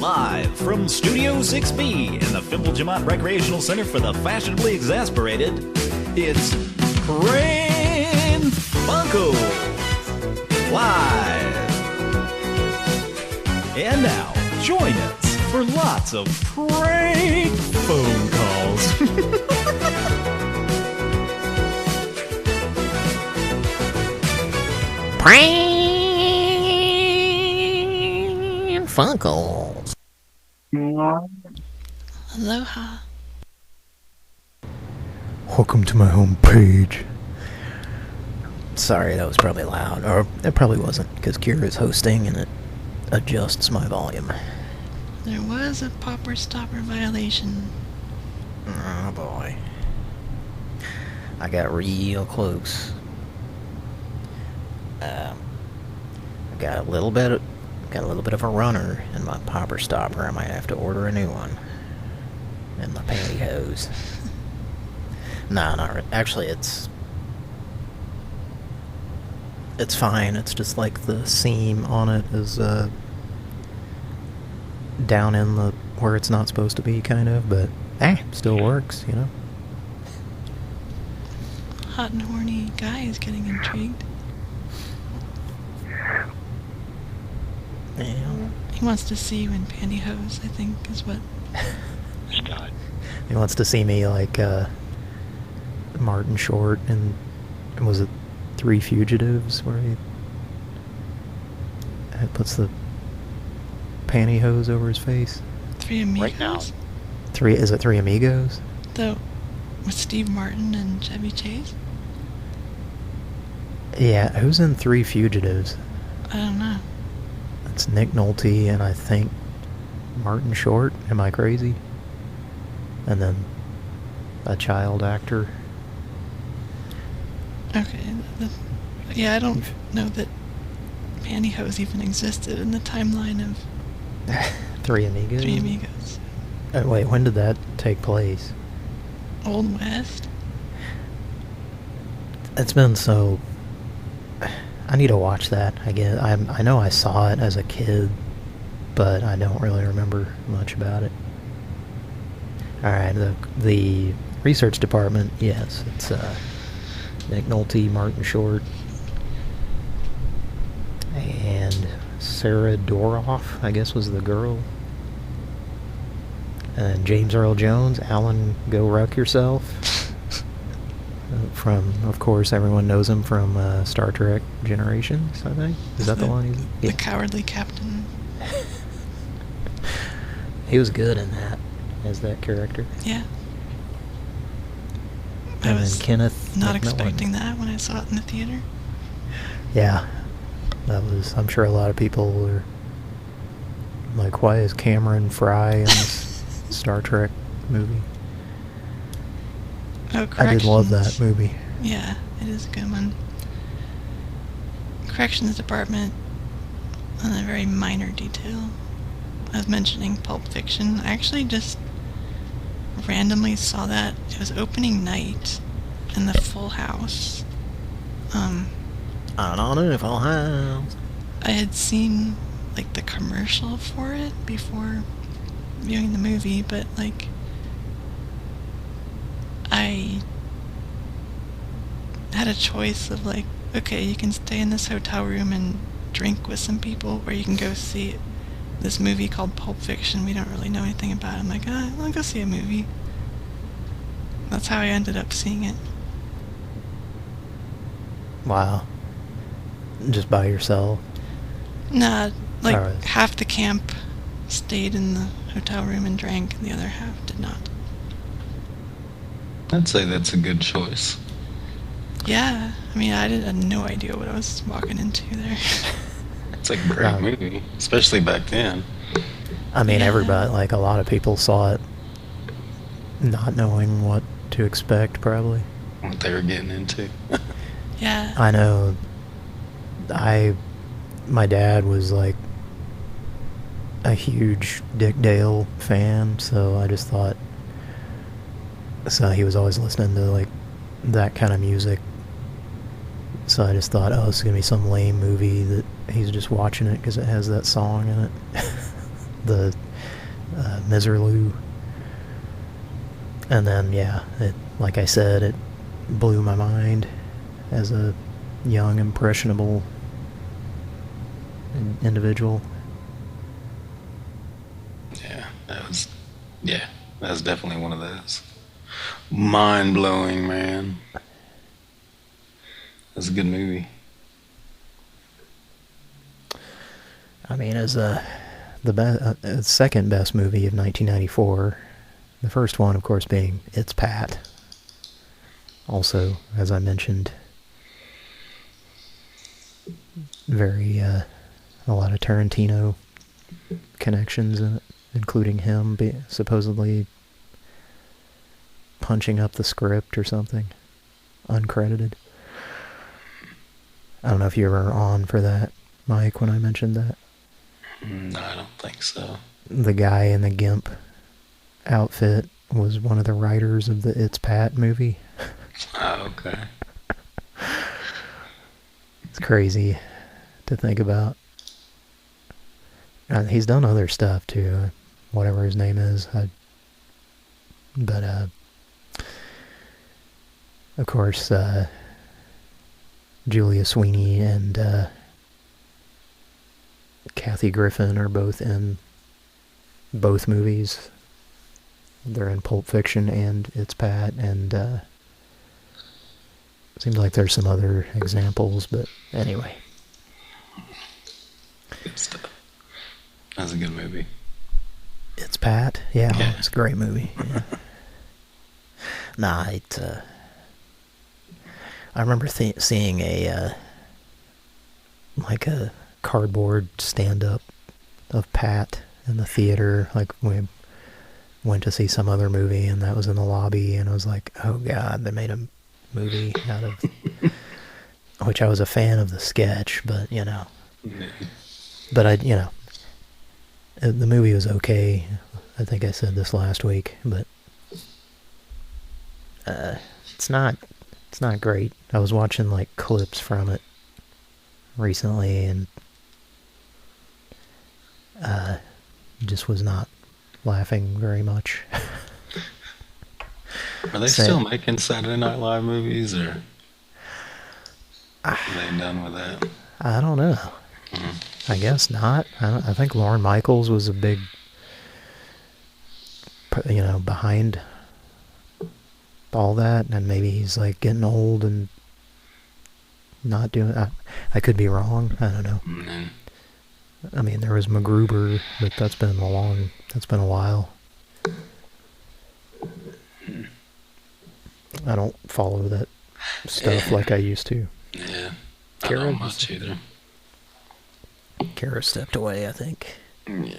Live from Studio 6B in the Fimble Recreational Center for the Fashionably Exasperated, it's Pran Funkels Live. And now, join us for lots of prank phone calls. Pran Funkels. Aloha. Welcome to my home page. Sorry, that was probably loud. Or it probably wasn't, because Kira's hosting and it adjusts my volume. There was a popper stopper violation. Oh boy. I got real close. Got a little bit of a runner in my popper stopper. I might have to order a new one. And my pantyhose. Nah, not really. Actually, it's fine. It's just like the seam on it is down in the where it's not supposed to be, kind of. But still works, you know. Hot and horny guy is getting intrigued. Yeah. He wants to see you in pantyhose, I think, is what... He wants to see me like Martin Short and was it Three Fugitives where he puts the pantyhose over his face. Three Amigos? Right now. Is it Three Amigos? With Steve Martin and Chevy Chase? Yeah, who's in Three Fugitives? I don't know. It's Nick Nolte and I think Martin Short. Am I crazy? And then a child actor. Okay. Yeah, I don't know that pantyhose even existed in the timeline of Three Amigos? Three Amigos. Wait, when did that take place? Old West? It's been so... I need to watch that again. I know I saw it as a kid, but I don't really remember much about it. Alright, the research department, yes, it's Nick Nolte, Martin Short, and Sarah Doroff, I guess was the girl. And James Earl Jones, Alan Go Wreck Yourself. From, of course, everyone knows him from Star Trek Generations, I think. Is that the one he's... The cowardly captain. He was good in that, as that character. Yeah. And I was then Kenneth not McMillan. expecting that when I saw it in the theater. Yeah. That was... I'm sure a lot of people were like, why is Cameron Fry in this Star Trek movie? Oh, I did love that movie. Yeah, it is a good one. Corrections department, on a very minor detail. I was mentioning Pulp Fiction. I actually just randomly saw that. It was opening night in the Full House. I don't know, Full House. I had seen, like, the commercial for it before viewing the movie, but, like, I had a choice of like, okay, you can stay in this hotel room and drink with some people, or you can go see this movie called Pulp Fiction we don't really know anything about. I'm like, I'll go see a movie. That's how I ended up seeing it. Wow. Just by yourself? Nah, like, Alright. half the camp stayed in the hotel room and drank, and the other half did not. I'd say that's a good choice. Yeah, I mean, I had no idea what I was walking into there. It's like a great movie, especially back then. I mean, Yeah. everybody, like, a lot of people saw it not knowing what to expect, probably. What they were getting into. Yeah. I know. My dad was, like, a huge Dick Dale fan, so I just thought... So he was always listening to, like, that kind of music. So I just thought, oh, this is going to be some lame movie that he's just watching it because it has that song in it. the Miserloo. And then, yeah, like I said, it blew my mind as a young, impressionable individual. Yeah, that was definitely one of those. Mind-blowing, man. That's a good movie. I mean, as the second best movie of 1994, the first one, of course, being It's Pat. Also, as I mentioned, very a lot of Tarantino connections in it, including him supposedly punching up the script or something, uncredited. I don't know if you were on for that, Mike, when I mentioned that. No, I don't think so. The guy in the GIMP outfit was one of the writers of the It's Pat movie. Oh, okay. It's crazy to think about. He's done other stuff too, whatever his name is. But of course, Julia Sweeney and Kathy Griffin are both in both movies. They're in Pulp Fiction and It's Pat, and seems like there's some other examples, but anyway. Good stuff. That's a good movie. It's Pat? Yeah. It's a great movie. Yeah. Nah, I remember seeing a cardboard stand-up of Pat in the theater. Like, we went to see some other movie, and that was in the lobby, and I was like, oh God, they made a movie out of... Which I was a fan of the sketch, but, you know... But the movie was okay. I think I said this last week, but it's not great. I was watching like clips from it recently, and just was not laughing very much. Are they still making Saturday Night Live movies, or are they done with that? I don't know. I guess not. I think Lorne Michaels was a big, behind all that, and maybe he's like getting old and not doing. I could be wrong. I don't know. I mean, there was MacGruber, but that's been a while. I don't follow that stuff like I used to. Yeah, I don't much either. Kara stepped away, I think. Yeah.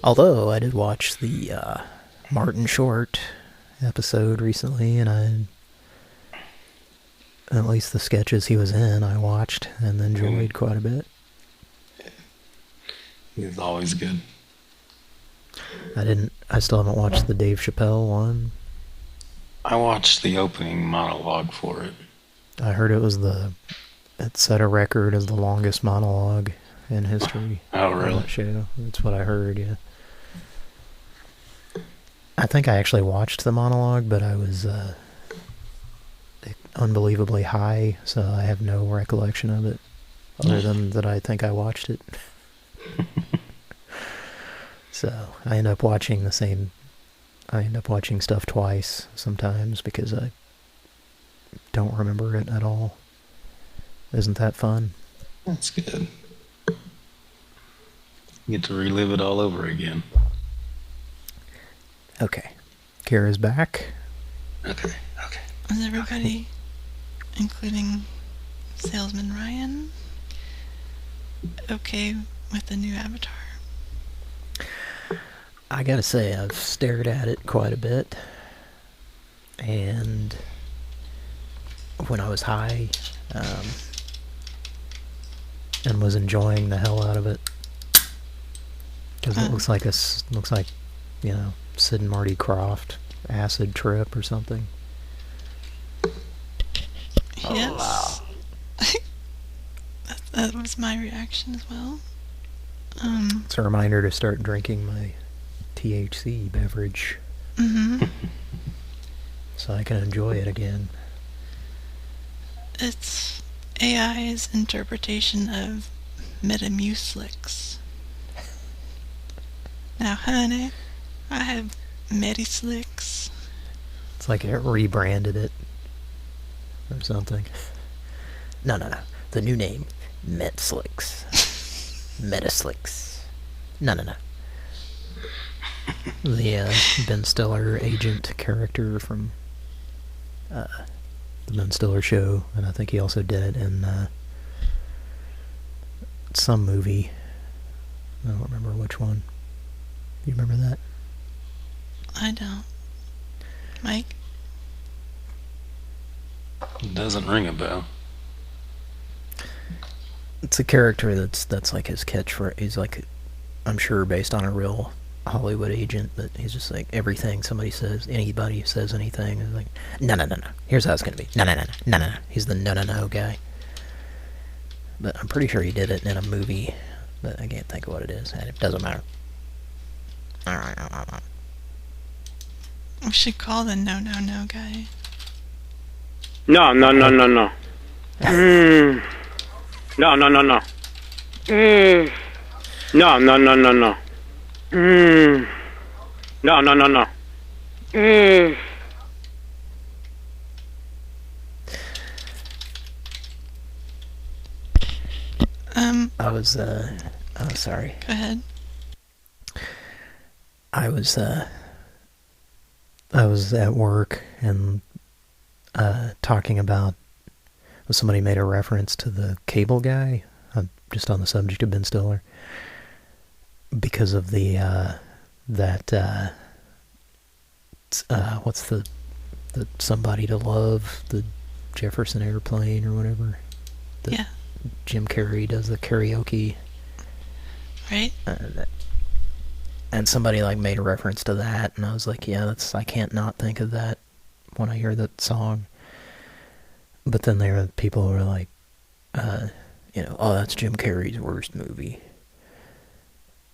Although I did watch the Martin Short episode recently, and at least the sketches he was in, I watched and enjoyed quite a bit. He's always good. I still haven't watched the Dave Chappelle one. I watched the opening monologue for it. I heard it set a record as the longest monologue in history. Oh, really? That show. That's what I heard, yeah. I think I actually watched the monologue, but I was unbelievably high, so I have no recollection of it, other than that I think I watched it. So I end up watching stuff twice sometimes because I don't remember it at all. Isn't that fun? That's good. You get to relive it all over again. Okay. Kara's back. Okay. Is everybody, including Salesman Ryan, okay with the new Avatar? I gotta say, I've stared at it quite a bit. And when I was high, and was enjoying the hell out of it. Because it looks like Sid and Marty Krofft acid trip or something. Yes. Oh, wow. That was my reaction as well. It's a reminder to start drinking my THC beverage so I can enjoy it again. It's AI's interpretation of Metamucilix. Now, honey, I have Metaslicks. It's like it rebranded it or something. No. The new name, Metslicks. Metaslicks. No. The Ben Stiller agent character from the Ben Stiller show, and I think he also did it in some movie. I don't remember which one. You remember that? I don't. Mike? It doesn't ring a bell. It's a character that's like his catchphrase. He's like, I'm sure based on a real Hollywood agent, but he's just like, everything somebody says, anybody says anything, is like, no. Here's how it's gonna be. No. He's the no guy. But I'm pretty sure he did it in a movie, but I can't think of what it is, and it doesn't matter. We should call the no guy. No. No. No. No. No. No. No. No. I was, oh, sorry. Go ahead. I was at work and talking about, somebody made a reference to the cable guy, just on the subject of Ben Stiller, because of the what's the Somebody to Love, the Jefferson Airplane or whatever. Yeah. Jim Carrey does the karaoke. Right. And somebody like made a reference to that, and I was like, yeah, I can't not think of that when I hear that song. But then there were people who were like, oh, that's Jim Carrey's worst movie.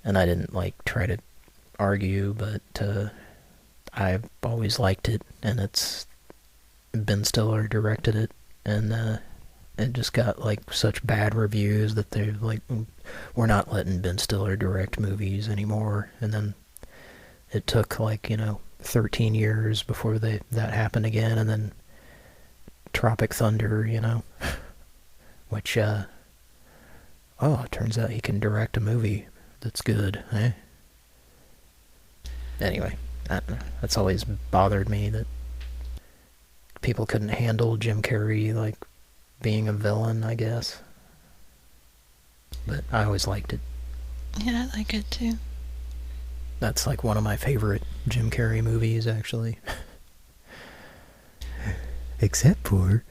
And I didn't like try to argue, but I've always liked it, and it's Ben Stiller directed it, and it just got like such bad reviews that they're like, we're not letting Ben Stiller direct movies anymore. And then it took like 13 years before that happened again, and then Tropic Thunder, which it turns out he can direct a movie that's good, eh? Anyway, that's always bothered me, that people couldn't handle Jim Carrey like being a villain, I guess. But I always liked it. Yeah, I like it too. That's like one of my favorite Jim Carrey movies, actually. Except for,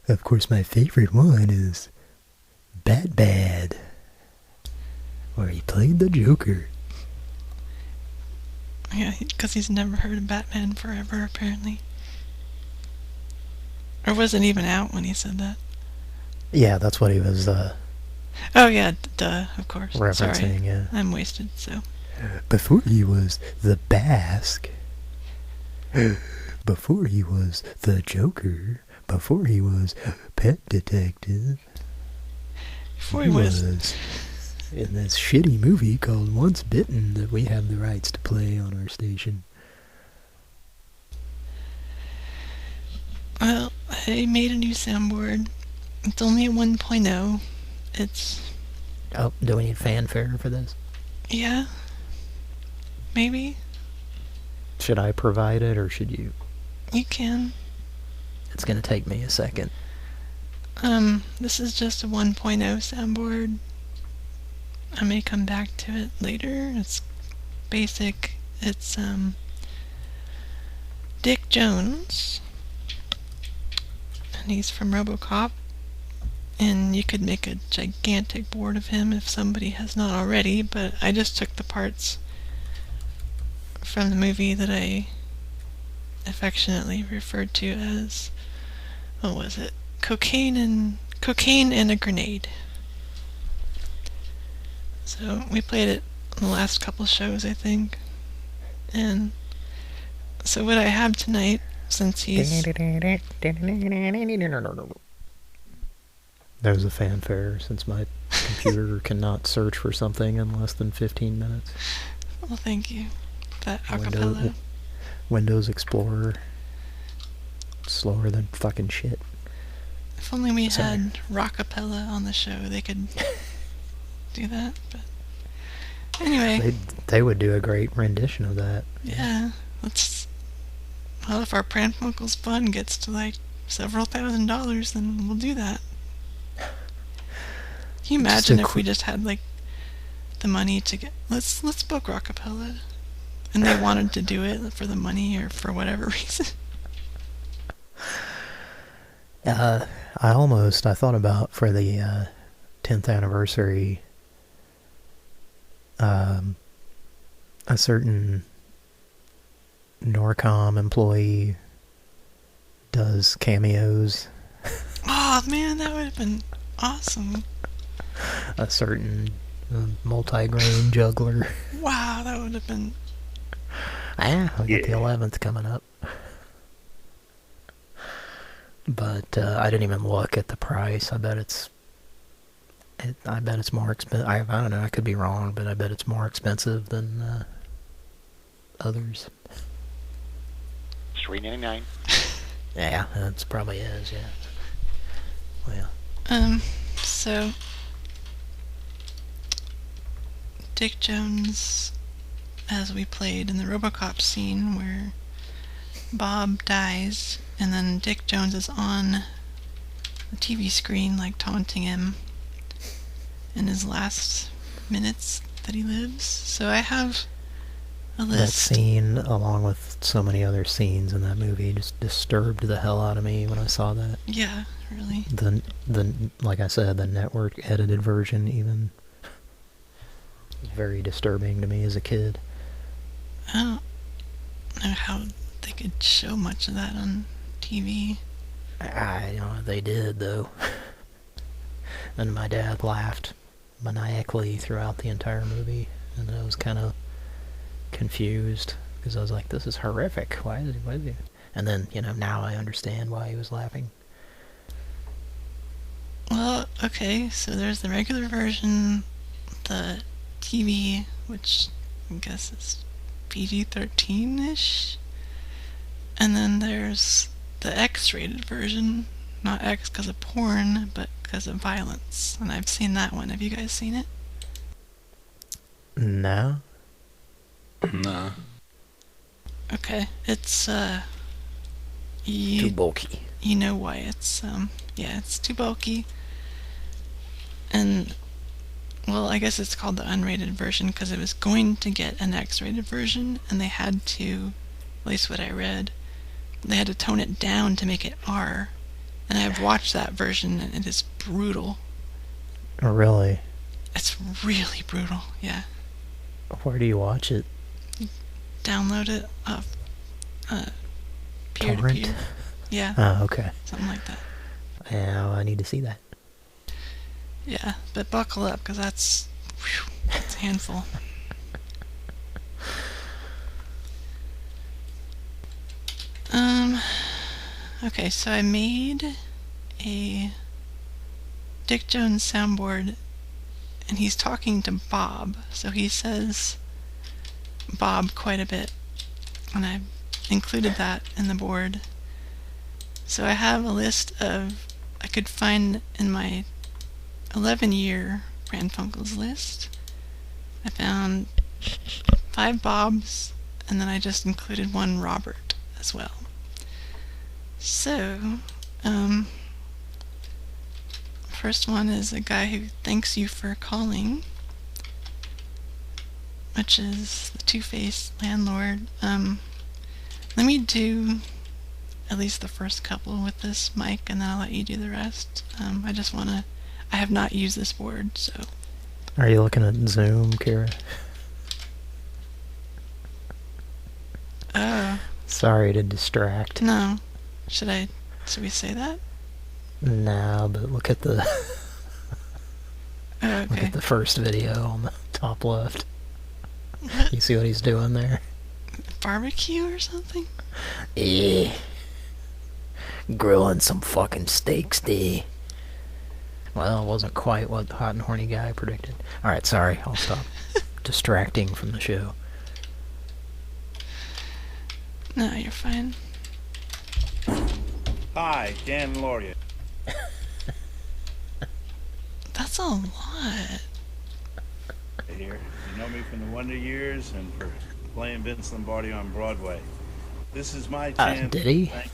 of course, my favorite one is Bad, where he played the Joker. Yeah, because he's never heard of Batman Forever, apparently. Or wasn't even out when he said that. Yeah, that's what he was Oh yeah, duh, of course. referencing, Sorry. yeah. I'm wasted, so. Before he was the Bask, before he was the Joker, before he was Pet Detective, Before he was in this shitty movie called Once Bitten that we have the rights to play on our station. Well, I made a new soundboard. It's only a 1.0. It's... Oh, do we need fanfare for this? Yeah. Maybe. Should I provide it, or should you? You can. It's gonna take me a second. This is just a 1.0 soundboard. I may come back to it later. It's basic. It's, Dick Jones. And he's from RoboCop. And you could make a gigantic board of him if somebody has not already, but I just took the parts from the movie that I affectionately referred to as, what was it? Cocaine and a Grenade. So we played it in the last couple shows, I think. And so what I have tonight, since he's... There's a fanfare since my computer cannot search for something in less than 15 minutes. Well, thank you. That acapella. Windows Explorer. Slower than fucking shit. If only we had rockapella on the show, they could do that. But anyway, they would do a great rendition of that. Yeah, well, if our Pran Funkels fund gets to like several $1,000s, then we'll do that. Can you imagine if we just had like the money to get let's book rockapella, and they wanted to do it for the money or for whatever reason? I thought about for the 10th anniversary, a certain Norcom employee does cameos. Oh man, that would have been awesome. A certain multi-grain juggler. Wow, that would have been... I'll get the 11th coming up. But I didn't even look at the price. I bet it's more expensive. I don't know, I could be wrong, but I bet it's more expensive than others. $3.99. Yeah, that probably is, yeah. Well. So Dick Jones, as we played in the RoboCop scene where Bob dies, and then Dick Jones is on the TV screen, like taunting him in his last minutes that he lives. So I have a list. That scene, along with so many other scenes in that movie, just disturbed the hell out of me when I saw that. Yeah, really. The like I said, the network edited version even was very disturbing to me as a kid. I don't know how they could show much of that on TV. I know they did, though. And my dad laughed maniacally throughout the entire movie, and I was kind of confused because I was like, this is horrific. Why is he? And then, now I understand why he was laughing. Well, okay, so there's the regular version, the TV, which I guess is PG-13-ish, and then there's the X-rated version, not X because of porn, but because of violence, and I've seen that one. Have you guys seen it? No. No. Okay, it's too bulky. You know why it's it's too bulky. And well, I guess it's called the unrated version because it was going to get an X-rated version, and they had to, at least what I read, they had to tone it down to make it R. And I've watched that version, and it is brutal. Oh, really? It's really brutal, yeah. Where do you watch it? Download it peer-to-peer. Torrent? Yeah. Oh, okay. Something like that. Yeah, I need to see that. Yeah, but buckle up, because that's a handful. Okay, so I made a Dick Jones soundboard, and he's talking to Bob, so he says Bob quite a bit, and I've included that in the board. So I have a list of, I could find in my 11-year Pran Funkels list. I found 5 Bobs, and then I just included 1 Robert as well. So, first one is a guy who thanks you for calling, which is the two-faced landlord. Let me do at least the first couple with this mic, and then I'll let you do the rest. I have not used this board, so. Are you looking at Zoom, Kira? Oh. Sorry to distract. No. Should we say that? No, but look at the... Oh, Look okay. at the first video on the top left. You see what he's doing there? Barbecue or something? Eh. Grilling some fucking steaks, D. Well, it wasn't quite what the hot and horny guy predicted. Alright, sorry. I'll stop distracting from the show. No, you're fine. Hi, Dan Lauria. That's a lot. Here. You know me from the Wonder Years and for playing Vince Lombardi on Broadway. This is my chance Did he? to thank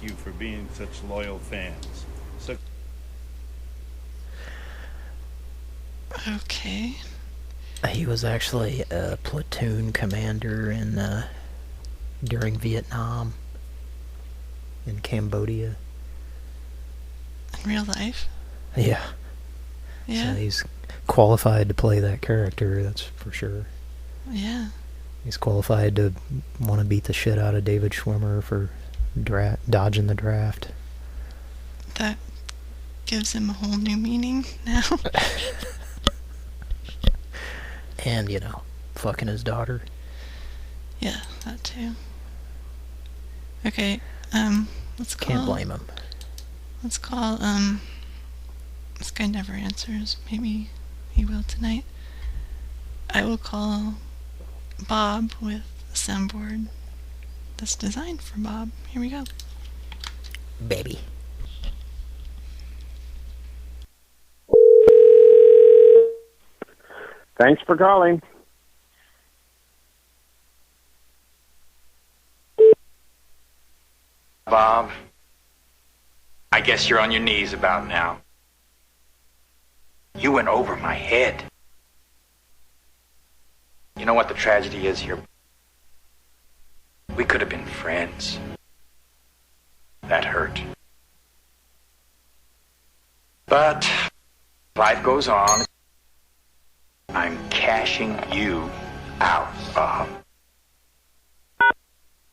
you for being such loyal fans. So Okay. He was actually a platoon commander in during Vietnam in Cambodia. In real life? Yeah. Yeah. So he's qualified to play that character, that's for sure. Yeah. He's qualified to want to beat the shit out of David Schwimmer for dodging the draft. That gives him a whole new meaning now. And, you know, fucking his daughter. Yeah, that too. Okay, let's call... Can't blame him. Let's call, this guy never answers. Maybe he will tonight. I will call Bob with a soundboard that's designed for Bob. Here we go. Baby. Thanks for calling. Bob, I guess you're on your knees about now. You went over my head. You know what the tragedy is here? We could have been friends. That hurt. But life goes on. I'm cashing you out, Bob.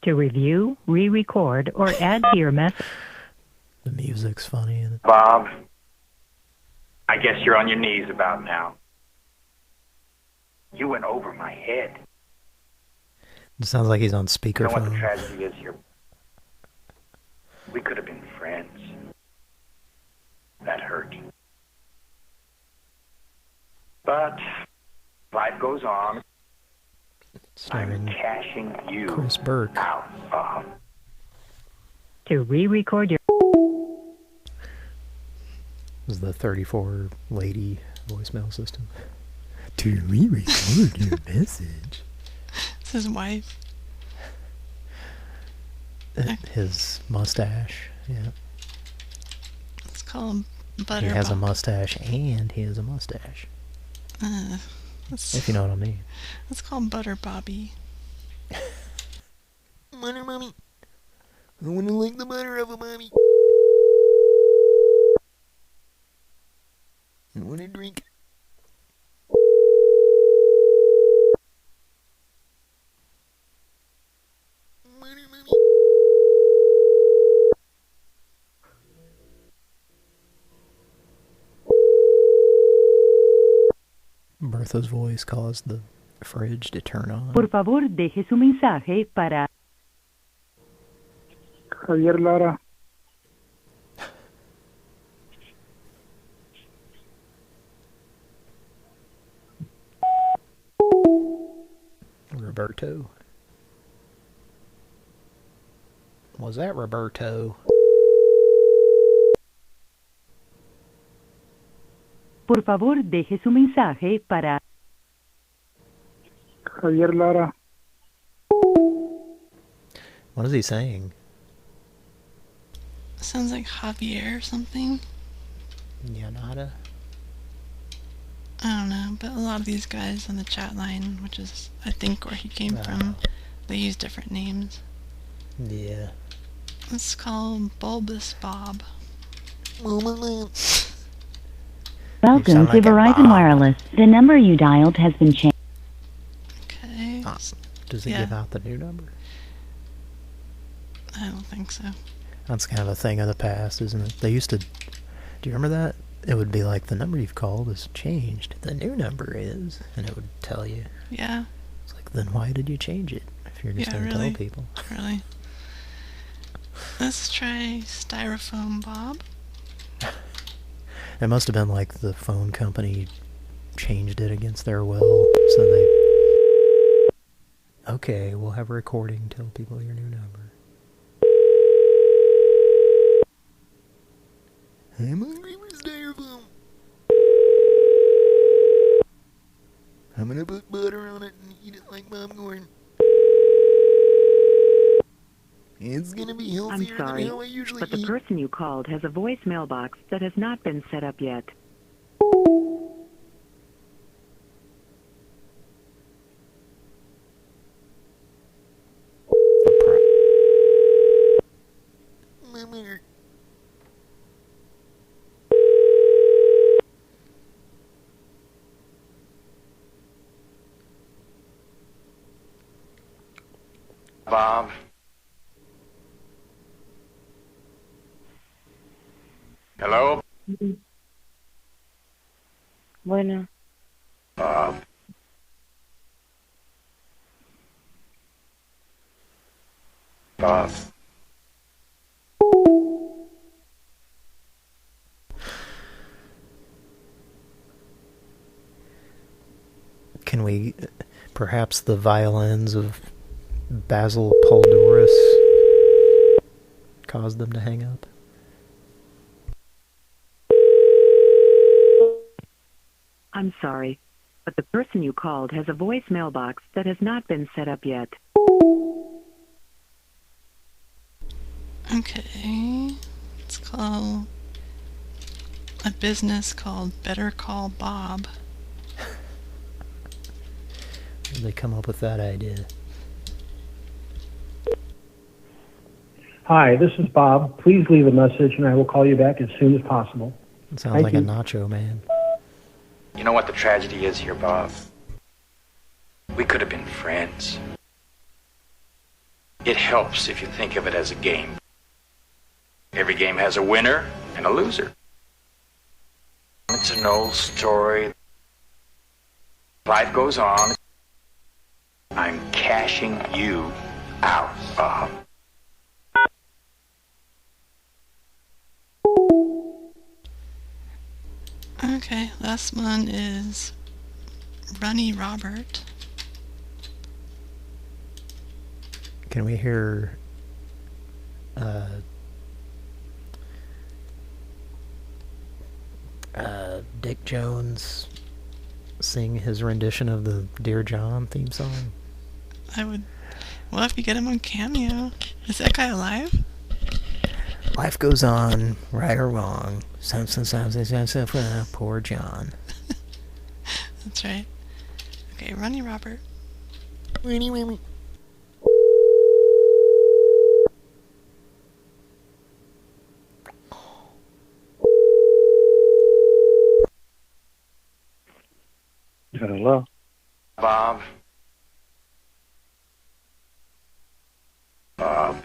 To review, re-record, or add to your message. The music's funny. And Bob, I guess you're on your knees about now. You went over my head. it sounds like he's on You know what the speakerphone. tragedy is here? We could have been friends. That hurt. But life goes on. I'm Starring cashing you Chris Burke. out, Bob. To re-record your This is the 34 lady voicemail system. To re-record your message. It's his wife. His mustache, yeah. Let's call him He Butter has a Bob. mustache and he has a mustache. Let's, If you know what I mean. let's call him Butter Bobby. Butter, mommy. I want to lick the butter of a mommy. I want to drink it. Butter, mommy. Bertha's voice caused the fridge to turn on. Por favor, deje su mensaje para Javier Lara. Roberto. Was that Roberto? Por favor, deje su mensaje para Javier Lara. What is he saying? Sounds like Javier or something. Yanada? I don't know, but a lot of these guys on the chat line, which is, I think, where he came Wow. from, they use different names. Yeah. Let's call him Bulbous Bob. Welcome sound to like a Verizon Bob. Wireless. The number you dialed has been changed. Okay. Ah, does it Yeah. give out the new number? I don't think so. That's kind of a thing of the past, isn't it? They used to... Do you remember that? It would be like, the number you've called is changed. The new number is, and it would tell you. Yeah. It's like, then why did you change it if you're just going to tell people? Really. Let's try Styrofoam Bob. It must have been like the phone company changed it against their will, so they... Okay, we'll have a recording, tell people your new number. I'm hungry for Styrofoam. I'm gonna put butter on it and eat it like popcorn. It's gonna be healthier than how I usually eat. But the person you called has a voicemail box that has not been set up yet. Bob. Hello? Bueno. Bob. Bob. Can we... Perhaps the violins of Basil Poldoris caused them to hang up? I'm sorry, but the person you called has a voicemail box that has not been set up yet. Okay. Let's call a business called Better Call Bob. Where did they come up with that idea? Hi, this is Bob. Please leave a message and I will call you back as soon as possible. It sounds like a Nacho Man. You know what the tragedy is here, Bob? We could have been friends. It helps if you think of it as a game. Every game has a winner and a loser. It's an old story. Life goes on. I'm cashing you out, Bob. Okay, last one is Runny Robert. Can we hear Dick Jones sing his rendition of the Dear John theme song? Well, if you get him on Cameo. Is that guy alive? Life goes on, right or wrong. Sometimes, poor John. That's right. Okay, Runny Robert. Hello? Bob. Bob.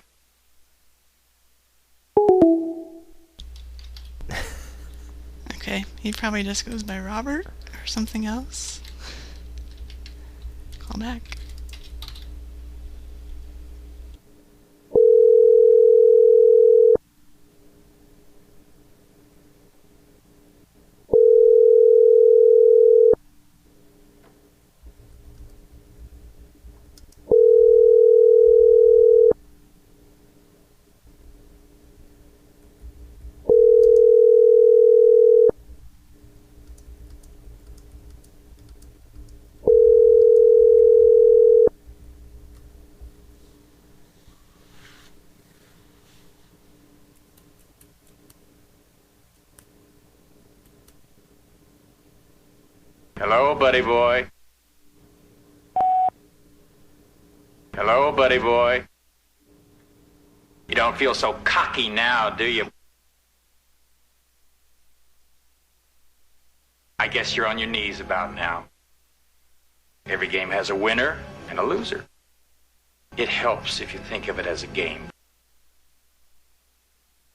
Okay, he probably just goes by Robert or something else. Call back. Hello, buddy boy. Hello, buddy boy. You don't feel so cocky now, do you? I guess you're on your knees about now. Every game has a winner and a loser. It helps if you think of it as a game.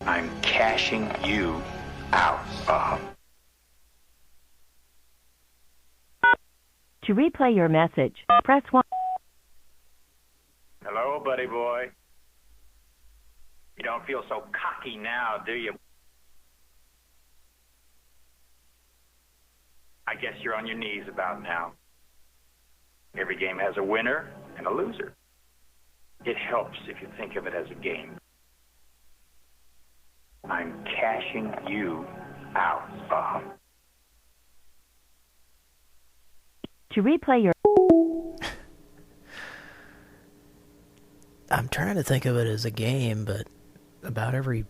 I'm cashing you out, Bob. To replay your message, press 1. Hello, buddy boy. You don't feel so cocky now, do you? I guess you're on your knees about now. Every game has a winner and a loser. It helps if you think of it as a game. I'm cashing you out, Bob. To replay your... I'm trying to think of it as a game, but about every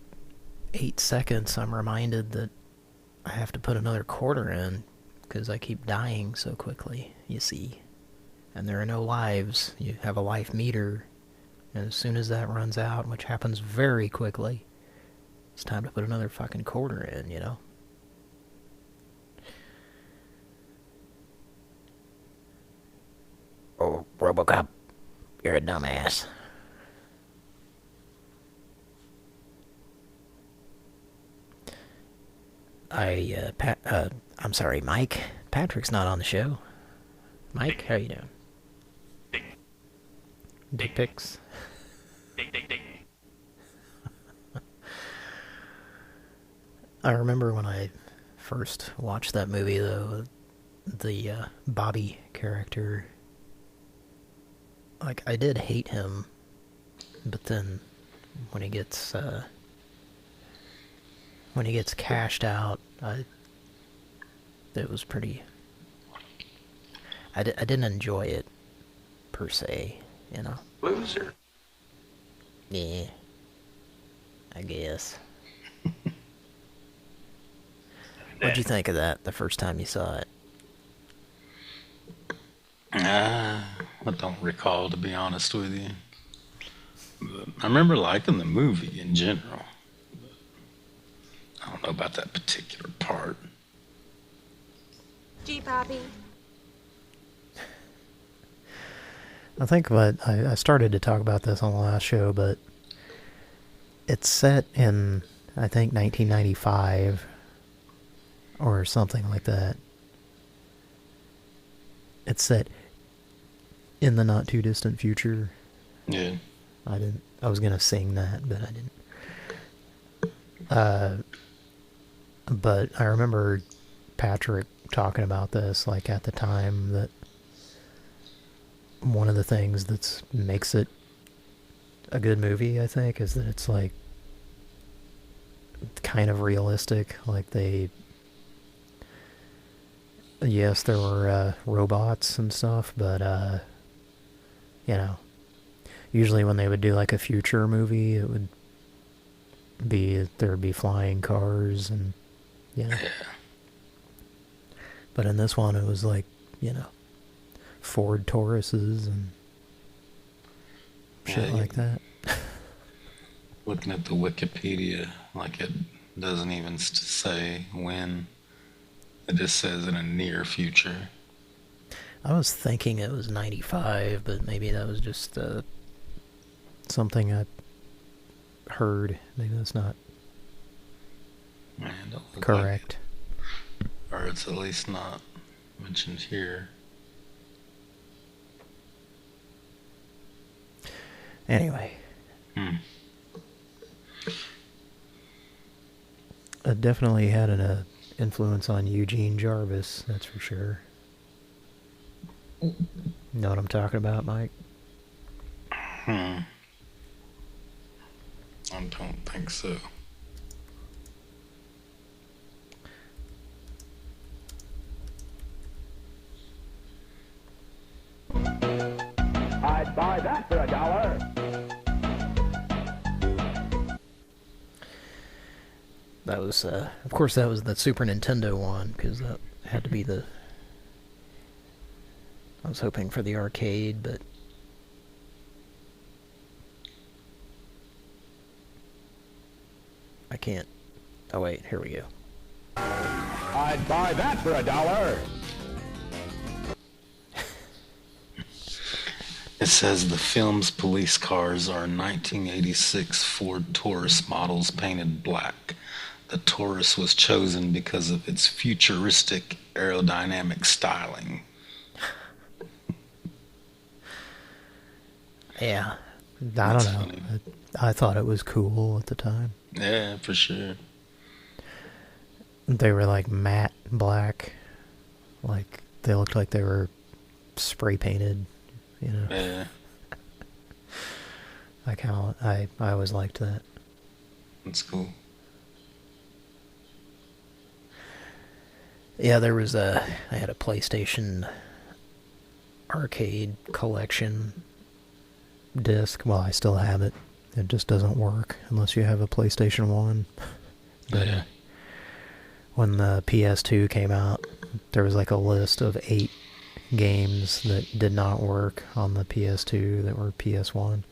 8 seconds I'm reminded that I have to put another quarter in because I keep dying so quickly, you see. And there are no lives. You have a life meter, and as soon as that runs out, which happens very quickly, it's time to put another fucking quarter in, you know? Oh, RoboCop, you're a dumbass. I'm sorry, Mike. Patrick's not on the show. Mike, how you doing? Dick pics. I remember when I first watched that movie, though, the Bobby character, like, I did hate him, but then when he gets cashed out, it was pretty... I didn't enjoy it, per se, you know? Loser. Yeah. I guess. What'd you think of that the first time you saw it? I don't recall, to be honest with you. But I remember liking the movie in general. I don't know about that particular part. Gee, Bobby. I think I started to talk about this on the last show, but it's set in, I think, 1995 or something like that. It's set in the not too distant future. Yeah. I was gonna sing that, but I didn't. But I remember Patrick talking about this, like, at the time, that one of the things that makes it a good movie, I think, is that it's, like, kind of realistic. Like, yes, there were robots and stuff, but, you know, usually when they would do, like, a future movie, it would be, there would be flying cars and, you know. But in this one, it was like, you know, Ford Tauruses and shit like that. Looking at the Wikipedia, like, it doesn't even say when. It just says in a near future. I was thinking it was 95, but maybe that was just something I heard. Maybe that's not correct. Like, or it's at least not mentioned here. Anyway. It definitely had an influence on Eugene Jarvis, that's for sure. Know what I'm talking about, Mike? I don't think so. I'd buy that for $1. That was, of course, that was the Super Nintendo one, because that had to be the... I was hoping for the arcade, but... I can't... Oh wait, here we go. I'd buy that for $1. It says the film's police cars are 1986 Ford Taurus models painted black. The Taurus was chosen because of its futuristic aerodynamic styling. Yeah. I That's don't know. funny. I thought it was cool at the time. Yeah, for sure. They were like matte black. Like, they looked like they were spray painted, you know. Yeah. I always liked that. That's cool. Yeah, I had a PlayStation arcade collection disc. Well, I still have it. It just doesn't work unless you have a PlayStation 1. But Yeah. when the PS2 came out, there was like a list of 8 games that did not work on the PS2 that were PS1.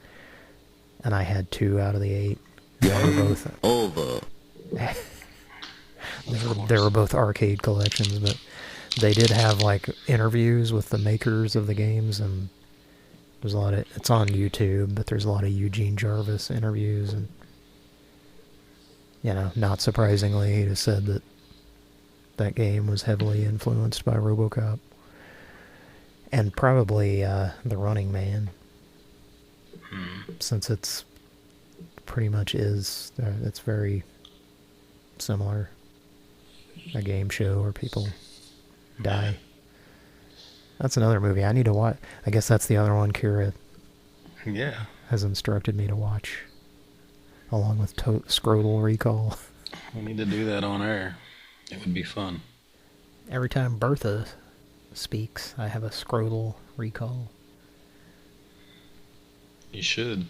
And I had 2 out of the 8. They were both over. They were both arcade collections, but they did have like interviews with the makers of the games, and there's a lot of, it's on YouTube, but there's a lot of Eugene Jarvis interviews, and you know, not surprisingly, he just said that that game was heavily influenced by RoboCop, and probably The Running Man, since it's pretty much it's very similar. A game show where people die. That's another movie I need to watch. I guess that's the other one Kira has instructed me to watch, along with Scrotal Recall. We need to do that on air. It would be fun. Every time Bertha speaks, I have a Scrotal Recall. You should.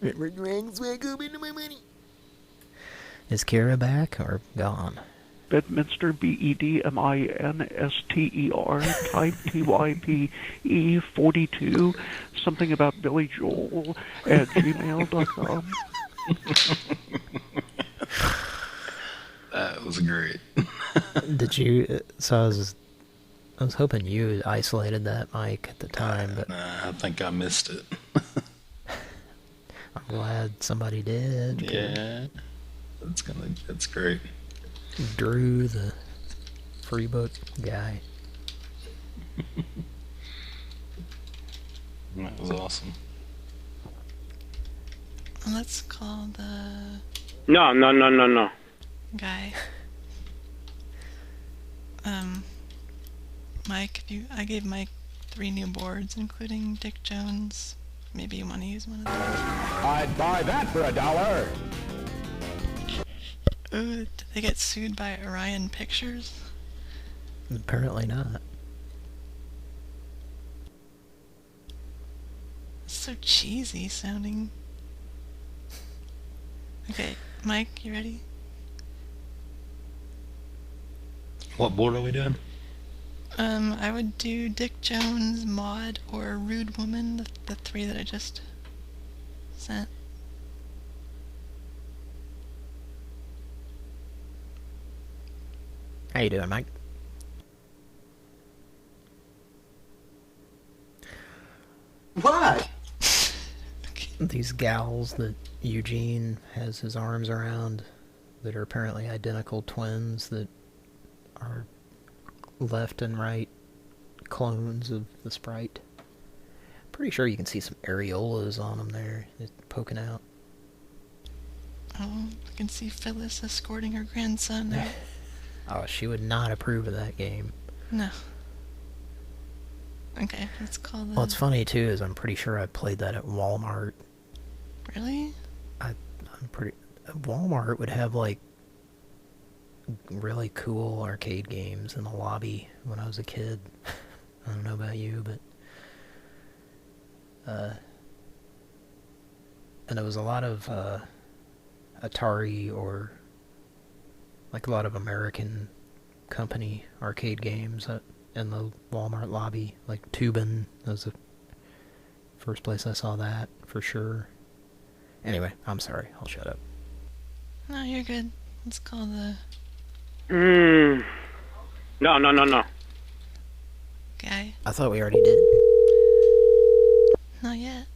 Is Kira back or gone? Bedminster, Bedminster, type TYPE 42, something about Billy Joel at gmail.com. That was great. Did you? So I was hoping you isolated that mic at the time, but I think I missed it. I'm glad somebody did. Yeah, that's great. Drew, the free book guy. That was awesome. Let's call the No. guy. Mike, I gave Mike 3 new boards, including Dick Jones. Maybe you want to use one of those. I'd buy that for $1. Ooh, did they get sued by Orion Pictures? Apparently not. It's so cheesy sounding. Okay, Mike, you ready? What board are we doing? I would do Dick Jones, Maud, or Rude Woman, the 3 that I just sent. How you doing, Mike? What? These gals that Eugene has his arms around that are apparently identical twins that are left and right clones of the Sprite. Pretty sure you can see some areolas on them there, just poking out. Oh, I can see Phyllis escorting her grandson there. Oh, she would not approve of that game. No. Okay, let's call the... What's funny, too, is I'm pretty sure I played that at Walmart. Really? I'm pretty... Walmart would have, like, really cool arcade games in the lobby when I was a kid. I don't know about you, but... and there was a lot of, Atari or... like a lot of American company arcade games in the Walmart lobby. Like Tubin was the first place I saw that, for sure. Anyway, I'm sorry. I'll shut up. No, you're good. Let's call the... No. guy. I thought we already did. Not yet.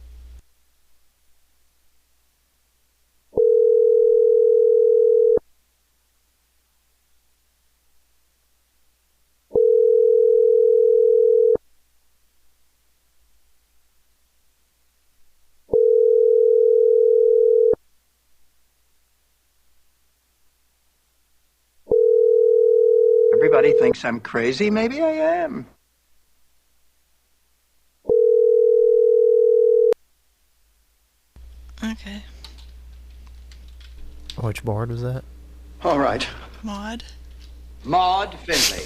thinks I'm crazy. Maybe I am. Okay. Which board was that? All right. Maud. Maud Finley.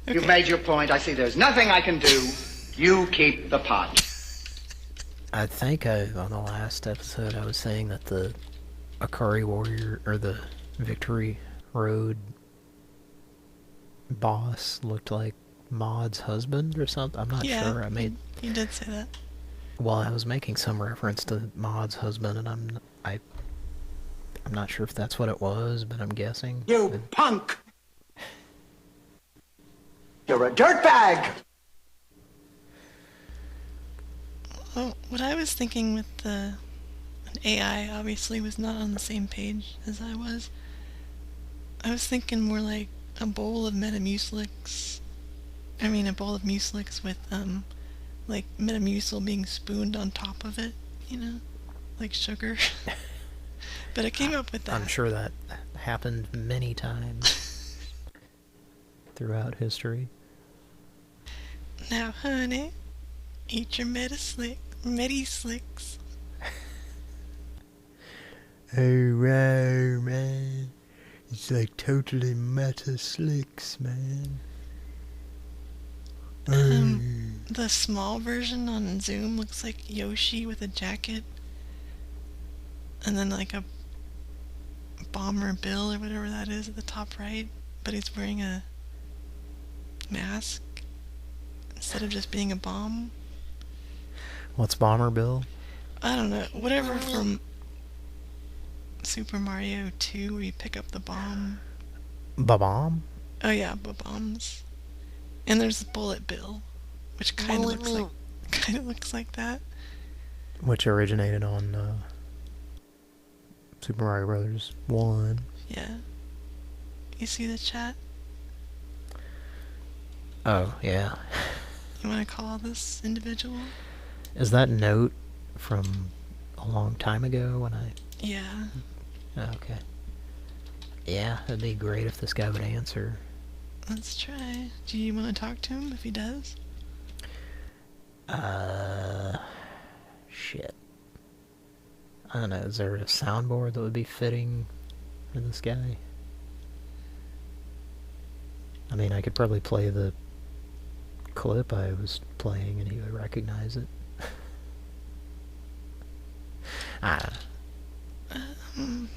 You've made your point. I see there's nothing I can do. You keep the pot. I think on the last episode I was saying that the Akari Warrior, or the Victory Road boss looked like Maud's husband or something. I'm not sure. I made... You did say that. Well, I was making some reference to Maud's husband, and I'm not sure if that's what it was, but I'm guessing. You punk! You're a dirtbag! Well, what I was thinking with an AI obviously was not on the same page as I was. I was thinking more like a bowl of Metamucilix. I mean, a bowl of Mucilix with, like Metamucil being spooned on top of it, you know? Like sugar. But I came up with that. I'm sure that happened many times throughout history. Now, honey, eat your Metaslicks. Oh, wow, man. It's like totally Metaslicks, man. The small version on Zoom looks like Yoshi with a jacket. And then like a Bomber Bill or whatever that is at the top right. But he's wearing a mask instead of just being a bomb. What's Bomber Bill? I don't know. Whatever from Super Mario 2 where you pick up the bomb. Ba-bomb? Oh yeah, bombs. And there's Bullet Bill, which kind of looks like that. Which originated on Super Mario Brothers 1. Yeah. You see the chat? Oh, yeah. You want to call this individual? Is that note from a long time ago when I... Yeah. Okay. Yeah, it'd be great if this guy would answer. Let's try. Do you want to talk to him if he does? Shit. I don't know, is there a soundboard that would be fitting for this guy? I mean, I could probably play the clip I was playing and he would recognize it. I don't know.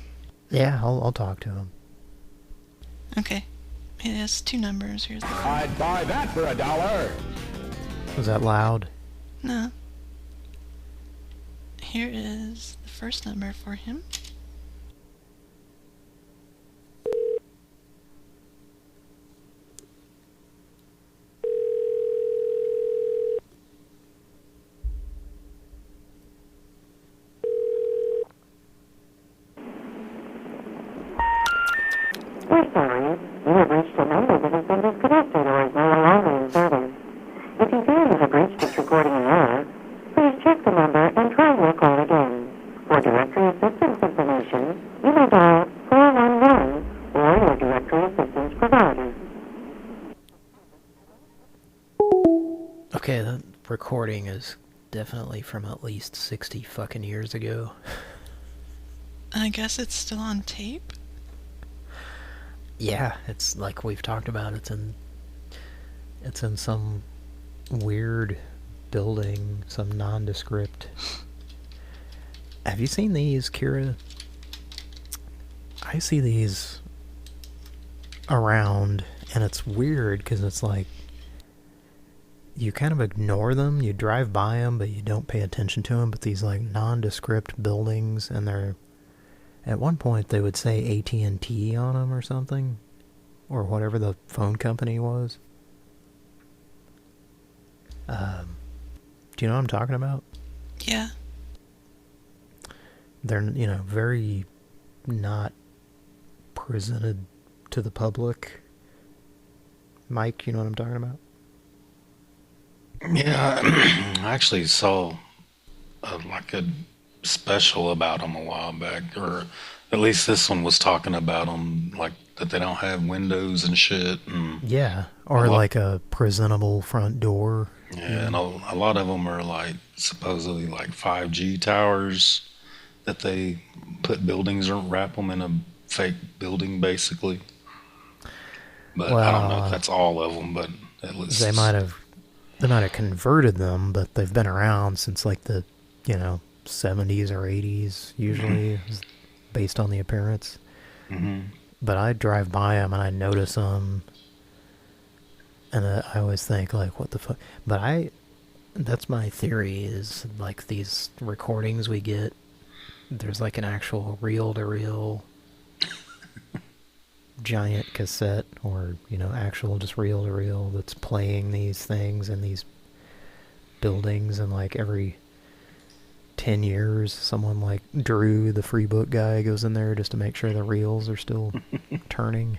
Yeah, I'll talk to him. Okay. It has two numbers. Here's the I'd buy that for $1. Was that loud? No. Here is the first number for him. We're sorry. You have reached a number that has been disconnected or is no longer in service. If you feel you have reached this recording in error, please check the number and try your call again. For directory assistance information, you may dial 411 or your directory assistance provider. Okay, that recording is definitely from at least 60 fucking years ago. I guess it's still on tape? Yeah, it's like we've talked about. It's in some weird building, some nondescript. Have you seen these, Kira? I see these around, and it's weird because it's like you kind of ignore them. You drive by them, but you don't pay attention to them. But these like nondescript buildings, and they're... At one point, they would say AT&T on them or something. Or whatever the phone company was. Do you know what I'm talking about? Yeah. They're, you know, very not presented to the public. Mike, you know what I'm talking about? Yeah, I actually saw like a special about them a while back, or At least this one was talking about them, like that they don't have windows and shit. And Yeah, or like a presentable front door. yeah, and a lot of them are like supposedly like 5G towers that they put buildings or wrap them in a fake building, basically. But I don't know if that's all of them, but at least they might have converted them, but they've been around since like the 70s or 80s usually, based on the appearance. But I drive by them and I notice them, and I always think like, what the fuck? But that's my theory, is like these recordings we get, there's like an actual reel-to-reel giant cassette, or actual just reel-to-reel that's playing these things in these buildings, and like every 10 years someone like Drew, the free book guy, goes in there just to make sure the reels are still turning.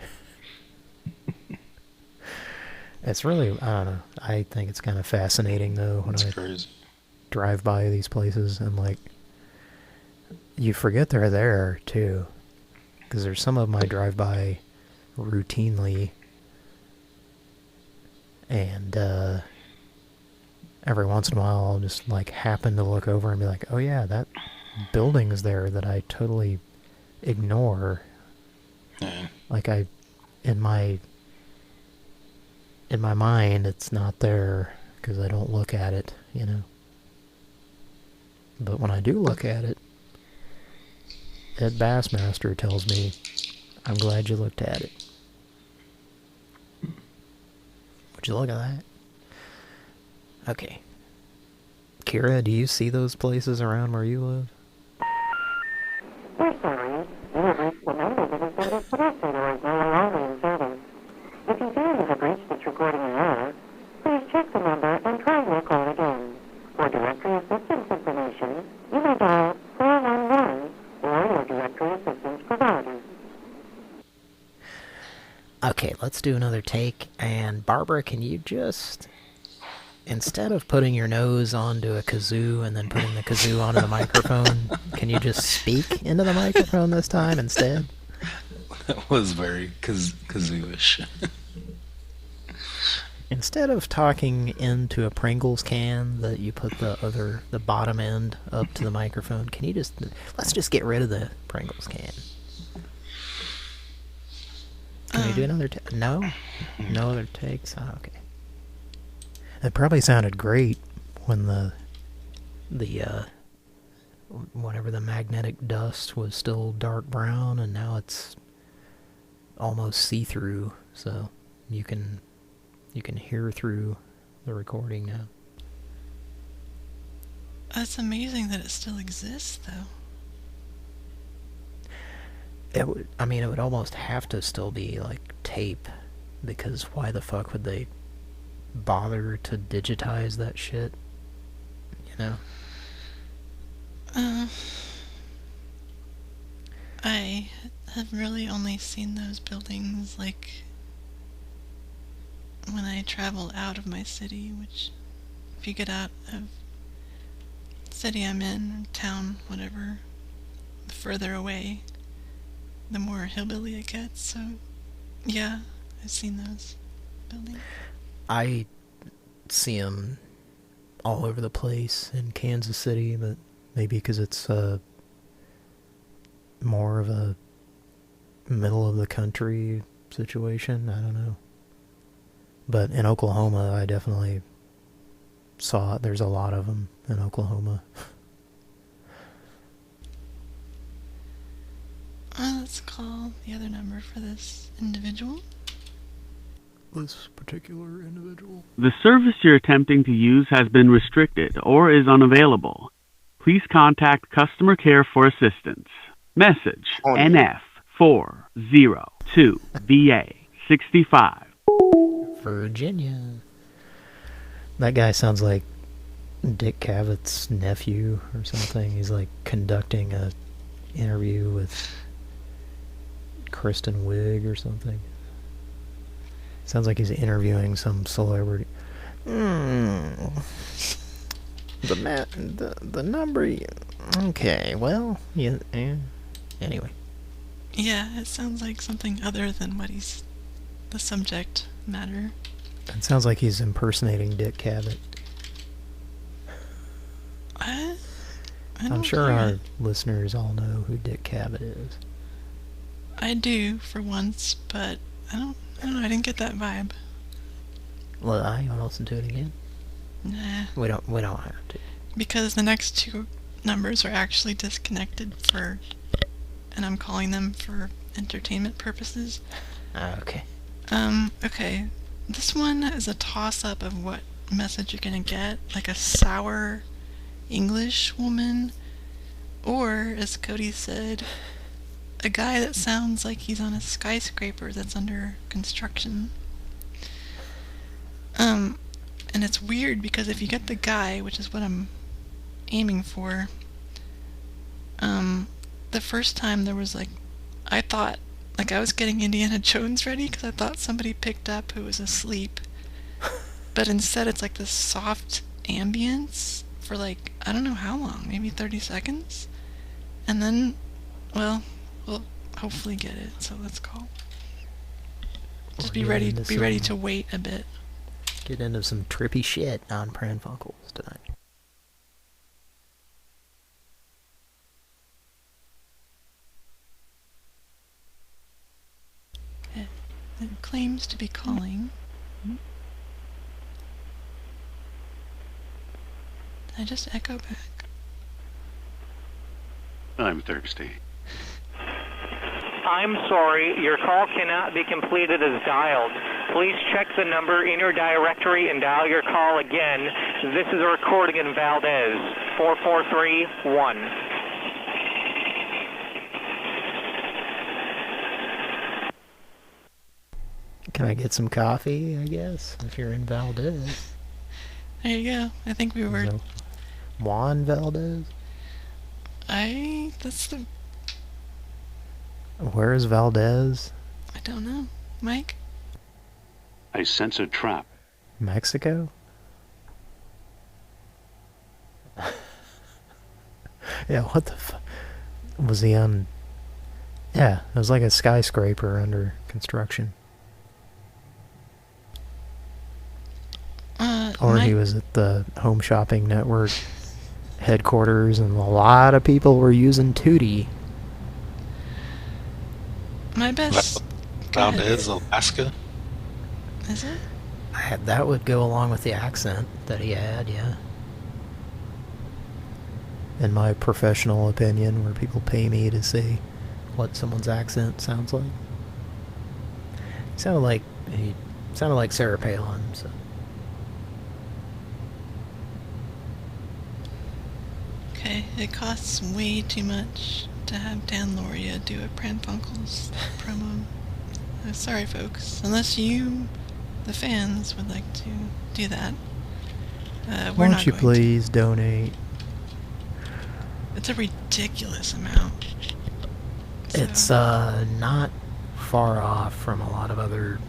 It's really, I don't know, I think it's kind of fascinating though when I drive by these places, and like you forget they're there too, because there's some of them I drive by routinely, and every once in a while I'll just like happen to look over and be like, oh yeah, that building's there that I totally ignore. Like in my mind it's not there because I don't look at it, But when I do look at it, Ed Bassmaster tells me, I'm glad you looked at it. Would you look at that? Okay. Kira, do you see those places around where you live? We're sorry. You have reached the number that has been disconnected or is no longer in service. If you feel you have reached this recording in error, please check the number and try your call again. For directory assistance information, you may dial 411 or your directory assistance provider. Okay, let's do another take. And Barbara, can you just, instead of putting your nose onto a kazoo and then putting the kazoo onto the microphone, can you just speak into the microphone this time instead? That was very kazoo-ish. Instead of talking into a Pringles can that you put the bottom end up to the microphone, can you just, let's just get rid of the Pringles can. Can you do another no? No other takes? Oh, okay. It probably sounded great when whenever the magnetic dust was still dark brown, and now it's almost see-through, so you can hear through the recording now. That's amazing that it still exists, though. It would almost have to still be like tape, because why the fuck would they bother to digitize that shit? I have really only seen those buildings like when I travel out of my city, which if you get out of the city I'm in, town, whatever, the further away, the more hillbilly it gets. So yeah, I've seen those buildings. I see them all over the place in Kansas City, but maybe because it's more of a middle of the country situation, I don't know. But in Oklahoma, I definitely saw it. There's a lot of them in Oklahoma. Let's call the other number for this individual. This particular individual. The service you're attempting to use has been restricted or is unavailable. Please contact customer care for assistance. Message NF402VA65. Virginia. That guy sounds like Dick Cavett nephew or something. He's like conducting a interview with Kristen Wiig or something. Sounds like he's interviewing some celebrity. The number. Okay, well, yeah. Anyway, Yeah, it sounds like something other than what he's... the subject matter. It sounds like he's impersonating Dick Cavett. I'm sure our listeners all know who Dick Cavett is. I do, for once, but I don't know, I didn't get that vibe. Well, you want to listen to it again? Nah. We don't have to. Because the next two numbers are actually disconnected and I'm calling them for entertainment purposes. Okay. Okay. This one is a toss-up of what message you're gonna get, like a sour English woman, or, as Cody said, a guy that sounds like he's on a skyscraper that's under construction. And it's weird because if you get the guy, which is what I'm aiming for, the first time there was I thought, I was getting Indiana Jones ready because I thought somebody picked up who was asleep. But instead it's like this soft ambience for I don't know how long, maybe 30 seconds. And then, well, we'll hopefully get it, so let's call. Just be ready to wait a bit. Get into some trippy shit on Pran Funkels tonight. It claims to be calling. Did I just echo back? I'm thirsty. I'm sorry, your call cannot be completed as dialed. Please check the number in your directory and dial your call again. This is a recording in Valdez, 4431. Can I get some coffee, I guess, if you're in Valdez? There you go. I think we were... So, Juan Valdez? That's the... Where is Valdez? I don't know. Mike? I sense a trap. Mexico? Yeah, what the fuck? Was he on... Yeah, it was like a skyscraper under construction. Or he was at the Home Shopping Network headquarters and a lot of people were using Tootie. My best... Valdez, Alaska? Is it? That would go along with the accent that he had, yeah. In my professional opinion, where people pay me to say what someone's accent sounds like. He sounded like Sarah Palin, so... Okay, it costs way too much to have Dan Loria do a Pran Funkels promo. Sorry, folks. Unless you, the fans, would like to do that. Why don't you please donate? It's a ridiculous amount. So. It's not far off from a lot of other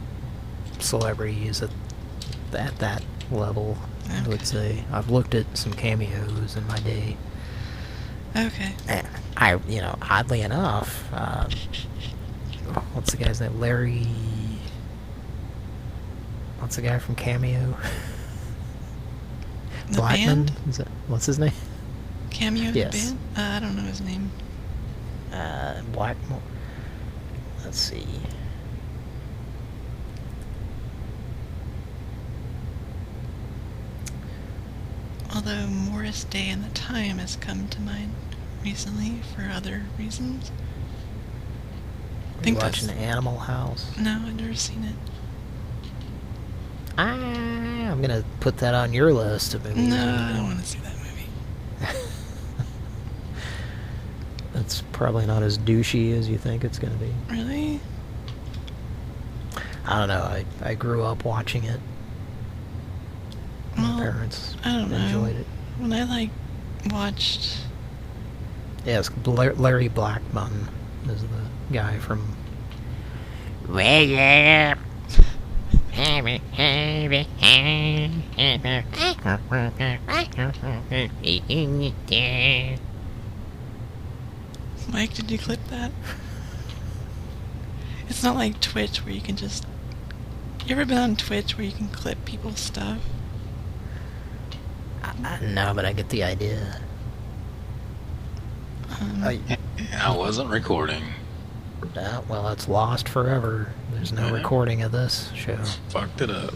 celebrities at that level, okay. I would say. I've looked at some cameos in my day. Okay. And oddly enough, what's the guy's name? Larry... What's the guy from Cameo? The Blackman? band? What's his name? Cameo, yes. The band? I don't know his name. Blackmore. Let's see. Although Morris Day and the Time has come to mind recently for other reasons. Are you watching Animal House? No, I've never seen it. I'm gonna put that on your list of movies. No, I don't want to see that movie. It's probably not as douchey as you think it's gonna be. Really? I don't know. I grew up watching it. My parents enjoyed it. When I watched... Yes, Larry Blackman is the guy from... Mike, did you clip that? It's not like Twitch where you can just... You ever been on Twitch where you can clip people's stuff? No, but I get the idea. I wasn't recording. Well, it's lost forever. There's no recording of this show. Fucked it up.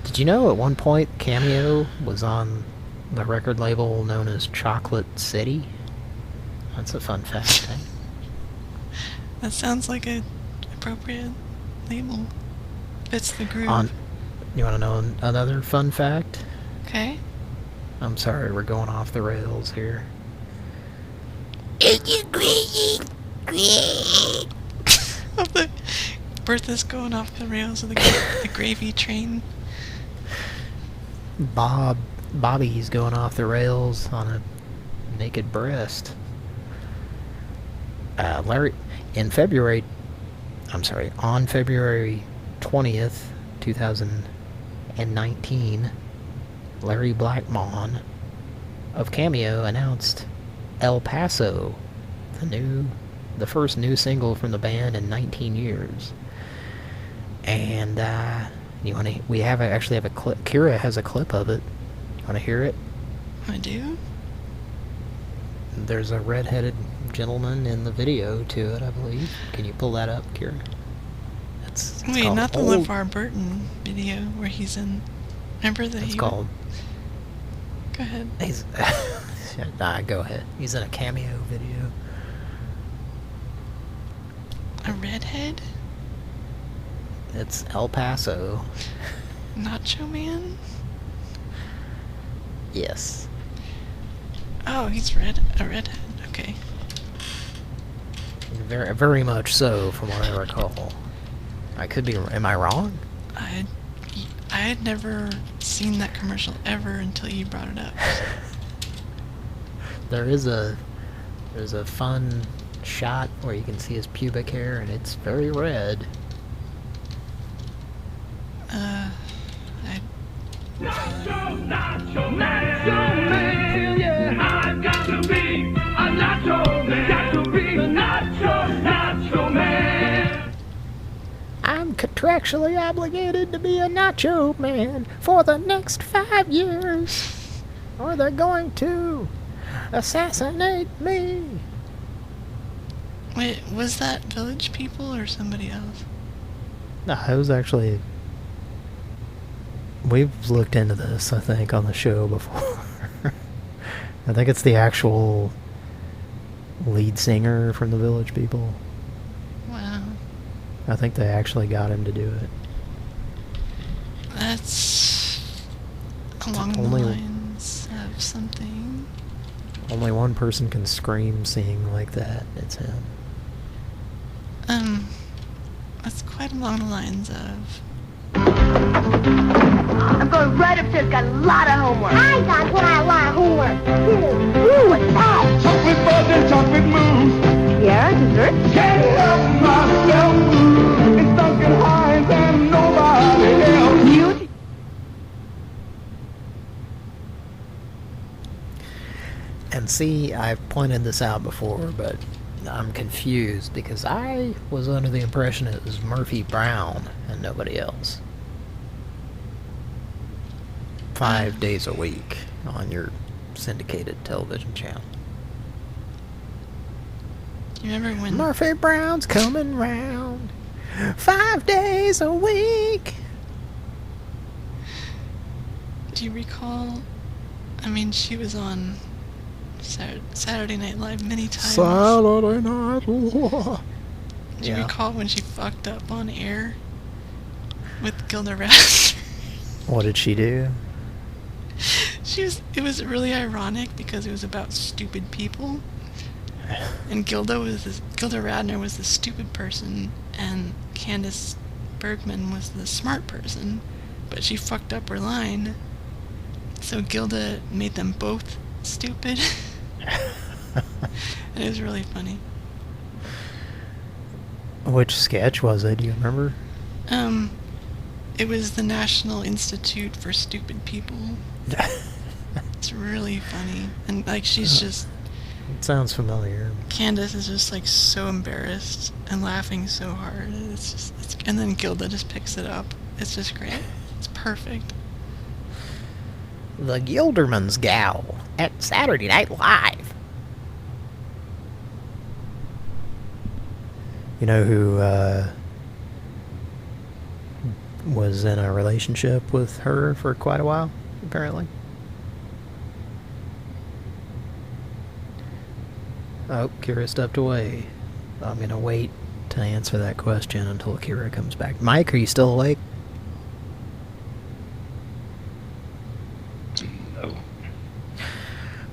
Did you know at one point Cameo was on the record label known as Chocolate City? That's a fun fact. That sounds like an appropriate label. Fits the groove. You want to know another fun fact? Okay. I'm sorry, we're going off the rails here. Bertha's going off the rails of the gravy train. Bobby's going off the rails on a naked breast. Larry, on February 20th, 2019, Larry Blackmon of Cameo announced El Paso, the first new single from the band in 19 years. And we actually have a clip. Kira has a clip of it. You want to hear it? I do. There's a red-headed gentleman in the video to it, I believe. Can you pull that up, Kira? Wait, not the LeVar Burton video where he's in... Remember that It's called... Go ahead. Go ahead. He's in a Cameo video. A redhead? It's El Paso. Nacho Man? Yes. Oh, he's a redhead. Okay. Very, very much so, from what I recall. I could be... Am I wrong? I had never seen that commercial ever until you brought it up. There's a fun shot where you can see his pubic hair, and it's very red. Nacho man, yeah, I've got to be a nacho man. Got to be a nacho man. I'm contractually obligated to be a nacho man for the next 5 years, or they're going to assassinate me. Wait, was that Village People or somebody else? No, it was actually... We've looked into this, I think, on the show before. I think it's the actual lead singer from the Village People. Wow. I think they actually got him to do it. That's along the lines of something. Only one person can scream sing like that. It's him. That's quite along the lines of... I'm going right upstairs, got a lot of homework. I got what I want homework. Ooh, what's that? Chocolate bars and chocolate mousse. Yeah, dessert? Can't help myself. It's Duncan Hines and nobody else. Music. And see, I've pointed this out before, but I'm confused because I was under the impression it was Murphy Brown and nobody else. 5 days a week on your syndicated television channel. You remember when... Murphy Brown's coming round 5 days a week. Do you recall... I mean, she was on Saturday Night Live many times. Saturday Night Live. Do you recall when she fucked up on air with Gilda Radner? What did she do? It was really ironic because it was about stupid people. And Gilda Radner was the stupid person, and Candace Bergman was the smart person. But she fucked up her line, so Gilda made them both stupid. And it was really funny. Which sketch was it? Do you remember? It was the National Institute for Stupid People. It's really funny. And, like, she's just... It sounds familiar. Candace is just like so embarrassed and laughing so hard. And then Gilda just picks it up. It's just great. It's perfect. The Gilderman's Gal at Saturday Night Live. You know who was in a relationship with her for quite a while, apparently? Oh, Kira stepped away. I'm going to wait to answer that question until Kira comes back. Mike, are you still awake? No.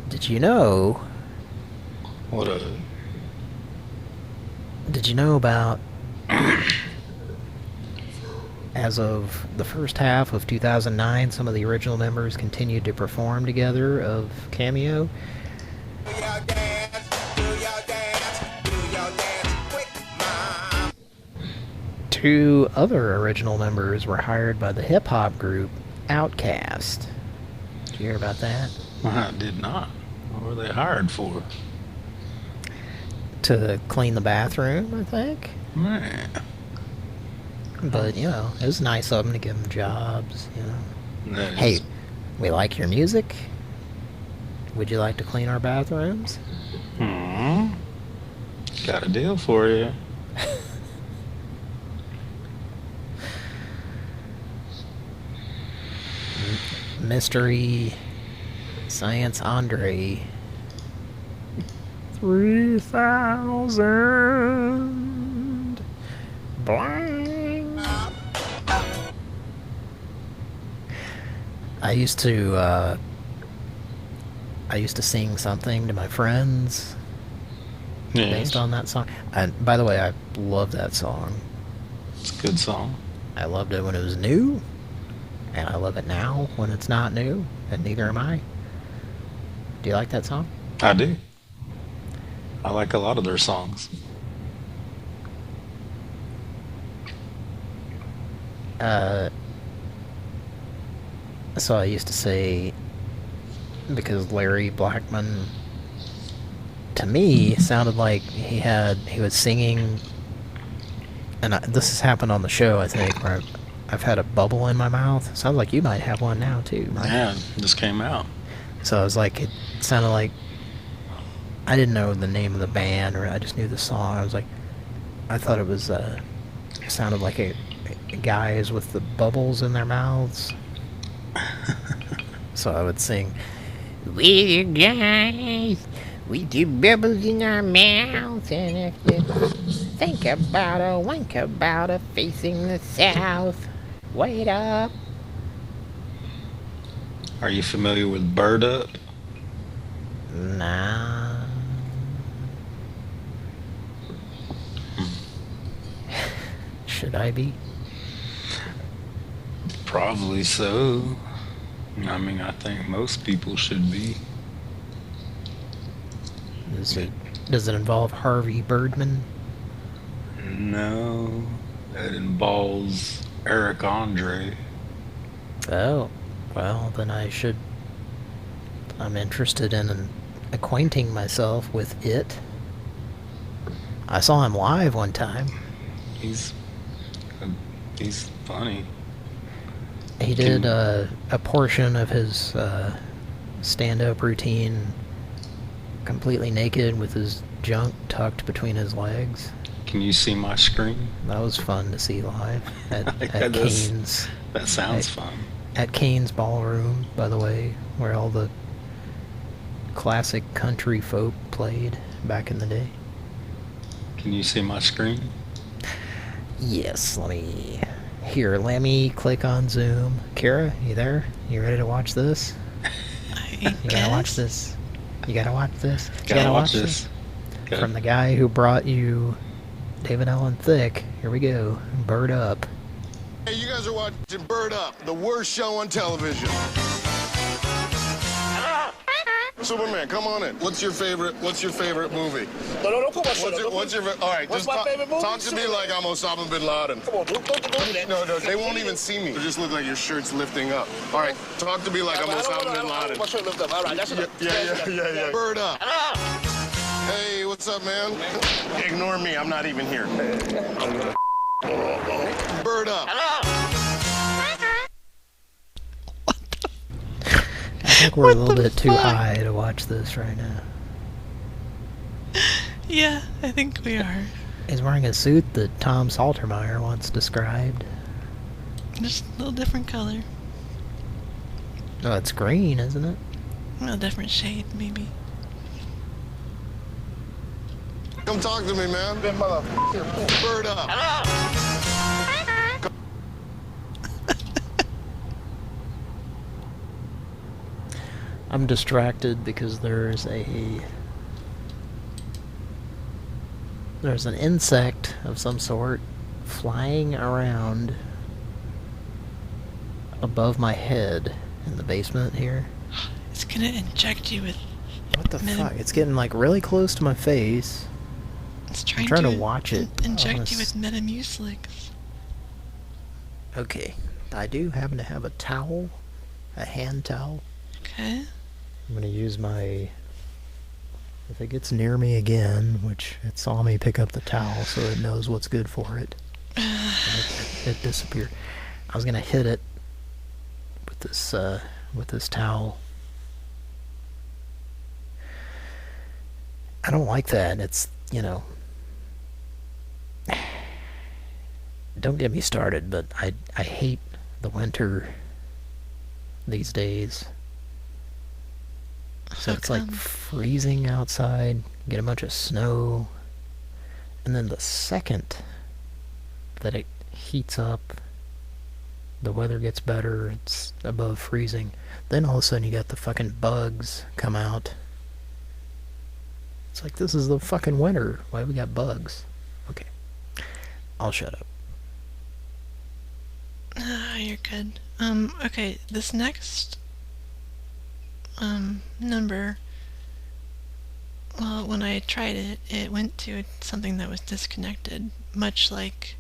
Did you know... What Did you know about... As of the first half of 2009, some of the original members continued to perform together of Cameo. Two other original members were hired by the hip-hop group Outkast. Did you hear about that? I did not. What were they hired for? To clean the bathroom, I think. Man. But, you know, it was nice of them to give them jobs, you know. That Hey, is- we like your music. Would you like to clean our bathrooms? Got a deal for you. Mystery Science Andre. 3,000 blank. I used to sing something to my friends based on that song. And by the way, I love that song. It's a good song. I loved it when it was new, and I love it now when it's not new, and neither am I. Do you like that song? I do. I like a lot of their songs. So I used to say, because Larry Blackman, to me, sounded like he was singing, and this has happened on the show, I think, where I've had a bubble in my mouth. Sounds like you might have one now, too, Mike. Yeah, this came out. So I was like, it sounded like, I didn't know the name of the band, or I just knew the song. I was like, I thought it was, it sounded like a guys with the bubbles in their mouths. So I would sing, "We're guys with the bubbles in our mouths, and if you think about a wink about a facing the south, wait up." Are you familiar with Bird Up? Nah. Should I be? Probably so. I mean, I think most people should be. Does it involve Harvey Birdman? No, that involves Eric Andre. Oh, well, then I'm interested in acquainting myself with it. I saw him live one time. He's funny. He did a portion of his stand-up routine completely naked with his junk tucked between his legs. Can you see my screen? That was fun to see live at Kane's. That sounds fun. At Kane's Ballroom, by the way, where all the classic country folk played back in the day. Can you see my screen? Yes, let me click on Zoom. Kira, you there? You ready to watch this? You gotta watch this. You gotta watch this. You gotta watch this. From the guy who brought you David Allen Thick. Here we go. Bird Up. Hey, you guys are watching Bird Up, the worst show on television. Superman, come on in. What's your favorite movie? No, don't put my shirt up. What's your all right, What's just my favorite movie? talk to me like I'm Osama bin Laden. Come on, don't do that. No, they won't even see me. It just look like your shirt's lifting up. All right, talk to me like I'm Osama bin Laden. My shirt lift up. All right, that's enough. Yeah. Bird Up. Hey, what's up, man? Ignore me. I'm not even here. Bird up. I think we're a little bit too high to watch this right now. Yeah, I think we are. He's wearing a suit that Tom Saltermeyer once described. Just a little different color. Oh, it's green, isn't it? A different shade, maybe. Come talk to me, man. Bird up. I'm distracted because there's an insect of some sort flying around above my head in the basement here. It's gonna inject you with... What the fuck? It's getting like really close to my face. It's I'm trying to watch it. Inject you with Metamucilix. Okay. I do happen to have a towel. A hand towel. Okay. I'm gonna use my... If it gets near me again, which it saw me pick up the towel, so it knows what's good for it. It disappeared. I was gonna hit it with this towel. I don't like that. It's, you know... Don't get me started, but I hate the winter these days. So it's like freezing outside, get a bunch of snow, and then the second that it heats up, the weather gets better, it's above freezing, then all of a sudden you got the fucking bugs come out. It's like, this is the fucking winter. Why we got bugs? Okay. I'll shut up. You're good. Okay, this next number, well, when I tried it, it went to something that was disconnected, much like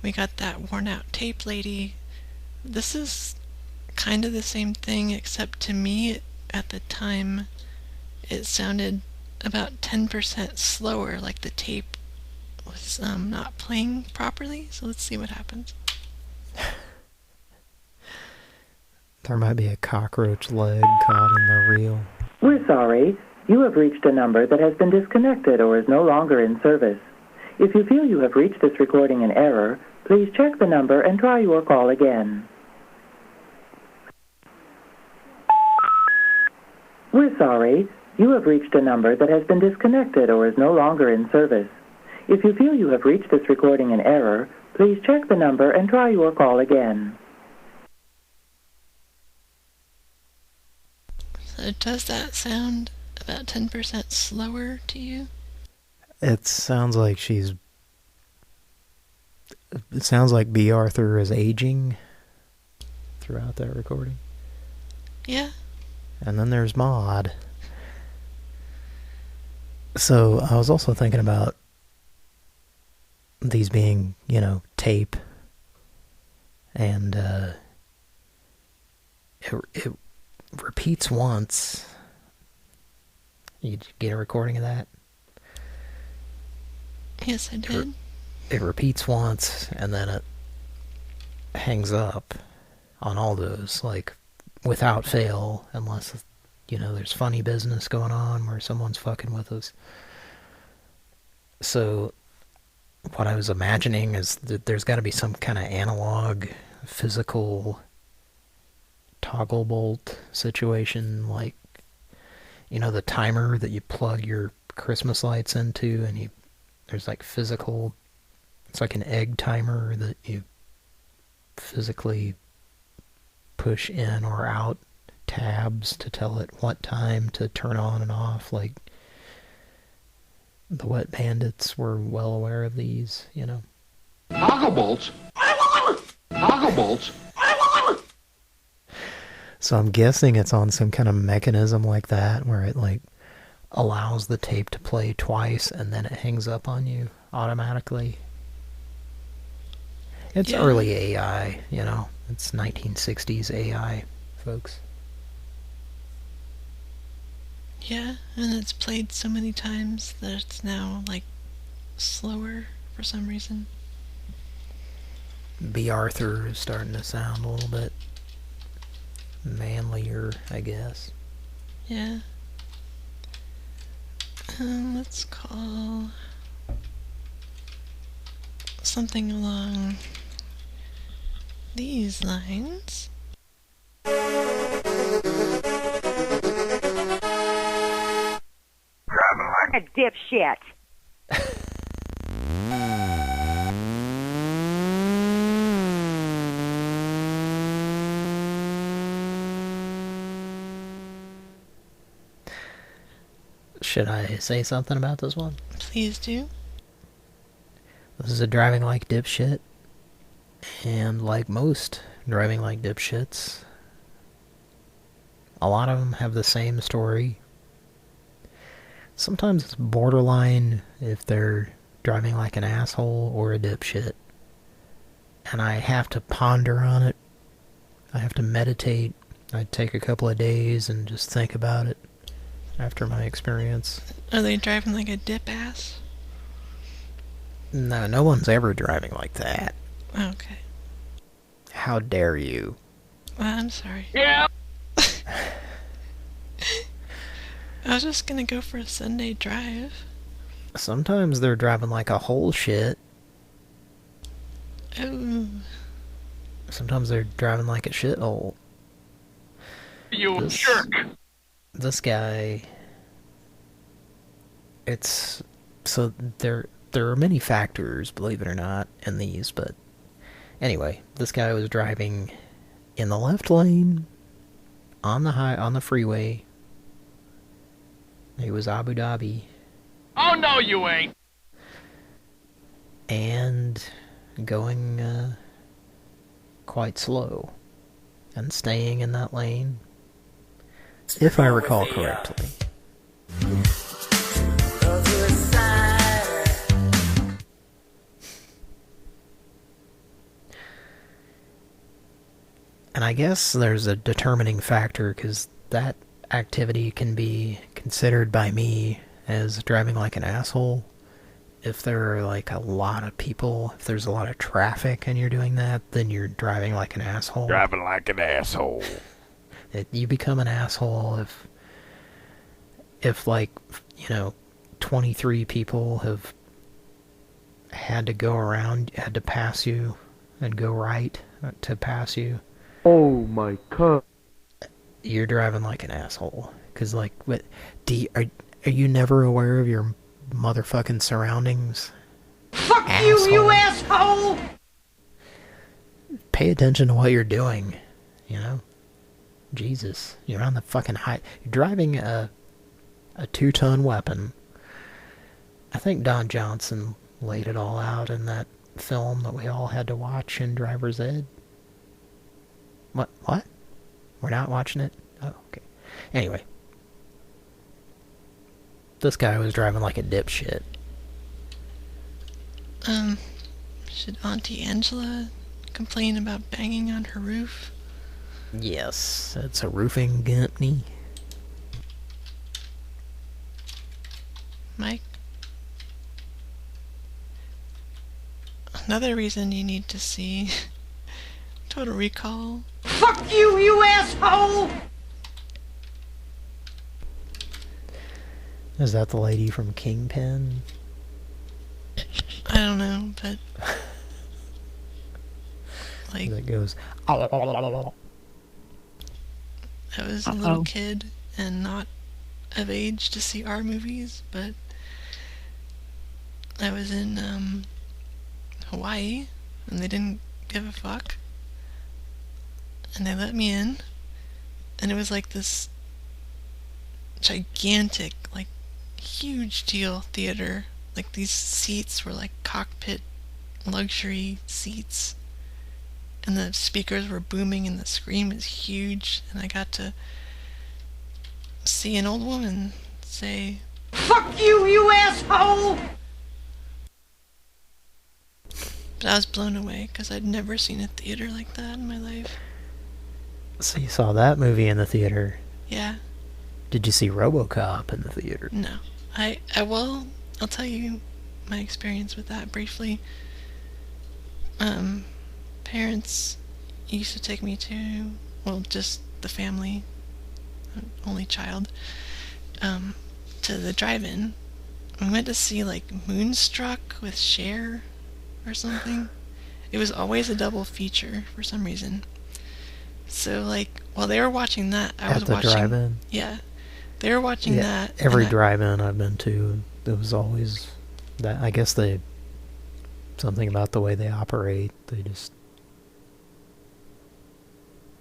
we got that worn out tape lady. This is kind of the same thing, except to me, at the time, it sounded about 10% slower, like the tape was not playing properly. So let's see what happens. There might be a cockroach leg caught in the reel. We're sorry. You have reached a number that has been disconnected or is no longer in service. If you feel you have reached this recording in error, please check the number and try your call again. We're sorry. You have reached a number that has been disconnected or is no longer in service. If you feel you have reached this recording in error, please check the number and try your call again. So does that sound about 10% slower to you? It sounds like she's... It sounds like B. Arthur is aging throughout that recording. Yeah. And then there's Maud. So I was also thinking about these being, you know, tape. And it repeats once. You get a recording of that? Yes, I did. It repeats once, and then it hangs up on all those, like, without fail, unless, you know, there's funny business going on where someone's fucking with us. So, what I was imagining is that there's got to be some kind of analog, physical toggle bolt situation, like, you know, the timer that you plug your Christmas lights into, and there's like physical, it's like an egg timer that you physically push in or out tabs to tell it what time to turn on and off. Like, the Wet Bandits were well aware of these, you know. Toggle bolts? Toggle bolts? So I'm guessing it's on some kind of mechanism like that, where it like allows the tape to play twice and then it hangs up on you automatically. It's early AI, you know. It's 1960s AI, folks. Yeah, and it's played so many times that it's now, like, slower for some reason. B. Arthur is starting to sound a little bit manlier, I guess. Yeah. Let's call something along these lines. A dipshit. Should I say something about this one? Please do. This is a driving like dipshit. And like most driving like dipshits, a lot of them have the same story. Sometimes it's borderline if they're driving like an asshole or a dipshit. And I have to ponder on it. I have to meditate. I'd take a couple of days and just think about it after my experience. Are they driving like a dip ass? No, no one's ever driving like that. Okay. How dare you? Well, I'm sorry. Yeah. I was just gonna go for a Sunday drive. Sometimes they're driving like a whole shit. Oh. Sometimes they're driving like a shithole. You jerk. This guy... It's... So there are many factors, believe it or not, in these, but... Anyway, this guy was driving in the left lane on the freeway. He was Abu Dhabi. Oh, no, you ain't. And going quite slow. And staying in that lane. If I recall correctly. And I guess there's a determining factor, because that activity can be considered by me as driving like an asshole. If there are like a lot of people, if there's a lot of traffic and you're doing that, then you're driving like an asshole. Driving like an asshole. You become an asshole if like, 23 people have had to go around, had to pass you and go right to pass you. Oh my god. You're driving like an asshole. Because, like, are you never aware of your motherfucking surroundings? Fuck you, you asshole! Pay attention to what you're doing, you know? Jesus. You're on the fucking high... You're driving a 2-ton weapon. I think Don Johnson laid it all out in that film that we all had to watch in Driver's Ed. What? We're not watching it? Oh, okay. Anyway. This guy was driving like a dipshit. Should Auntie Angela complain about banging on her roof? Yes, it's a roofing company. Mike? Another reason you need to see Total Recall. Fuck you, you asshole! Is that the lady from Kingpin? I don't know, but... like... That goes... I was a little kid and not of age to see our movies, but I was in Hawaii and they didn't give a fuck, and they let me in, and it was like this gigantic, like huge deal theater. Like these seats were like cockpit luxury seats, and the speakers were booming and the screen was huge, and I got to see an old woman say, "Fuck you, you asshole!" But I was blown away because I'd never seen a theater like that in my life. So you saw that movie in the theater? Yeah. Did you see RoboCop in the theater? No. Well, I'll tell you my experience with that briefly. Parents used to take me to, well, just the family, only child, to the drive-in. We went to see, like, Moonstruck with Cher or something. It was always a double feature for some reason. So, like, while they were watching that, I was watching... At the drive-in? Yeah. They were watching that. Every drive-in I've been to, there was always that. I guess something about the way they operate,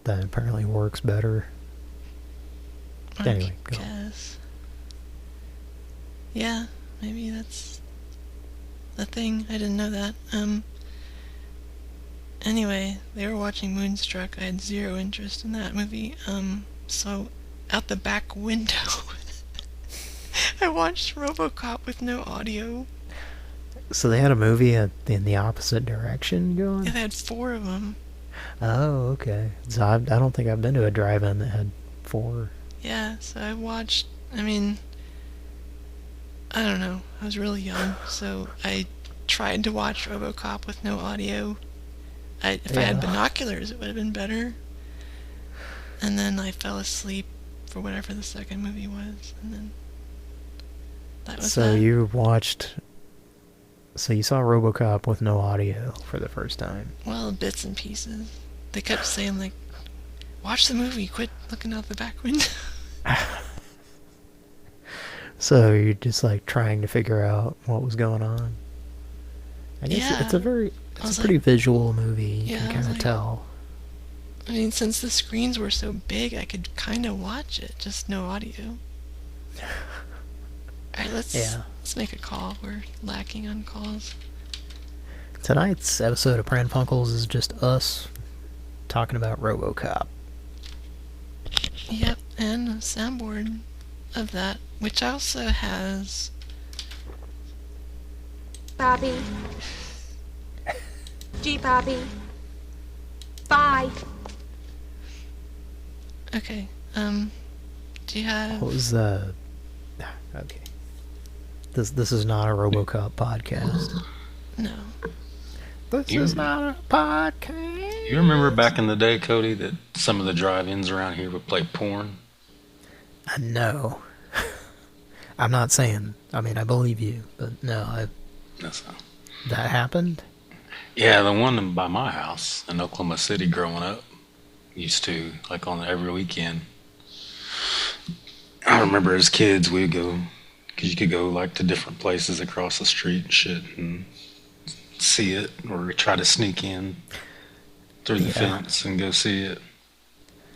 that apparently works better. Anyway, go. Yeah, maybe that's the thing. I didn't know that. Anyway, they were watching Moonstruck. I had zero interest in that movie. So out the back window, I watched RoboCop with no audio. So they had a movie in the opposite direction going? Yeah, they had 4 of them. Oh, okay. So I don't think I've been to a drive-in that had 4. Yeah, so I watched, I mean, I don't know. I was really young, so I tried to watch RoboCop with no audio. If I had binoculars, it would have been better. And then I fell asleep for whatever the second movie was, and then that was So that. So you saw RoboCop with no audio for the first time? Well, bits and pieces. They kept saying, like, watch the movie, quit looking out the back window. So you're just, like, trying to figure out what was going on? I guess it's a pretty visual movie, you can kind of tell. I mean, since the screens were so big, I could kind of watch it, just no audio. Alright, let's make a call. We're lacking on calls. Tonight's episode of Pran Funkels is just us talking about RoboCop. Yep, and a soundboard of that, which also has... Bobby. G. Bobby. Bye. Okay, do you have... What was okay. This is not a RoboCop podcast. No. This is not a podcast. You remember back in the day, Cody, that some of the drive-ins around here would play porn? No. I'm not saying, I mean, I believe you, but no, That's not. That happened? Yeah, the one by my house in Oklahoma City growing up used to, like, on every weekend. I remember as kids, we'd go, because you could go, like, to different places across the street and shit and see it, or try to sneak in through the fence and go see it.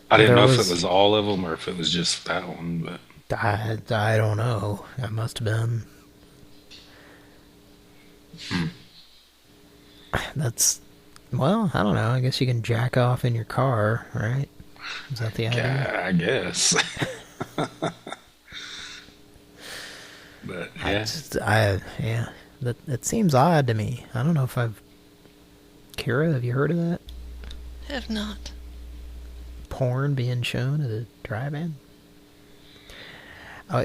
I didn't know if it was all of them or if it was just that one, but... I don't know. It must have been. That's... Well, I don't know. I guess you can jack off in your car, right? Is that the idea? I guess. But, yeah. That seems odd to me. I don't know if I've... Kira, have you heard of that? Have not. Porn being shown at a drive-in?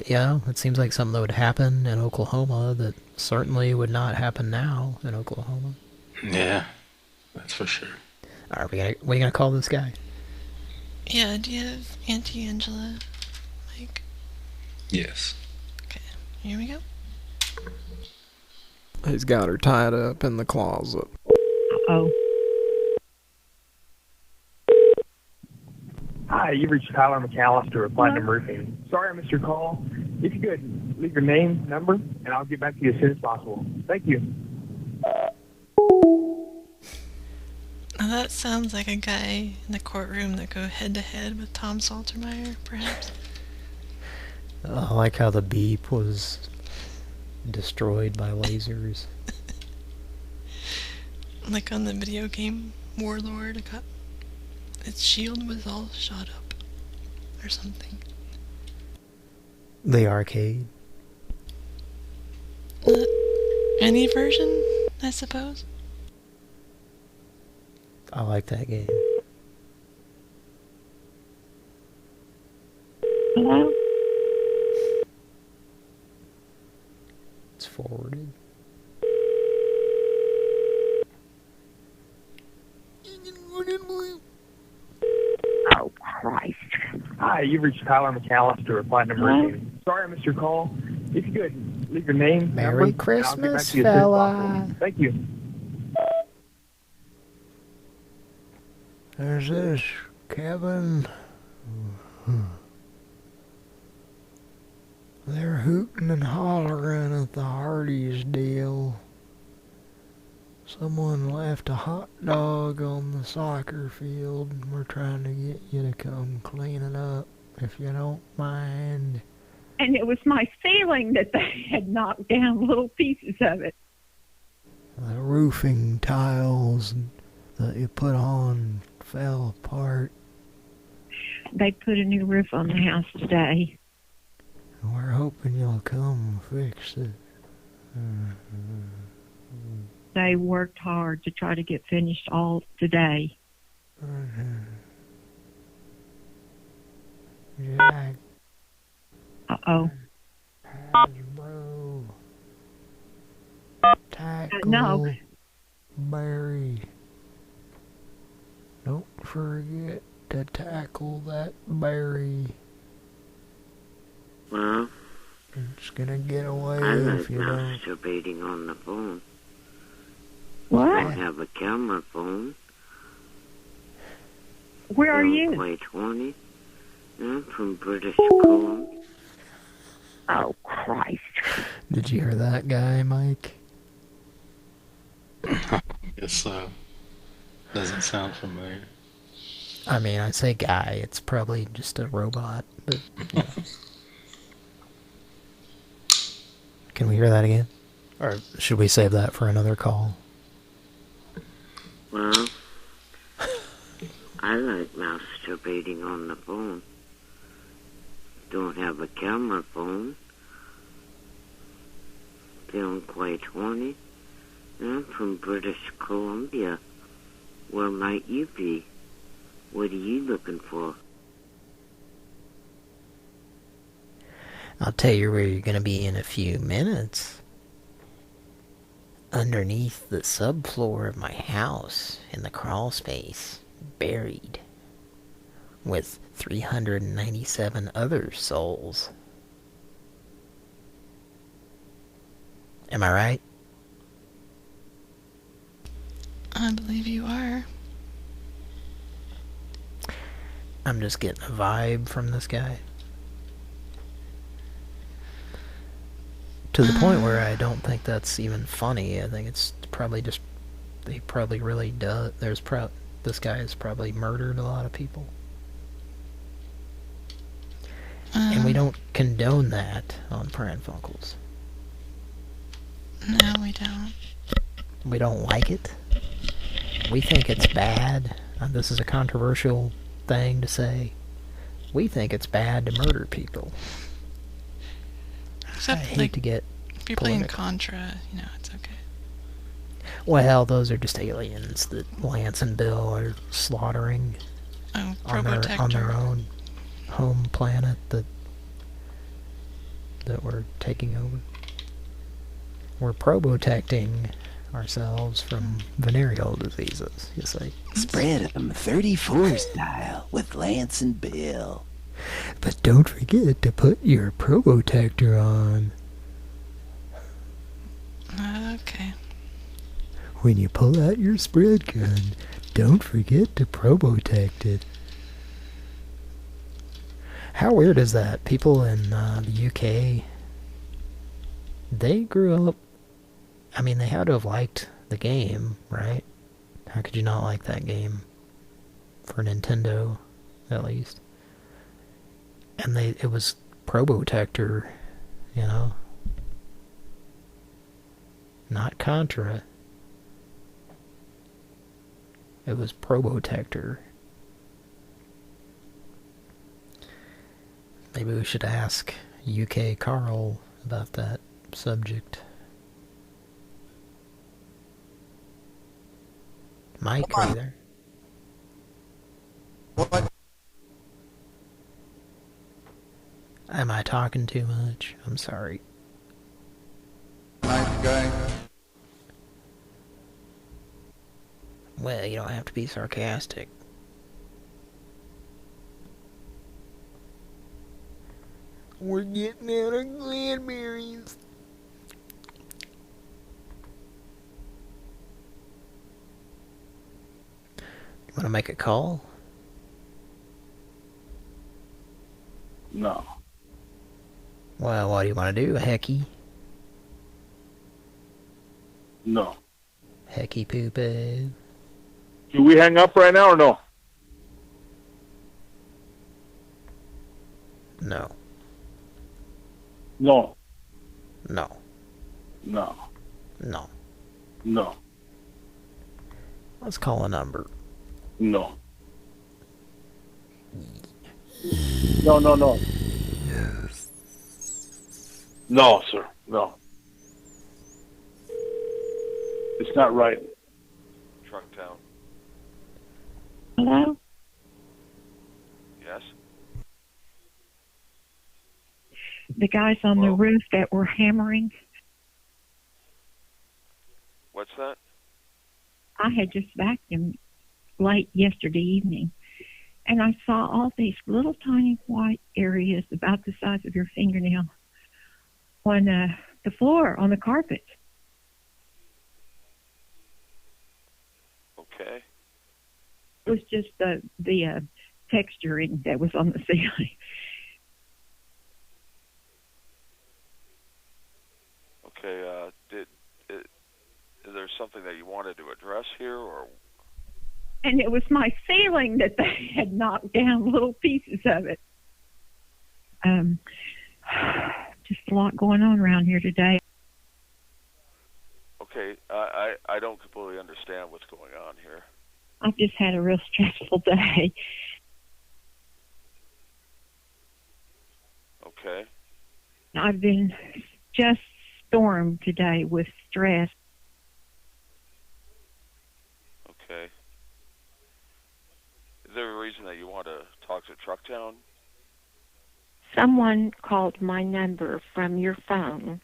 Yeah, it seems like something that would happen in Oklahoma that certainly would not happen now in Oklahoma. Yeah, that's for sure. Are we gonna call this guy? Yeah, do you have Auntie Angela, Mike? Yes. Okay, here we go. He's got her tied up in the closet. Oh. Hi, you've reached Tyler McAllister of Platinum Roofing. Sorry I missed your call. If you could, leave your name, number, and I'll get back to you as soon as possible. Thank you. Now that sounds like a guy in the courtroom that go head-to-head with Tom Saltermeyer, perhaps. I like how the beep was destroyed by lasers. Like on the video game Warlord, its shield was all shot up. Or something. The arcade. Any version, I suppose? I like that game. Hello? Christ. Hi, you've reached Tyler McAllister of Platinum Roofing. Sorry I missed your call. If you could, leave your name, Merry number, and I'll get back Christmas, to you as soon as fella. possible. Thank you. There's this, Kevin. They're hooting and hollering at the Hardee's deal. Someone left a hot dog on the soccer field, and we're trying to get you to come clean it up, if you don't mind. And it was my feeling that they had knocked down little pieces of it. The roofing tiles that you put on fell apart. They put a new roof on the house today. We're hoping you'll come fix it. They worked hard to try to get finished all today. Jack. Uh-oh. Hasbro. Tackle. No. Barry. Don't forget to tackle that berry. Well, it's gonna get away I like if you don't. masturbating on the phone. What? I have a camera phone. Where are you? Quite 20. I'm from British Columbia. Oh, Christ. Did you hear that guy, Mike? Guess so. Doesn't sound familiar. I mean, I say guy, it's probably just a robot, but yeah. Can we hear that again? Or should we save that for another call? Well, I like masturbating on the phone. Don't have a camera phone. Feeling quite horny. I'm from British Columbia. Where might you be? What are you looking for? I'll tell you where you're going to be in a few minutes. Underneath the subfloor of my house, in the crawl space, buried, with 397 other souls. Am I right? I believe you are. I'm just getting a vibe from this guy. To the point where I don't think that's even funny. I think it's probably just, he probably really does. This guy has probably murdered a lot of people. And we don't condone that on Pran Funkels. No, we don't. We don't like it. We think it's bad. This is a controversial thing to say. We think it's bad to murder people. Except, I hate to get if you're playing political. Contra, you know, it's okay. Well, those are just aliens that Lance and Bill are slaughtering on their own home planet that we're taking over. We're probotecting ourselves from venereal diseases, you see. Spread 'em 34 style with Lance and Bill. But don't forget to put your probotector on. Okay. When you pull out your spread gun, don't forget to probotect it. How weird is that? People in the UK, they grew up, I mean, they had to have liked the game, right? How could you not like that game? For Nintendo, at least. And it was Probotector, you know? Not Contra. It was Probotector. Maybe we should ask UK Carl about that subject. Mike, are you there? What? Am I talking too much? I'm sorry. Night guy. Well, you don't have to be sarcastic. We're getting out of cranberries. You want to make a call? No. Well, what do you want to do, Hecky? No. Hecky poo-poo. Do we hang up right now or no? No. No. No. No. No. No. Let's call a number. No. No, no, no. Yes. No, sir. No. It's not right. Trucktown. Hello? Yes? The guys on the roof that were hammering. What's that? I had just vacuumed late yesterday evening, and I saw all these little tiny white areas about the size of your fingernail on the floor, on the carpet. Okay. It was just the texturing that was on the ceiling. Okay, is there something that you wanted to address here, or? And it was my feeling that they had knocked down little pieces of it. Just a lot going on around here today. Okay, I don't completely understand what's going on here. I've just had a real stressful day. Okay. I've been just stormed today with stress. Okay. Is there a reason that you want to talk to Trucktown? Someone called my number from your phone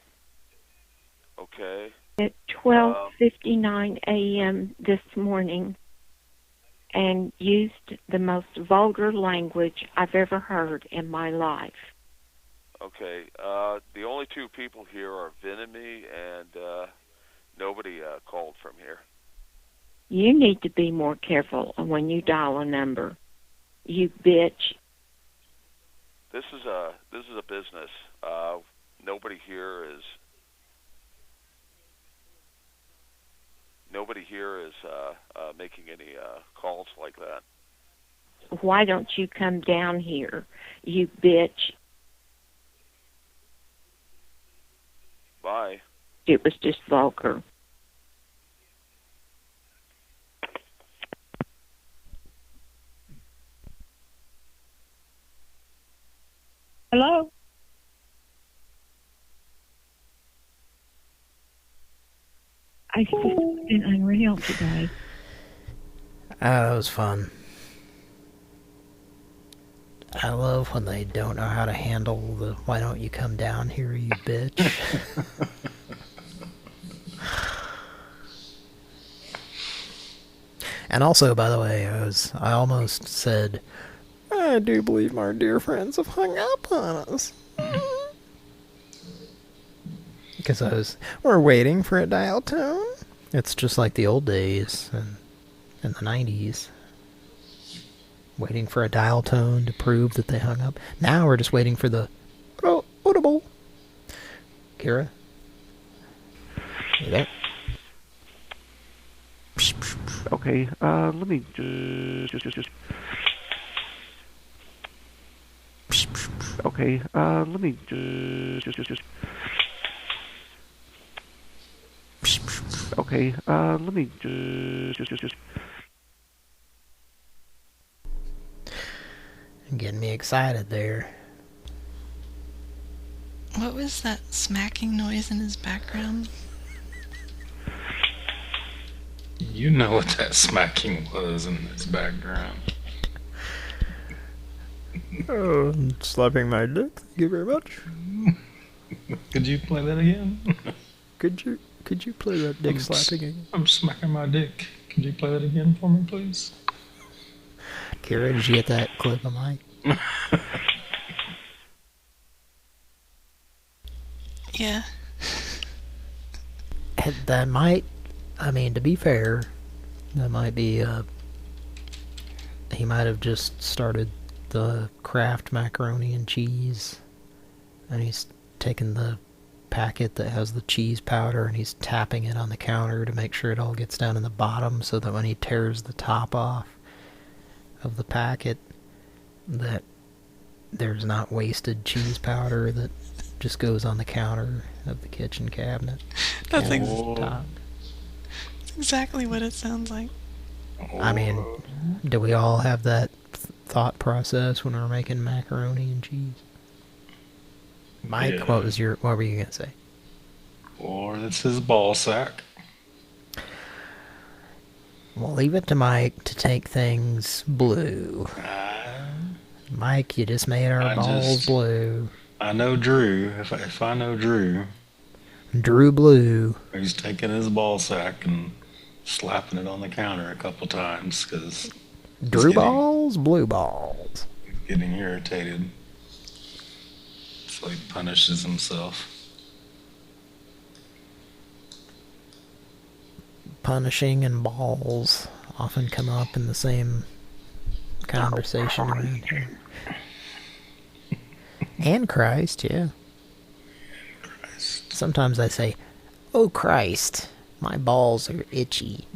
Okay. at 12:59 a.m. this morning and used the most vulgar language I've ever heard in my life. Okay. The only two people here are Vin and me, and nobody called from here. You need to be more careful when you dial a number. You bitch. This is a business. Nobody here is making any calls like that. Why don't you come down here, you bitch? Bye. It was just vulgar. Hello? I've just been unreal today. That was fun. I love when they don't know how to handle the "why don't you come down here, you bitch." And also, by the way, I almost said, I do believe our dear friends have hung up on us. Because we're waiting for a dial tone. It's just like the old days in the 90s. Waiting for a dial tone to prove that they hung up. Now we're just waiting for the audible. Kira? You there? Okay, let me just. Okay, let me just. Okay, let me just. Getting me excited there. What was that smacking noise in his background? You know what that smacking was in his background. Oh, I'm slapping my dick. Thank you very much. Could you play that again? Could you play that dick slapping again? I'm smacking my dick. Could you play that again for me, please? Kira, did you get that clip of mine? Yeah. That might, I mean, to be fair, that might be, he might have just started the Kraft macaroni and cheese, and he's taken the packet that has the cheese powder and he's tapping it on the counter to make sure it all gets down in the bottom so that when he tears the top off of the packet, that there's not wasted cheese powder that just goes on the counter of the kitchen cabinet. That's top. exactly what it sounds like. I mean, do we all have that thought process when we're making macaroni and cheese? Mike, Yeah. what were you gonna say? Or it's his ball sack. We'll leave it to Mike to take things blue. Mike, you just made our balls blue. I know Drew. If I know Drew. Drew Blue. He's taking his ball sack and slapping it on the counter a couple times because Drew balls, blue balls. Getting irritated. So he punishes himself. Punishing and balls often come up in the same conversation around here. And Christ, yeah. Christ. Sometimes I say, "Oh Christ, my balls are itchy."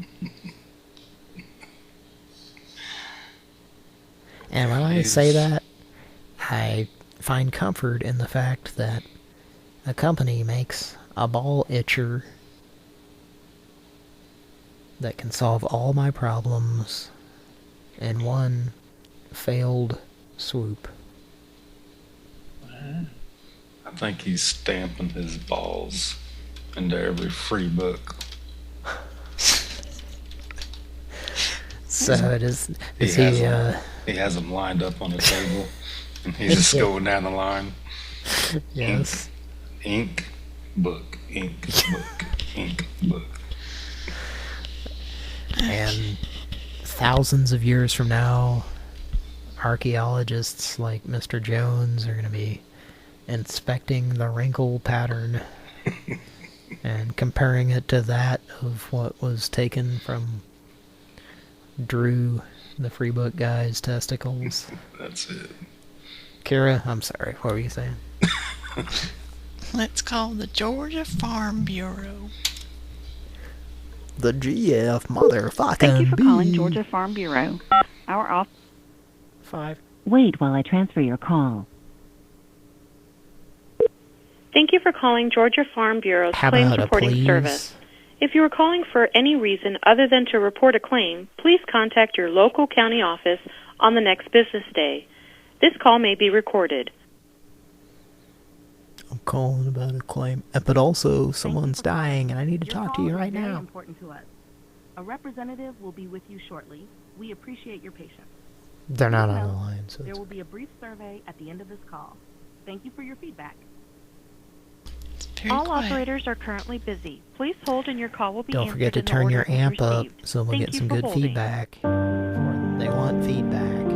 And when I say that, I find comfort in the fact that a company makes a ball itcher that can solve all my problems in one failed swoop. I think he's stamping his balls into every free book. So it is he has them lined up on the table, and he's just going down the line. Yes. Ink, book, ink, book, ink, book. And thousands of years from now, archaeologists like Mr. Jones are going to be inspecting the wrinkle pattern and comparing it to that of what was taken from Drew, the free book guy's testicles. That's it. Kira, I'm sorry, what were you saying? Let's call the Georgia Farm Bureau. The GF motherfucking Thank you for calling bee. Georgia Farm Bureau. Our office. 5. Wait while I transfer your call. Thank you for calling Georgia Farm Bureau's How Claims about a Reporting please? Service. If you are calling for any reason other than to report a claim, please contact your local county office on the next business day. This call may be recorded. I'm calling about a claim, but also someone's dying and I need to talk to you right Very now. important to us. A representative will be with you shortly. We appreciate your patience. They're not Please on the note, line, so there it's... will be a brief survey at the end of this call. Thank you for your feedback. All operators are currently busy. Please hold and your call will be Don't answered forget to in the turn your order it was amp up received. so we'll Thank get you some for good holding. feedback. They want feedback.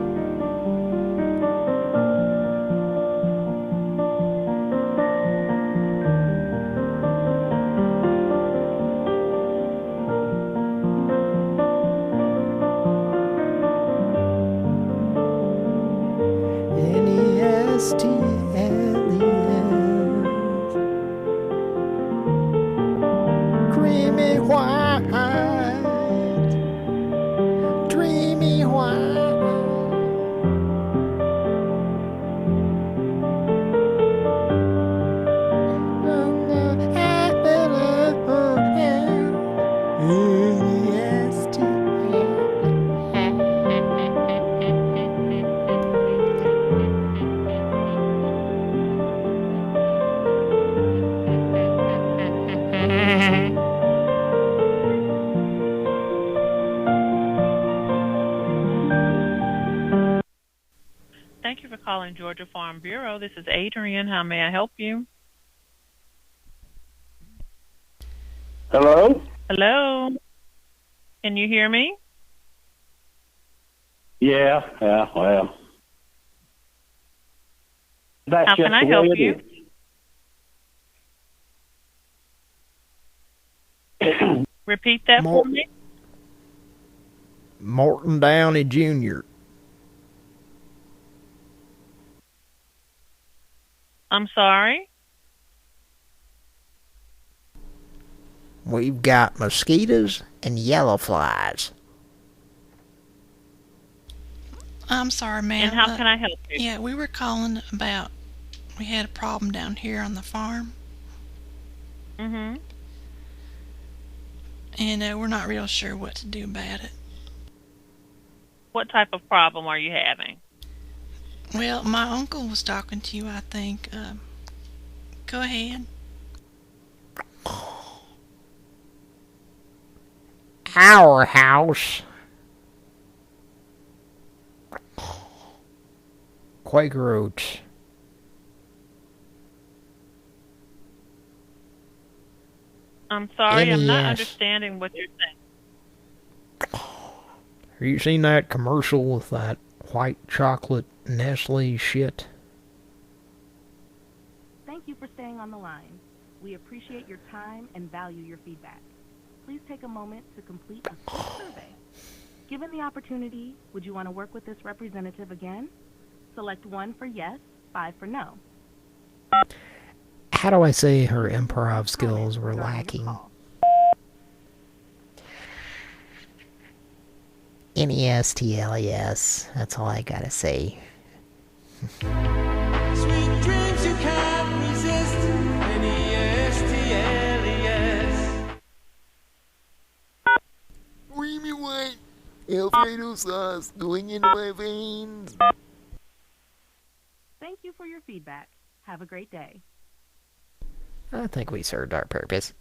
N-E-S-T-L-E-S Creamy white Dreamy white Thank you for calling Georgia Farm Bureau. This is Adrian. How may I help you? Hello? Hello? Can you hear me? Yeah, well. That's How just can I the help way it you? is. Repeat that for me. Morton Downey Jr. I'm sorry. We've got mosquitoes and yellow flies. I'm sorry, ma'am. And how can I help you? Yeah, we were calling about, we had a problem down here on the farm. Mm-hmm. And we're not real sure what to do about it. What type of problem are you having? Well, my uncle was talking to you, I think. Go ahead. Our house. Quaker Oats. I'm sorry, I'm not NES. understanding what you're saying. Have you seen that commercial with that white chocolate Nestle shit? Thank you for staying on the line. We appreciate your time and value your feedback. Please take a moment to complete a quick survey. Given the opportunity, would you want to work with this representative again? Select 1 for yes, 5 for no. How do I say her improv skills were lacking? NESTLES. That's all I gotta say. Sweet dreams you can't resist. NESTLES. Creamy white Alfredo sauce going into my veins. Thank you for your feedback. Have a great day. I think we served our purpose.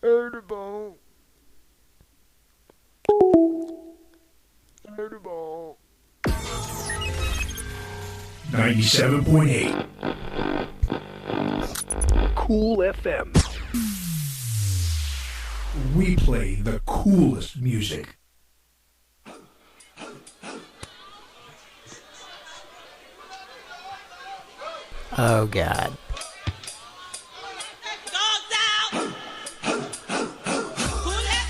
Edible. Edible. 97.8 Cool FM. We play the coolest music. Oh, God. Who let the dogs out? Who let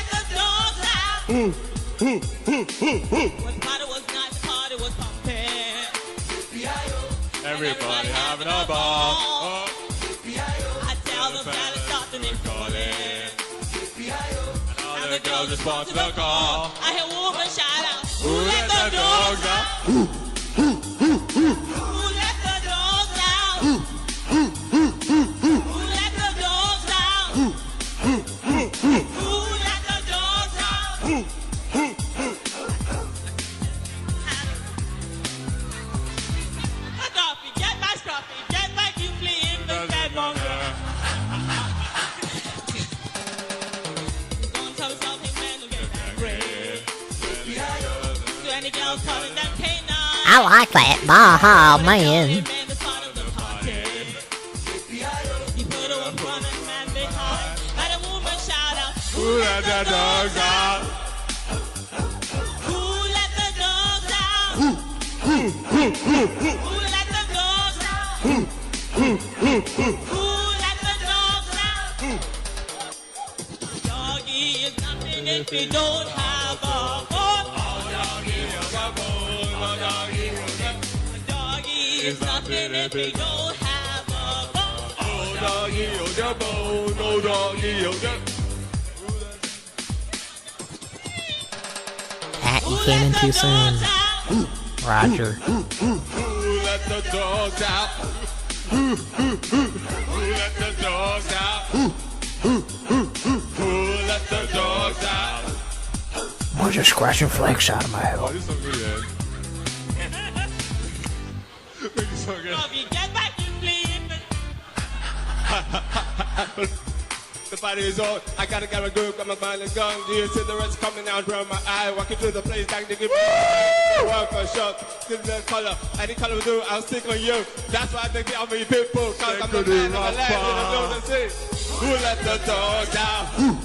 the dogs out? What party was nice, the party was pumping. Everybody having a ball. I tell them that it's something in calling. And all the girls respond to the call. I hear woman shout out, who let the dogs out? Who let the dogs out? Who let the dogs out? Who let the dogs out? Scruffy, get my scruffy, get back you fleeing the bad monger. Don't tell something, man, to get that bread. To any girls calling them canine. I like that. Oh, man. Who let the dogs out? Who let the dogs out? Who let the dogs out? Who let the dogs out? Doggy is nothing if we don't have a bone. Oh, doggy is a bone. Oh, doggy is a bone. Doggy is nothing if we don't have a bone. Oh, doggy is a bone. Oh, doggy is a bone. Pat, you came in too soon. Roger. Who let the dogs out? Who let the dogs out? Who let the dogs out? I'm just scratching flakes out of my head. Oh, this is so good, man. This is so good. Get back, you please. The party is on. I gotta get a group, got my mind and gun. Do you see the rest coming out from my eye? Walking through the place, like to give one for shot. Give the color, any color we do, I'll stick on you. That's why they get on me people, cause I'm the man of the land in the building sea. Who let the dogs out? Who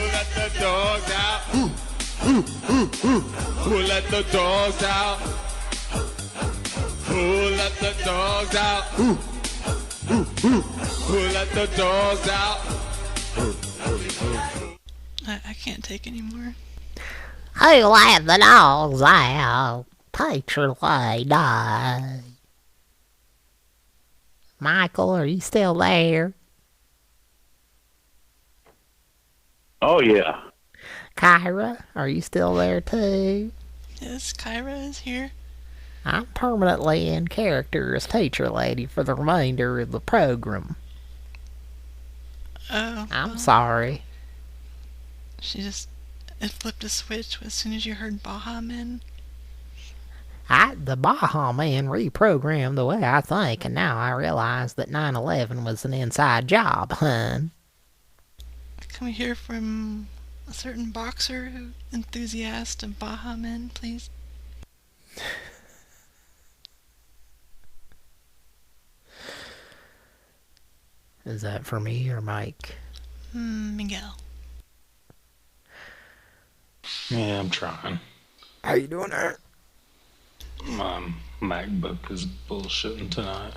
let the dogs out? Who Who let the dogs out? Who let the dogs out? Who let the dogs out? I can't take anymore. Who let the dogs out? Teacher lady. Michael, are you still there? Oh, yeah. Kyra, are you still there too? Yes, Kyra is here. I'm permanently in character as teacher lady for the remainder of the program. Oh. I'm sorry. It flipped a switch as soon as you heard Baja Men. The Baja Man reprogrammed the way I think, and now I realize that 9/11 was an inside job, hun. Can we hear from a certain boxer who enthusiast of Baja Men, please? Is that for me or Mike? Miguel. Yeah, I'm trying. How you doing there? My MacBook is bullshitting tonight.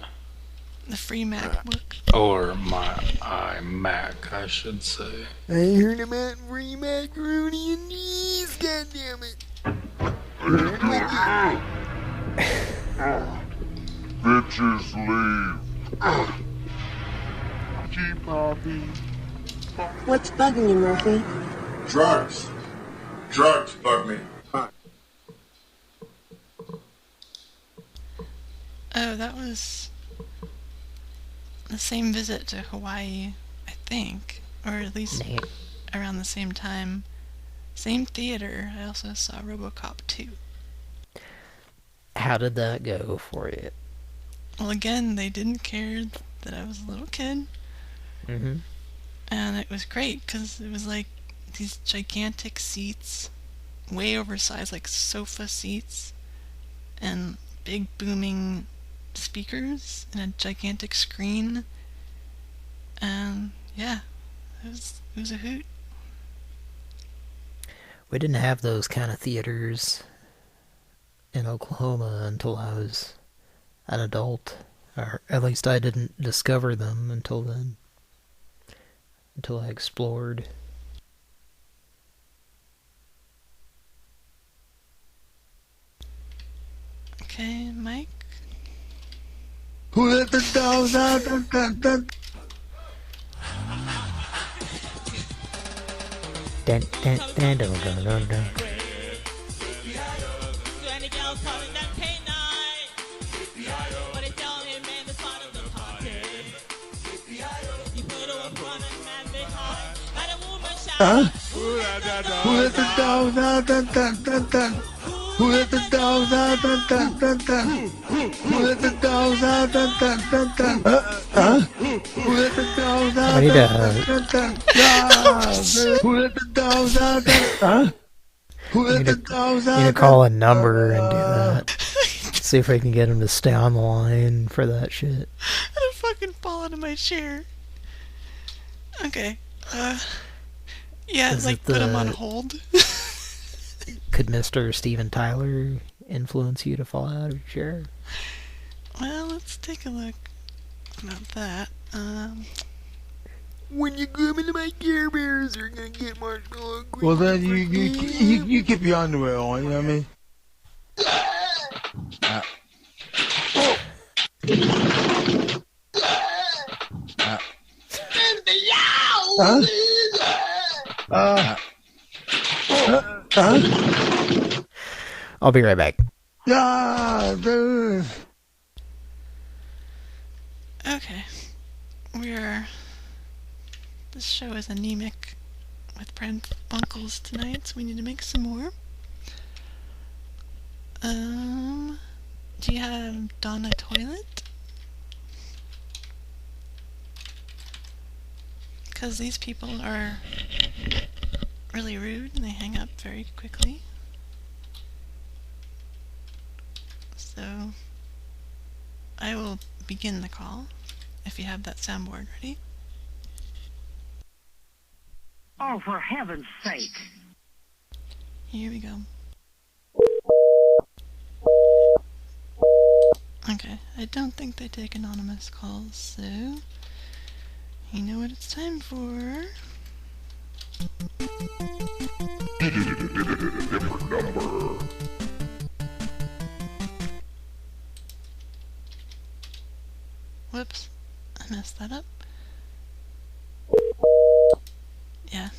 The free MacBook. Or my iMac, I should say. I ain't heard about free macaroni and cheese, goddammit. Bitches leave. Keep Poppy. What's bugging you, Murphy? Drugs. Drugs bug me. Oh, that was the same visit to Hawaii, I think. Or at least around the same time. Same theater. I also saw RoboCop 2. How did that go for you? Well, again, they didn't care that I was a little kid. Mm-hmm. And it was great, because it was like these gigantic seats, way oversized, like sofa seats, and big booming speakers, and a gigantic screen. And yeah, it was a hoot. We didn't have those kind of theaters in Oklahoma until I was an adult. Or at least I didn't discover them until then. Until I explored. Okay, Mike? Who let the dogs out? Dun, dun, dun. Dun, dun, dun, dun, dun, dun, dun. Huh? Who let the dogs out? Dun, dun, dun, dun. Who let the dogs out? Dun, dun, dun, dun. Who let the dogs out? Dun, dun, dun, dun. Huh? Who let the dogs out? I need to, Dun, dun, dun. Who let the dogs out? Huh? Who let the dogs out? need to call a number and do that. See if we can get him to stay on the line for that shit. I fucking fall out of my chair. Okay, yeah, Is like it put him on hold. Could Mr. Steven Tyler influence you to fall out of your chair? Well, let's take a look about that. When you come into my Care Bears, are gonna get marshmallow. Well, then you keep your underwear on. You know what I mean? I'll be right back. Dude. Okay. This show is anemic with Pran Funkels tonight, so we need to make some more. Do you have Donna Toilet? Because these people are really rude and they hang up very quickly. So I will begin the call if you have that soundboard ready. Oh, for heaven's sake. Here we go. Okay, I don't think they take anonymous calls, so you know what it's time for. Different number. Whoops, I messed that up. Yeah,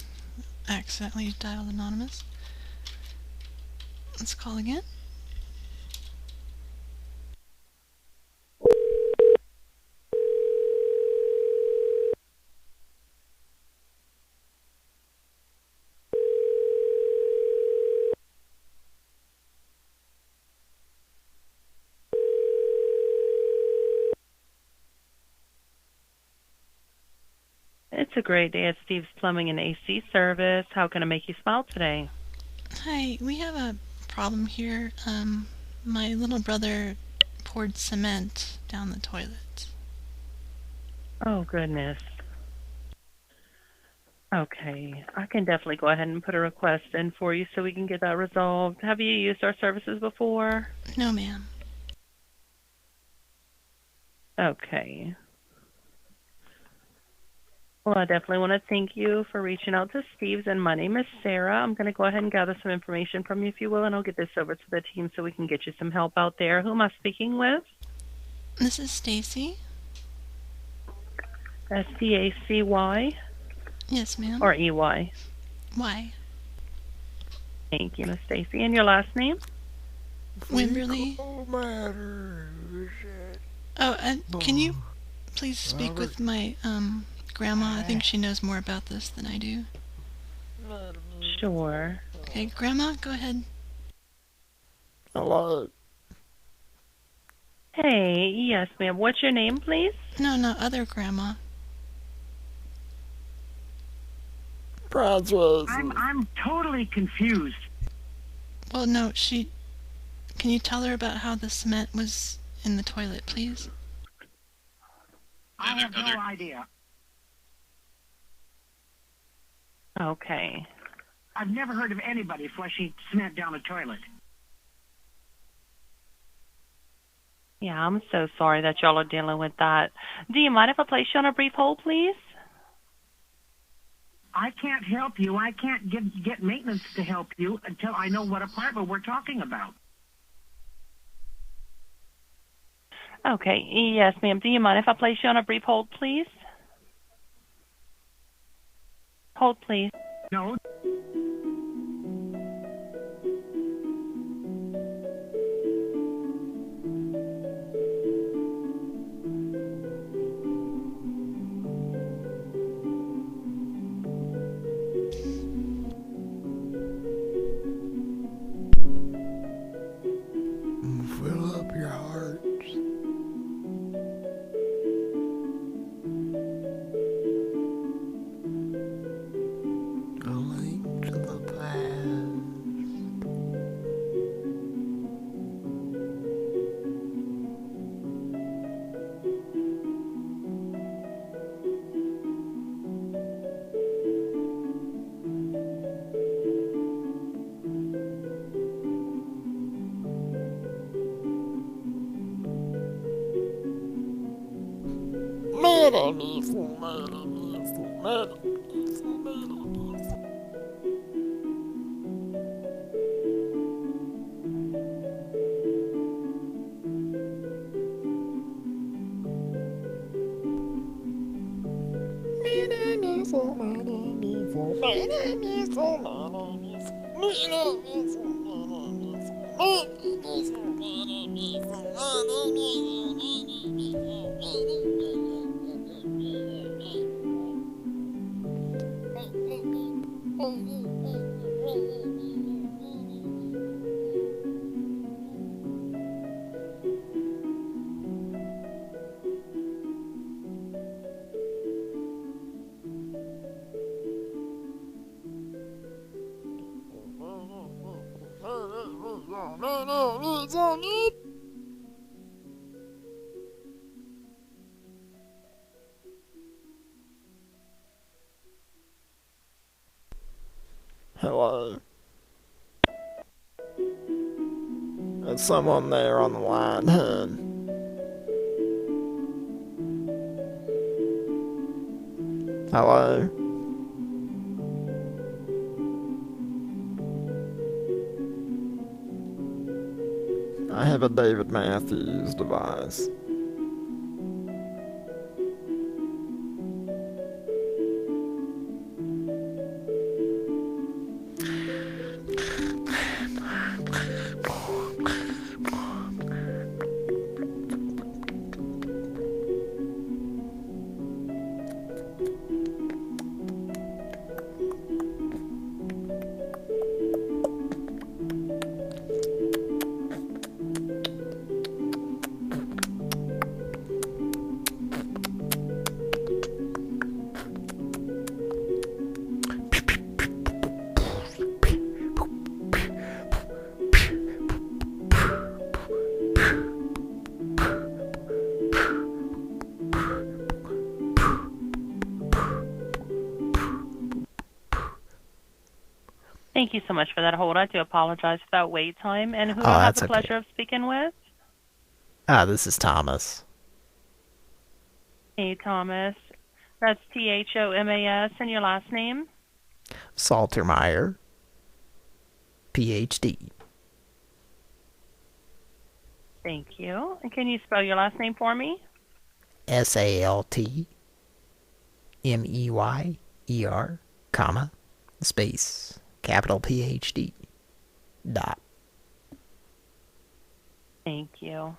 I accidentally dialed anonymous. Let's call again. It's a great day at Steve's Plumbing and AC Service. How can I make you smile today? Hi, we have a problem here. My little brother poured cement down the toilet. Oh, goodness. Okay, I can definitely go ahead and put a request in for you so we can get that resolved. Have you used our services before? No, ma'am. Okay. Well, I definitely want to thank you for reaching out to Steve's, and my name is Sarah. I'm going to go ahead and gather some information from you, if you will, and I'll get this over to the team so we can get you some help out there. Who am I speaking with? This is Stacy. S-T-A-C-Y? Yes, ma'am. Or E-Y? Why? Thank you, Miss Stacy. And your last name? Wimberly. Oh, and can you please speak with my grandma? I think she knows more about this than I do. Sure. Okay, Grandma, go ahead. Hello. Hey, yes, ma'am. What's your name, please? No, other Grandma. Francis. I'm totally confused. Well, no, can you tell her about how the cement was in the toilet, please? I have no idea. Okay. I've never heard of anybody flushing cement down a toilet. Yeah, I'm so sorry that y'all are dealing with that. Do you mind if I place you on a brief hold, please? I can't help you. I can't get maintenance to help you until I know what apartment we're talking about. Okay, yes, ma'am. Do you mind if I place you on a brief hold, please? Hold, please. No. Fill up your hearts. A link to the past. Hello. Is someone there on the line, hun? Hello? I have a David Matthews device. Thank you so much for that hold. I do apologize for that wait time. And who do I have that's the okay. pleasure of speaking with? This is Thomas. Hey, Thomas. That's Thomas. And your last name? Saltermeyer. PhD. Thank you. And can you spell your last name for me? SALTMEYER, comma, space, capital PhD, dot. Thank you.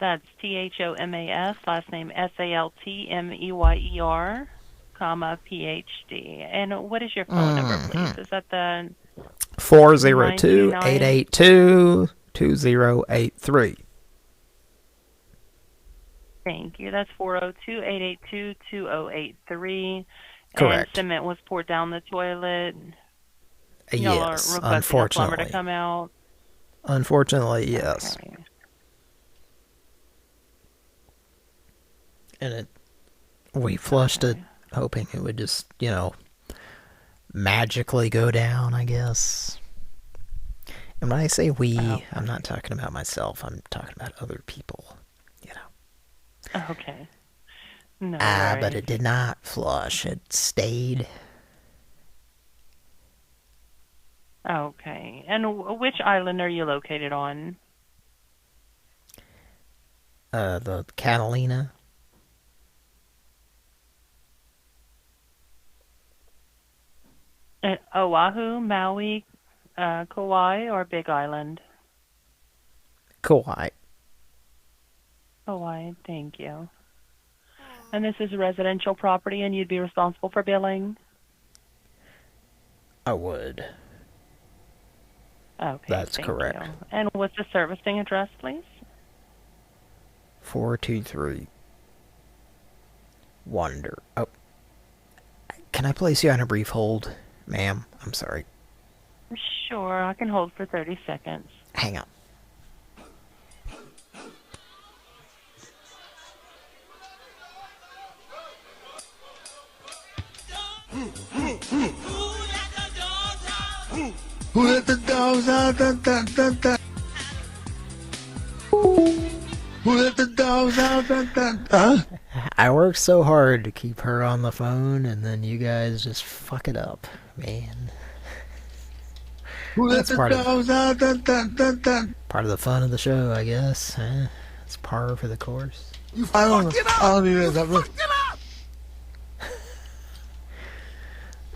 That's Thomas, last name SALTMEYER, comma, PhD. And what is your phone number, please? Is that the 402-882-2083. Thank you. That's 402-882-2083. Correct. And cement was poured down the toilet. Y'all are Yes, requesting unfortunately. a plumber to come out. Unfortunately, yes. Okay. And we flushed it, hoping it would just, magically go down, I guess. And when I say we, I'm not talking about myself. I'm talking about other people, Okay. No but worries. it did not flush. It stayed. Okay. And which island are you located on? The Catalina. Oahu, Maui, Kauai, or Big Island? Kauai. Hawaii, thank you. And this is a residential property, and you'd be responsible for billing? I would. Okay, That's thank correct. you. And what's the servicing address, please? 423. Wonder. Oh. Can I place you on a brief hold, ma'am? I'm sorry. Sure, I can hold for 30 seconds. Hang on. Who let the dogs out? Dun, dun, dun, dun. Who let the dogs out? Dun, dun, dun. I worked so hard to keep her on the phone, and then you guys just fuck it up, man. Who let That's the part dogs out? Dun, dun, dun, dun. Part of the fun of the show, I guess. Huh? It's par for the course. I don't need that.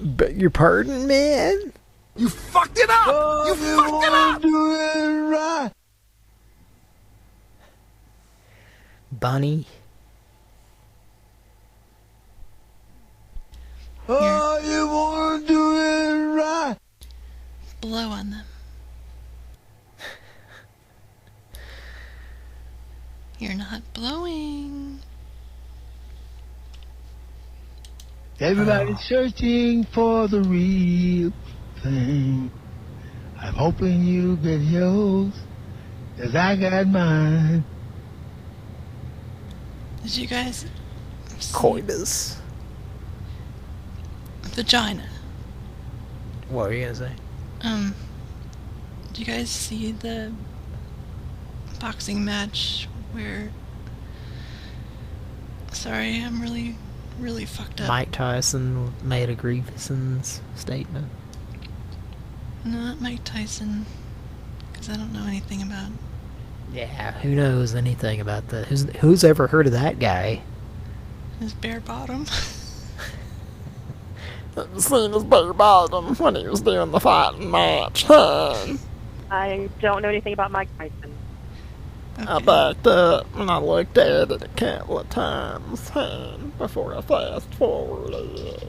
Beg your pardon, man? You fucked it up! Oh, you fucked it up! Do it right. Bunny. Oh, you want to do it right. Blow on them. You're not blowing. Everybody's searching for the real thing. I'm hoping you get yours, 'cause I got mine. Did you guys see Coitus. vagina? What were you gonna say? Did you guys see the boxing match where... Sorry, I'm really, really fucked up. Mike Tyson made a grievance statement. Not Mike Tyson, because I don't know anything about... Yeah, who knows anything about that? Who's ever heard of that guy? His bare bottom. Seen his bare bottom when he was doing the fighting match, huh? I don't know anything about Mike Tyson. Okay. I backed up and I looked at it a couple of times, huh, before I fast forwarded.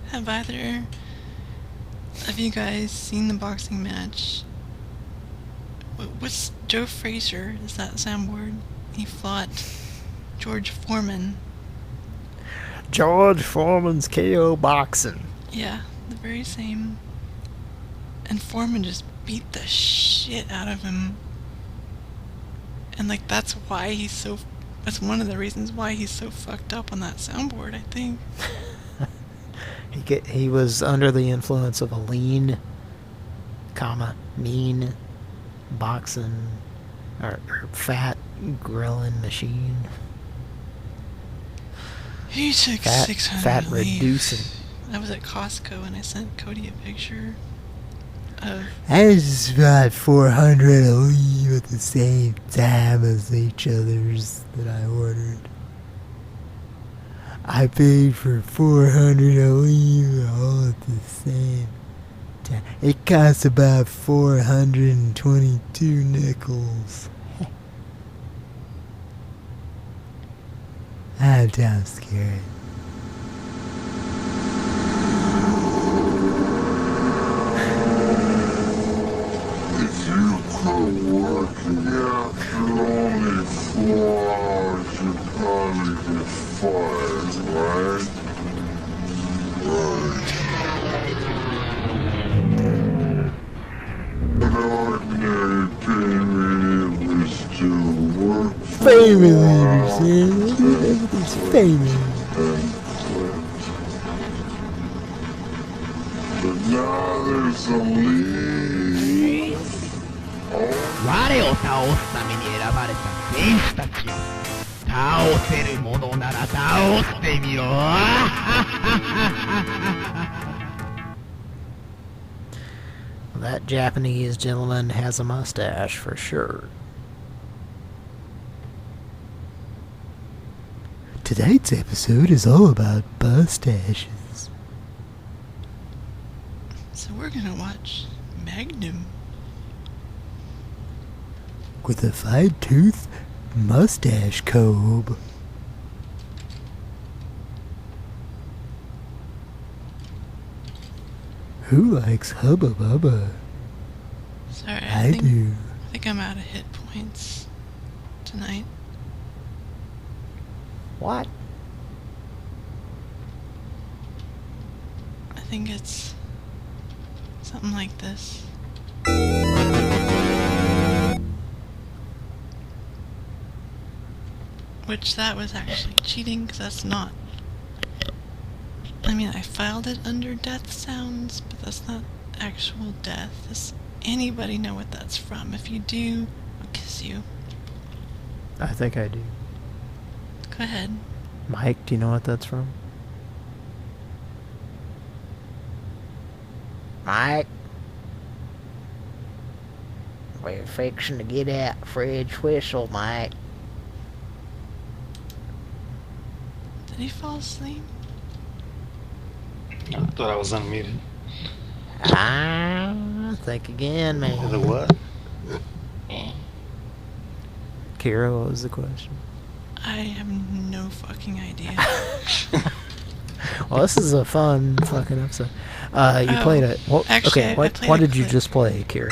Have either of you guys seen the boxing match? What's Joe Frazier? Is that soundboard? He fought George Foreman. George Foreman's KO boxing. Yeah, the very same. And Foreman just beat the shit out of him. And like that's why he's so... That's one of the reasons why he's so fucked up on that soundboard, I think. He was under the influence of a lean, mean boxing or fat grilling machine. He took 600 fat leave. reducing. I was at Costco and I sent Cody a picture of... I just bought 400 a leave at the same time as each others that I ordered. I paid for 400 a leave all at the same time. It costs about 422 nickels. I'm damn scared. If you quit working after only 4 hours, you'd probably get fired, right? But ordinary payment was still work for Everything's famous. But now there's a lead. 我を倒すために選ばれた選手たちよ。倒せるものなら倒してみろ。That Japanese gentleman has a mustache for sure. Tonight's episode is all about mustaches. So we're gonna watch Magnum. With a fine-tooth mustache comb. Who likes Hubba Bubba? Sorry, I do. I think I'm out of hit points tonight. What? I think it's something like this. Which that was actually cheating, because that's not... I mean, I filed it under death sounds, but that's not actual death. Does anybody know what that's from? If you do, I'll kiss you. I think I do. Go ahead. Mike, do you know what that's from? Mike? We're fixing to get out fridge whistle, Mike. Did he fall asleep? I thought I was unmuted. Think again, man. The what? Kira, what was the question? I have no fucking idea. Well, this is a fun fucking episode. You played it. Well, actually, okay, what did you just play, Kira?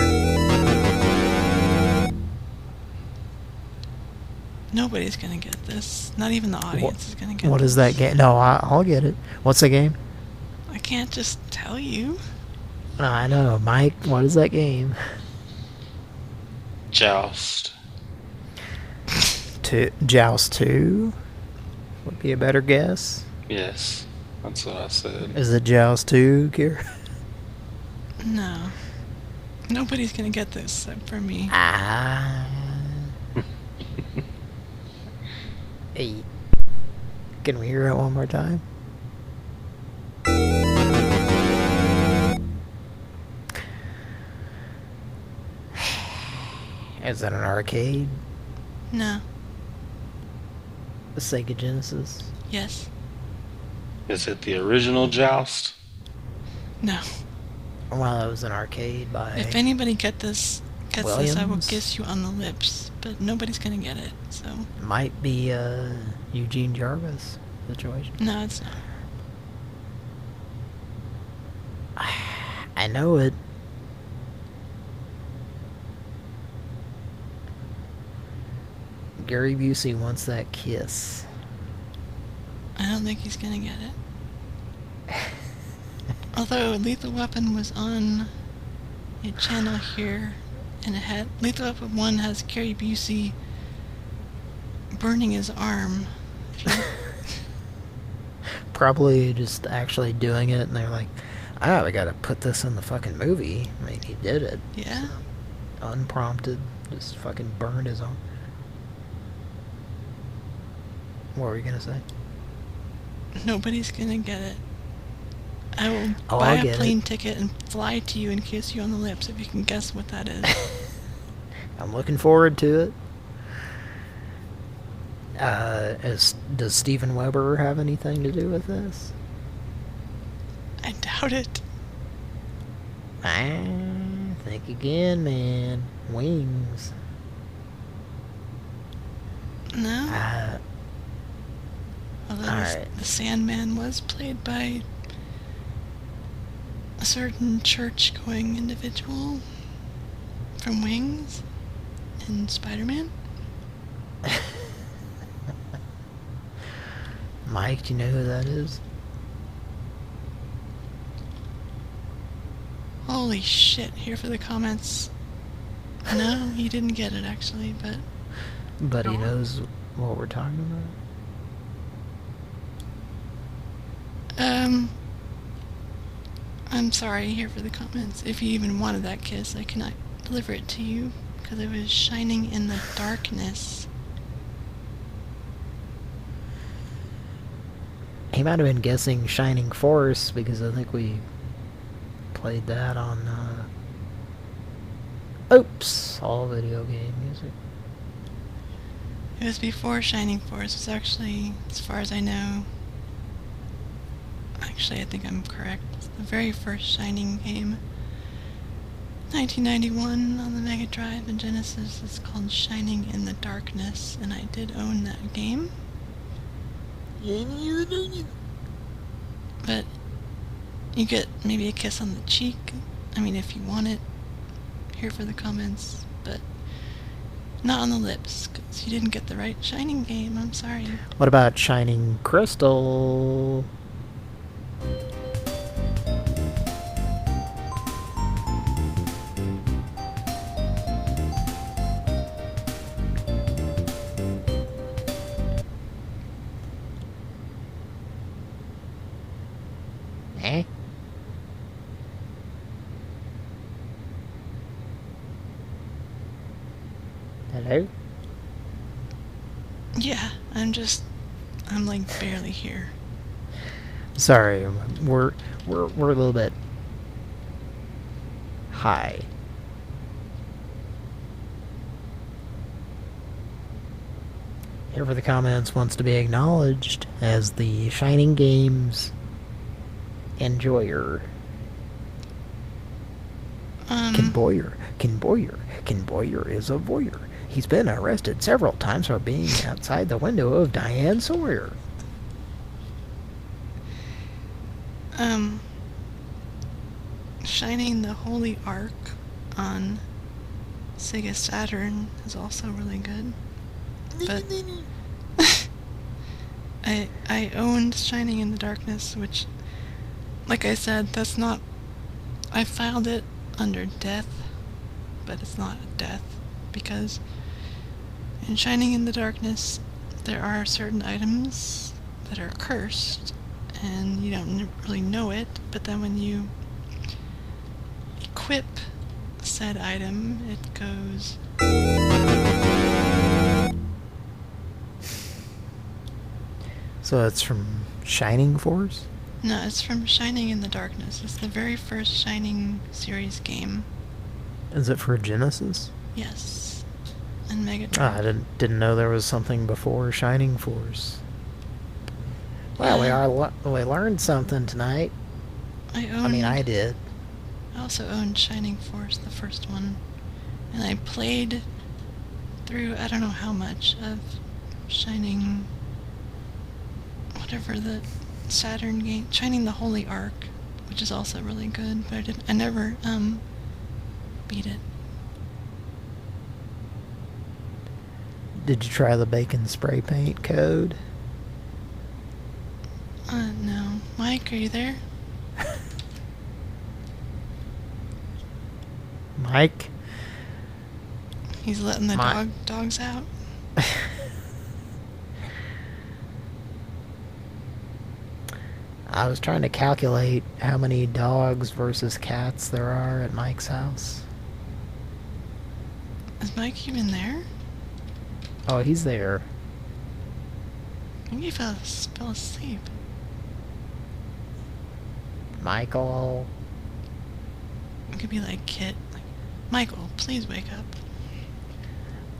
Nobody's gonna get this. Not even the audience is gonna get What this. is that game? No, I'll get it. What's the game? I can't just tell you. No, I know. Mike, what is that game? Joust. Joust 2? Would be a better guess. Yes, that's what I said. Is it Joust 2, Kira? No. Nobody's gonna get this except for me. Hey, can we hear it one more time? Is that an arcade? No. The Sega Genesis? Yes. Is it the original Joust? No. Well, it was an arcade by... If anybody gets this, I will Williams? kiss you on the lips. But nobody's gonna get it, so... Might be Eugene Jarvis situation. No, it's not. I know it. Gary Busey wants that kiss. I don't think he's gonna get it. Although Lethal Weapon was on a channel here, and it had Lethal Weapon 1 has Gary Busey burning his arm. Probably just actually doing it, and they're like, "Ah, we gotta put this in the fucking movie." I mean, he did it. Yeah. Unprompted, just fucking burned his arm. What were you gonna say? Nobody's gonna get it. I will Oh, buy I'll a get plane it. ticket and fly to you and kiss you on the lips if you can guess what that is. I'm looking forward to it. Does Steven Weber have anything to do with this? I doubt it. Think again, man. Wings. No. Although Alright. the Sandman was played by a certain church-going individual from Wings and Spider-Man. Mike, do you know who that is? Holy shit, here for the comments. No, he didn't get it actually, but... But he knows what we're talking about? I'm sorry, here for the comments. If you even wanted that kiss, I cannot deliver it to you, because it was shining in the darkness. He might have been guessing Shining Force, because I think we played that on, Oops! All video game music. It was before Shining Force. It was actually, as far as I know... Actually, I think I'm correct. It's the very first Shining game. 1991 on the Mega Drive and Genesis. It's called Shining in the Darkness, and I did own that game. But you get maybe a kiss on the cheek. I mean, if you want it. Here for the comments, but not on the lips, because you didn't get the right Shining game. I'm sorry. What about Shining Crystal? Eh? Hello? Yeah, I'm like barely here. Sorry, we're a little bit high. Here for the comments wants to be acknowledged as the Shining Games enjoyer. Ken Boyer is a voyeur. He's been arrested several times for being outside the window of Diane Sawyer. Shining the Holy Ark on Sega Saturn is also really good. But I owned Shining in the Darkness, which, like I said, that's not... I filed it under death, but it's not a death, because in Shining in the Darkness there are certain items that are cursed, and you don't really know it, but then when you equip said item, it goes... So it's from Shining Force? No, it's from Shining in the Darkness. It's the very first Shining series game. Is it for Genesis? Yes. And Mega Oh, Drive. I didn't know there was something before Shining Force. Well, we learned something tonight. I did. I also owned Shining Force, the first one. And I played through, I don't know how much, of Shining... whatever the Saturn game... Shining the Holy Ark, which is also really good, but I never, beat it. Did you try the bacon spray paint code? No. Mike, are you there? Mike? He's letting the dogs out? I was trying to calculate how many dogs versus cats there are at Mike's house. Is Mike even there? Oh, he's there. I think he fell asleep. Michael. It could be like Kit. Like, Michael, please wake up.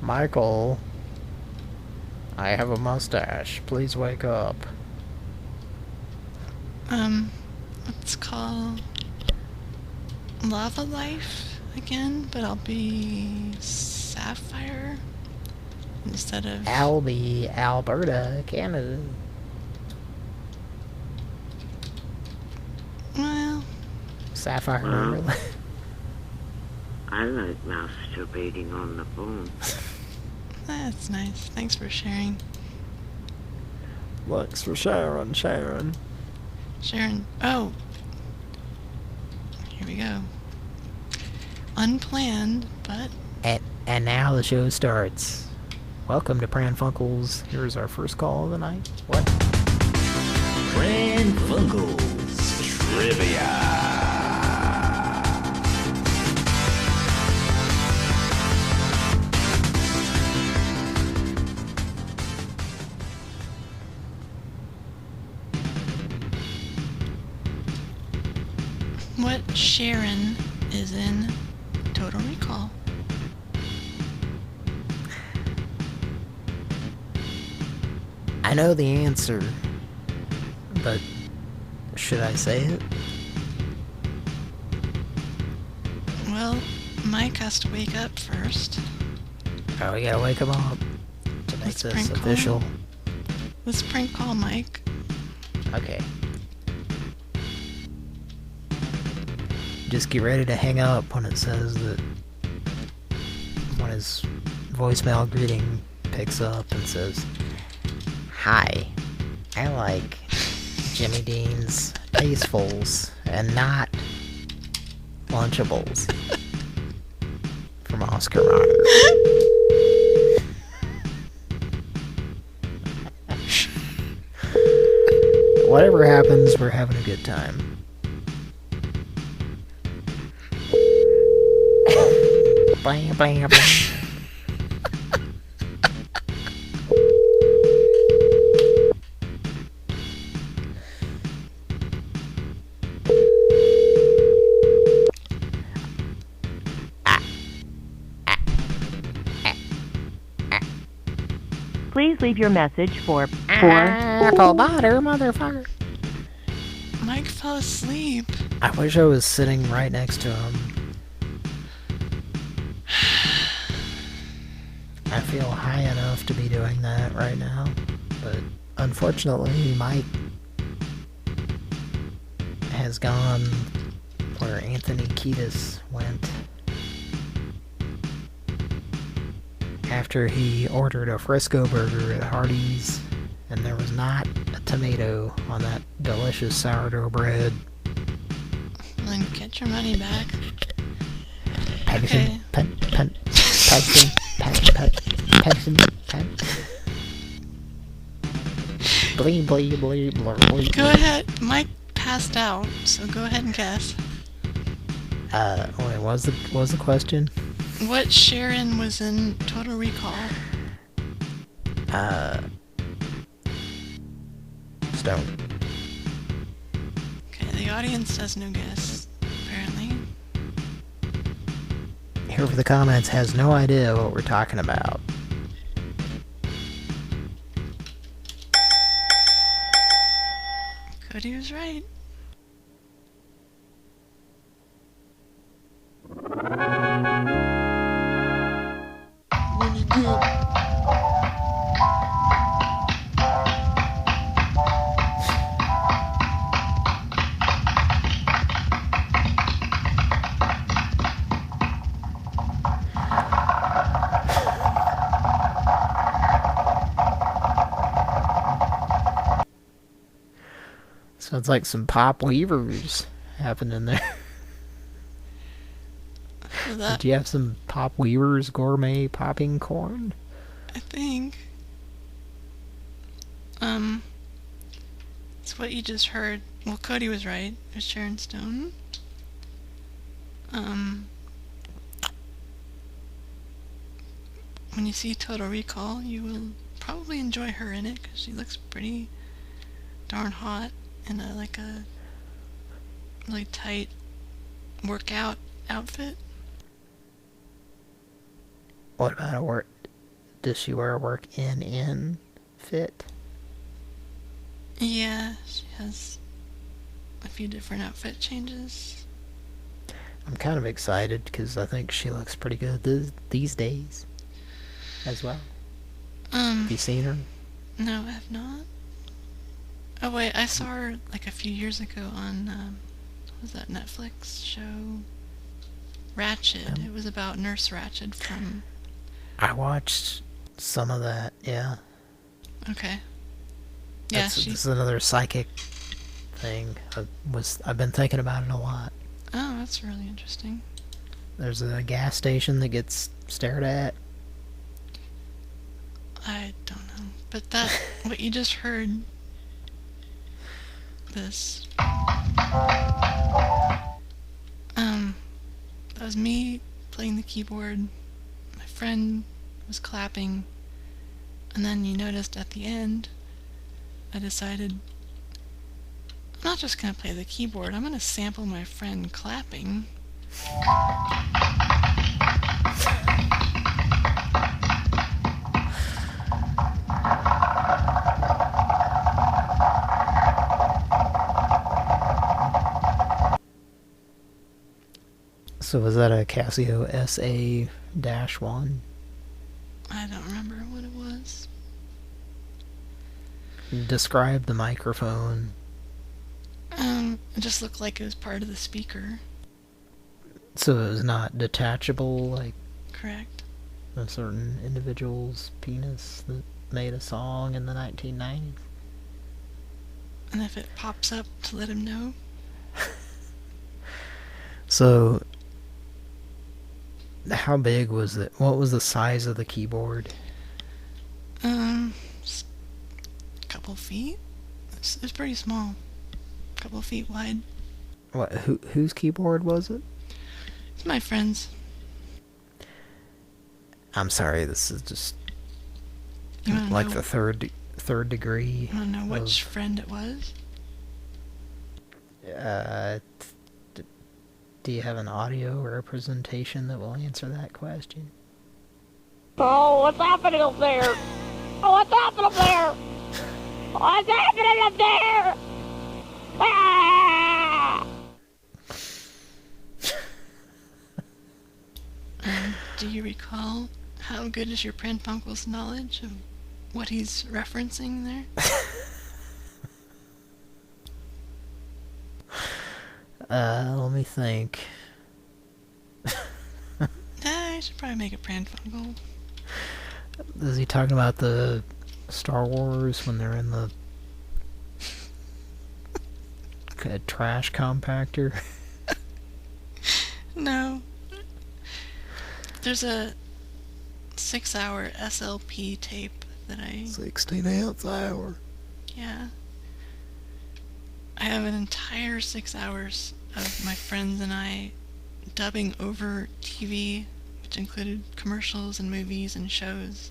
Michael. I have a mustache. Please wake up. Let's call Lava Life again, but I'll be Sapphire instead of... I'll be Alberta, Canada. Well... Sapphire. I like masturbating on the phone. That's nice. Thanks for sharing. Thanks for sharing, Sharon. Sharon. Oh! Here we go. Unplanned, but... And now the show starts. Welcome to Pran Funkels. Here's our first call of the night. What? Pran Funkels Trivia. What Sharon is in Total Recall? I know the answer, but should I say it? Well, Mike has to wake up first. Oh, we gotta wake him up to make Let's this prank official. call. Let's prank call Mike. Okay. Just get ready to hang up when it says that... when his voicemail greeting picks up and says, "Hi, I like Jimmy Dean's Tastefuls and not Lunchables." From Oscar Mayer. Whatever happens, we're having a good time. Blam, blam, blam. Please leave your message for Apple butter, motherfucker. Mike fell asleep. I wish I was sitting right next to him. I feel high enough to be doing that right now, but unfortunately Mike has gone where Anthony Kiedis went after he ordered a Frisco burger at Hardee's and there was not a tomato on that delicious sourdough bread. Then get your money back. Pepsin, Okay. Blee, blee, blee, blur, blee. Go ahead. Mike passed out, so go ahead and guess. Wait, what was the question? What Sharon was in Total Recall? Stone. Okay, the audience has no guess, apparently. Whoever the comments has no idea what we're talking about. Cody was right. When you get Sounds like some pop weavers happening there. Did you have some pop weavers gourmet popping corn? I think. It's what you just heard. Well, Cody was right. It was Sharon Stone. When you see Total Recall, you will probably enjoy her in it because she looks pretty darn hot in a really tight workout outfit. What about a work? Does she wear a work in fit? Yeah, she has a few different outfit changes. I'm kind of excited because I think she looks pretty good these days as well. Have you seen her? No, I have not. Oh wait, I saw her like a few years ago on what was that Netflix show? Ratched. It was about Nurse Ratched from... I watched some of that, yeah. Okay. Yeah, It's another psychic thing. I've been thinking about it a lot. Oh, that's really interesting. There's a gas station that gets stared at. I don't know. But that, what you just heard, this, that was me playing the keyboard. My friend was clapping. And then you noticed at the end, I decided, I'm not just going to play the keyboard, I'm going to sample my friend clapping. So was that a Casio SA-1? I don't remember what it was. Describe the microphone. It just looked like it was part of the speaker. So it was not detachable, like... Correct. A certain individual's penis that made a song in the 1990s. And if it pops up to let him know. So... how big was it? What was the size of the keyboard? A couple feet. It was pretty small. A couple feet wide. What? Whose keyboard was it? It's my friend's. I'm sorry, this is just like the third degree. You want to know which friend it was? Do you have an audio representation that will answer that question? Oh, what's happening up there? Oh, what's happening up there? What's happening up there? Ah! Do you recall how good is your Pran Funkels' knowledge of what he's referencing there? Let me think. I should probably make a Pran Funkel. Is he talking about the Star Wars when they're in the trash compactor? No. There's a 6-hour SLP tape that I... 16-ounce hour. Yeah. I have an entire 6 hours of my friends and I dubbing over TV, which included commercials and movies and shows.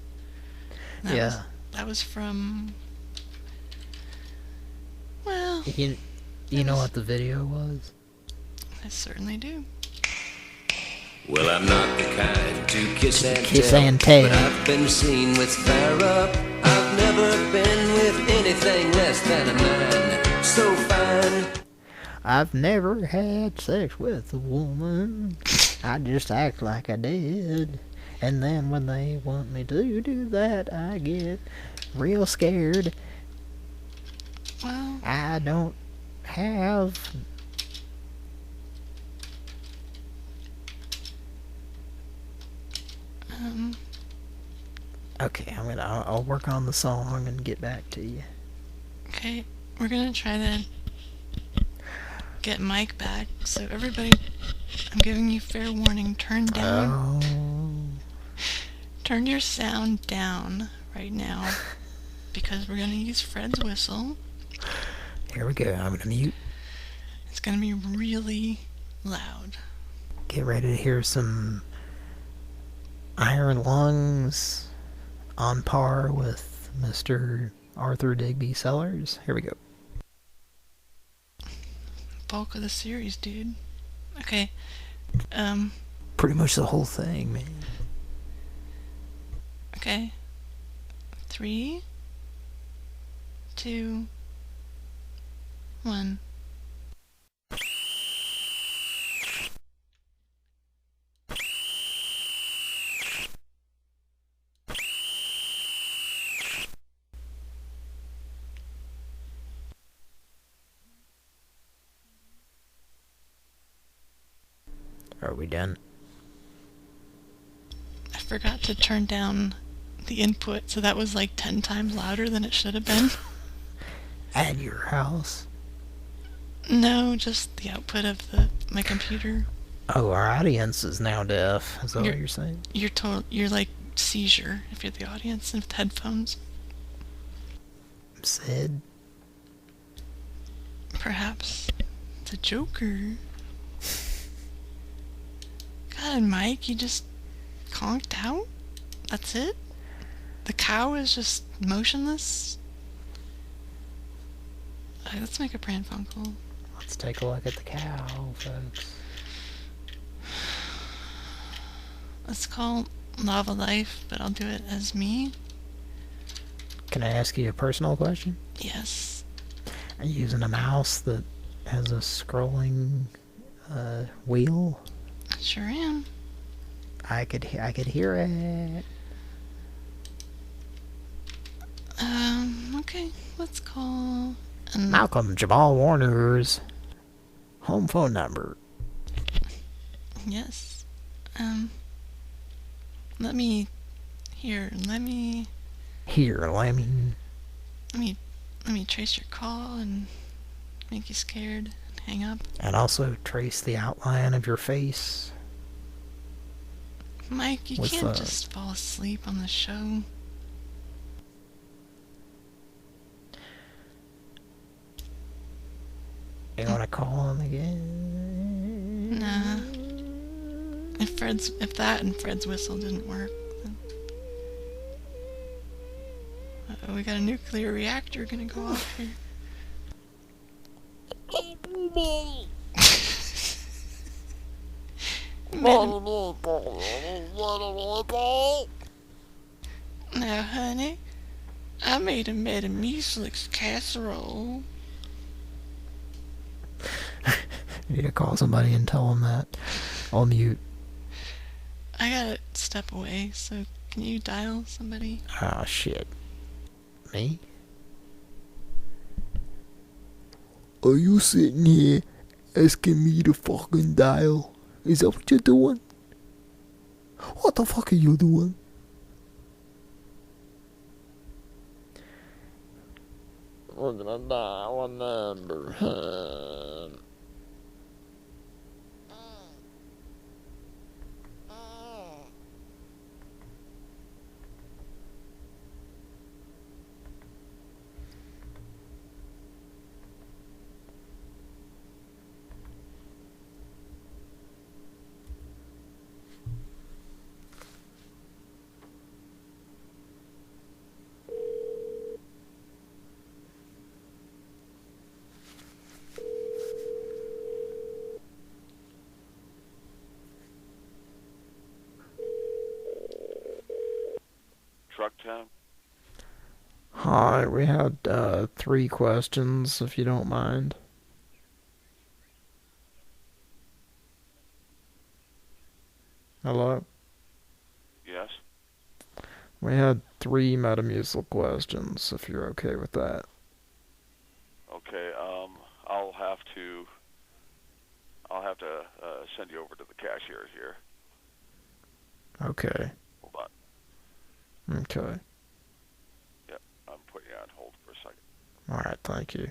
And that was from... Well... You know what the video was? I certainly do. Well, I'm not the kind to kiss and tell, but I've been seen with fire up. I've never been with anything less than a 9. So fine. I've never had sex with a woman. I just act like I did. And then when they want me to do that, I get real scared. Well... I don't have... Okay, I'll work on the song and get back to you. Okay, we're gonna try to get Mike back. So everybody, I'm giving you fair warning. Turn down. Turn your sound down right now, because we're gonna use Fred's whistle. Here we go. I'm gonna mute. It's gonna be really loud. Get ready to hear some Iron Lungs on par with Mr. Arthur Digby Sellers. Here we go. Bulk of the series, dude. Okay. Pretty much the whole thing, man. Okay. 3, 2, 1. Are we done? I forgot to turn down the input, so that was like 10 times louder than it should have been. At your house? No, just the output of my computer. Oh, our audience is now deaf. Is that what you're saying? You're like seizure if you're the audience with headphones. Sid? Perhaps the Joker. God, Mike, you just conked out? That's it? The cow is just motionless? Alright, let's make a Pran Funkel. Let's take a look at the cow, folks. Let's call Lava Life, but I'll do it as me. Can I ask you a personal question? Yes. Are you using a mouse that has a scrolling wheel? I sure am. I could hear it. Okay, let's call... Malcolm Jamal Warner's home phone number. Yes. Let me trace your call and make you scared and hang up. And also trace the outline of your face. Mike, you can't just fall asleep on the show. You want to call him again? Nah. If that and Fred's whistle didn't work, then... Uh-oh, we got a nuclear reactor gonna go off here. Now, honey, I made a Metamucilix casserole. You need to call somebody and tell them that. I'll mute. I gotta step away, so can you dial somebody? Oh, shit. Me? Are you sitting here asking me to fucking dial? Is that what you're doing? What the fuck are you doing? We're gonna dial a number. Alright, we had 3 questions, if you don't mind. Hello? Yes. We had 3 Metamucil questions, if you're okay with that. Okay. I'll have to send you over to the cashier here. Okay. Hold on. Okay. Yep. I'm putting you on hold for a second. Alright, thank you.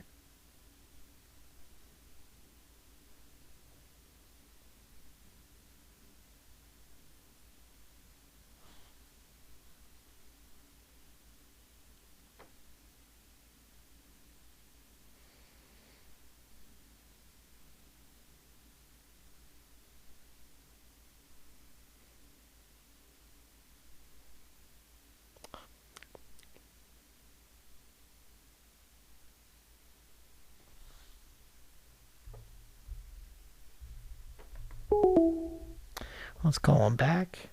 Let's call him back.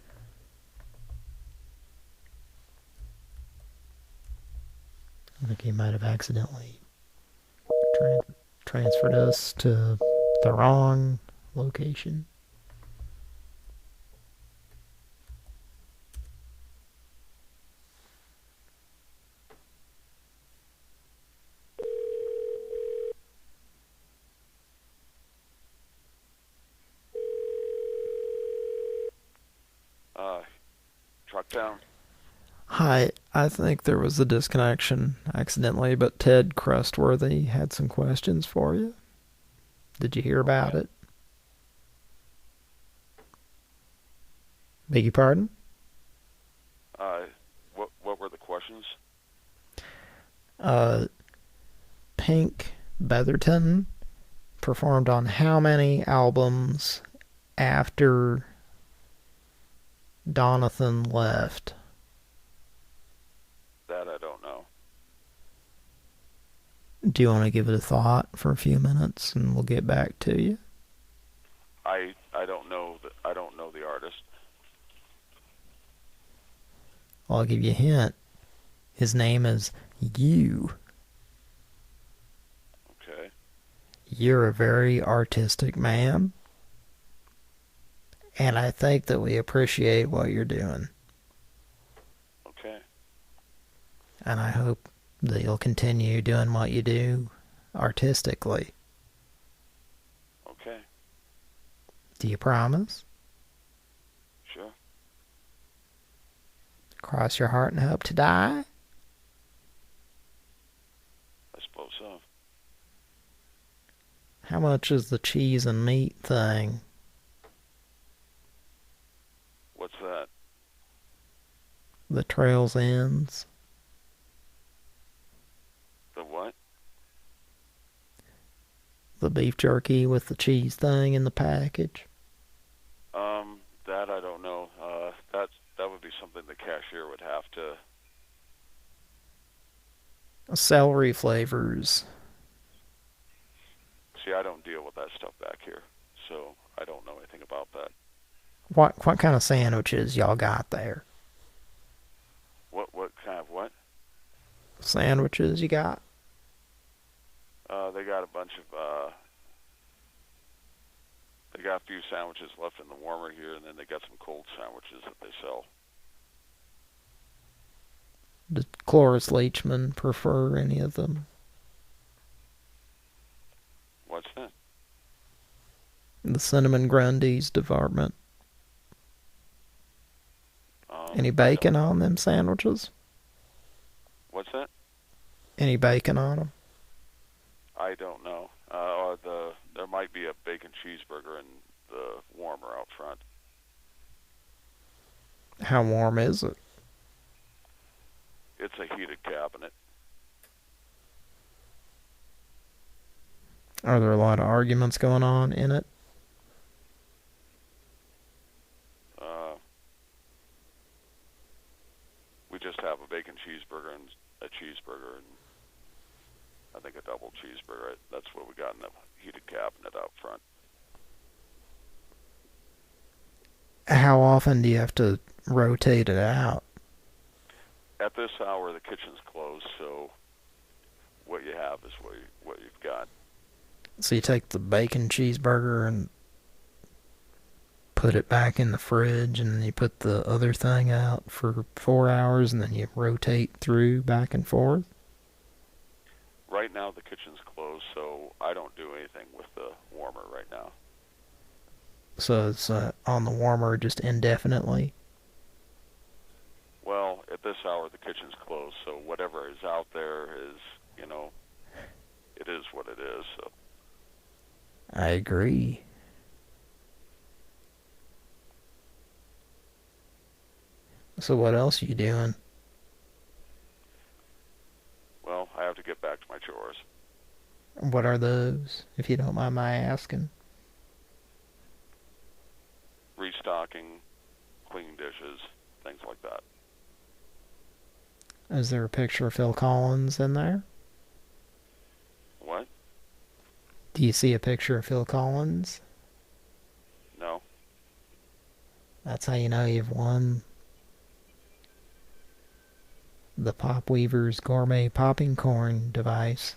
I think he might have accidentally transferred us to the wrong location. Truck down. Hi, I think there was a disconnection accidentally, but Ted Crustworthy had some questions for you. Did you hear about it? Beg your pardon? What were the questions? Pink Betherton performed on how many albums after Donathan left? That I don't know. Do you want to give it a thought for a few minutes and we'll get back to you? I don't know the artist. Well, I'll give you a hint. His name is You. Okay. You're a very artistic man. And I think that we appreciate what you're doing. Okay. And I hope that you'll continue doing what you do artistically. Okay. Do you promise? Sure. Cross your heart and hope to die? I suppose so. How much is the cheese and meat thing? What's that? The Trail's Ends? The what? The beef jerky with the cheese thing in the package? That I don't know. That would be something the cashier would have to... Celery flavors. See, I don't deal with that stuff back here, so I don't know anything about that. What kind of sandwiches y'all got there? What kind of what? Sandwiches you got? They got a bunch of, they got a few sandwiches left in the warmer here, and then they got some cold sandwiches that they sell. Does Cloris Leachman prefer any of them? What's that? The Cinnamon Grundy's department. Any bacon on them sandwiches? What's that? Any bacon on them? I don't know. There might be a bacon cheeseburger in the warmer out front. How warm is it? It's a heated cabinet. Are there a lot of arguments going on in it? We just have a bacon cheeseburger and a cheeseburger and I think a double cheeseburger. That's what we got in the heated cabinet out front. How often do you have to rotate it out? At this hour, the kitchen's closed, so what you have is what you've got. So you take the bacon cheeseburger and put it back in the fridge, and then you put the other thing out for 4 hours, and then you rotate through back and forth? Right now the kitchen's closed, so I don't do anything with the warmer right now. So it's on the warmer just indefinitely? Well, at this hour the kitchen's closed, so whatever is out there is, it is what it is. So. I agree. So what else are you doing? Well, I have to get back to my chores. What are those, if you don't mind my asking? Restocking, cleaning dishes, things like that. Is there a picture of Phil Collins in there? What? Do you see a picture of Phil Collins? No. That's how you know you've won the Pop Weaver's Gourmet Popping Corn device.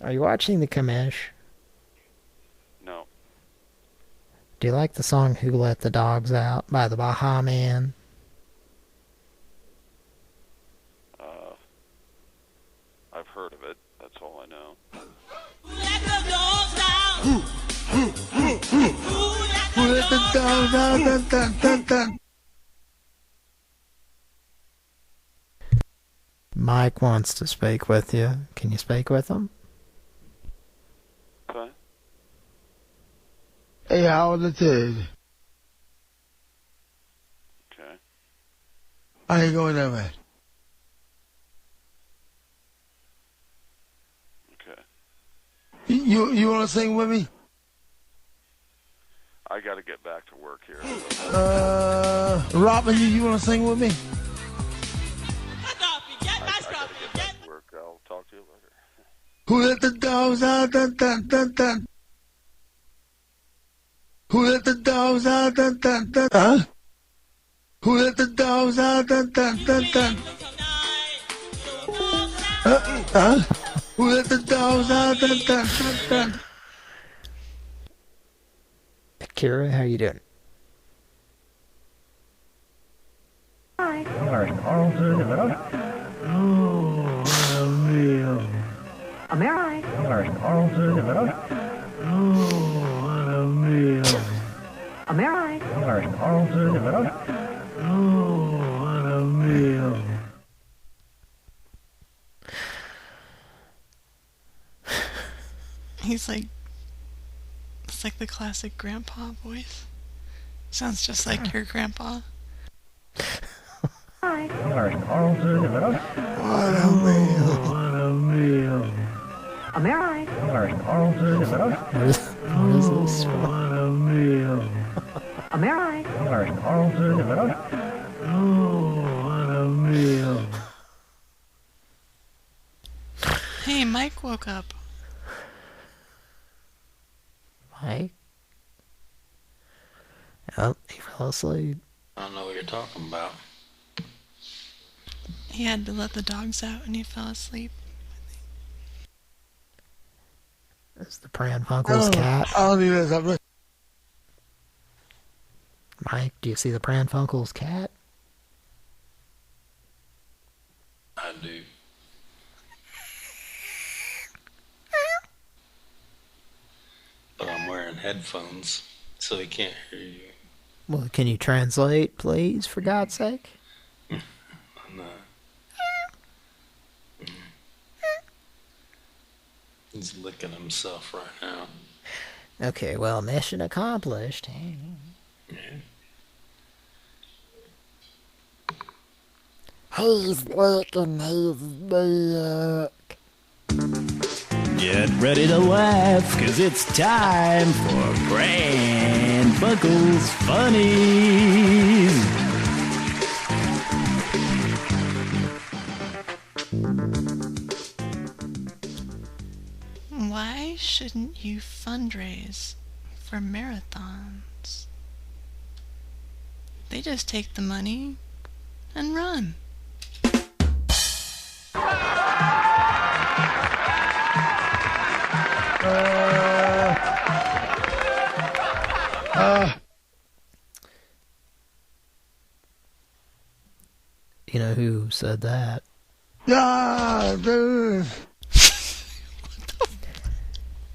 Are you watching the commish? No. Do you like the song Who Let the Dogs Out by the Baha Man? I've heard of it. That's all I know. Who let the dogs out? Dun, dun, dun, dun. Mike wants to speak with you. Can you speak with him? Okay. Hey, how old it is? Okay. I ain't going that way. Okay. You want to sing with me? I got to get back to work here. Robin, you want to sing with me? I got to get back to work. I'll talk to you later. Who let the dogs out? Dun, dun, dun, dun. Who let the dogs out? Dun, dun, dun. Huh? Who let the dogs out? Dun, dun, dun, dun. Who let the dogs out? Dun, dun, dun, dun. Kira, how you doing? Hi. Am I right? Am I right? He's like, it's like the classic grandpa voice. Sounds just like your grandpa. Hi. What a meal. Am I right? What is this from? Am I right? Hey, Mike woke up. Mike? Oh, he fell asleep. I don't know what you're talking about. He had to let the dogs out and he fell asleep. It's the Pran Funkels cat. I don't need this. Mike, do you see the Pran Funkels cat? I do. But I'm wearing headphones, so he can't hear you. Well, can you translate, please, for God's sake? No. He's licking himself right now. Okay, well, mission accomplished. Yeah. He's licking his dick. Get ready to laugh, cause it's time for Pran Funkels Funnies. Why shouldn't you fundraise for marathons? They just take the money and run. said that? Yeah, dude.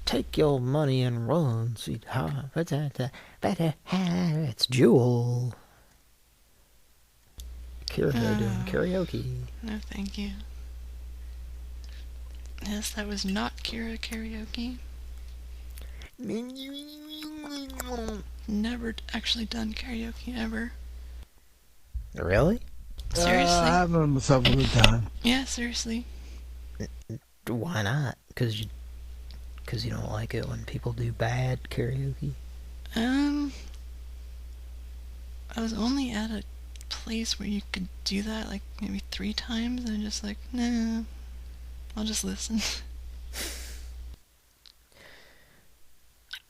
Take your money and run, sweetheart. It's Jewel. Kira doing karaoke. No, thank you. Yes, that was not Kira karaoke. Never actually done karaoke ever. Really? Seriously? I have myself a good time. Yeah, seriously. Why not? Because you don't like it when people do bad karaoke? I was only at a place where you could do that like maybe 3 times, and I'm just like, nah, I'll just listen.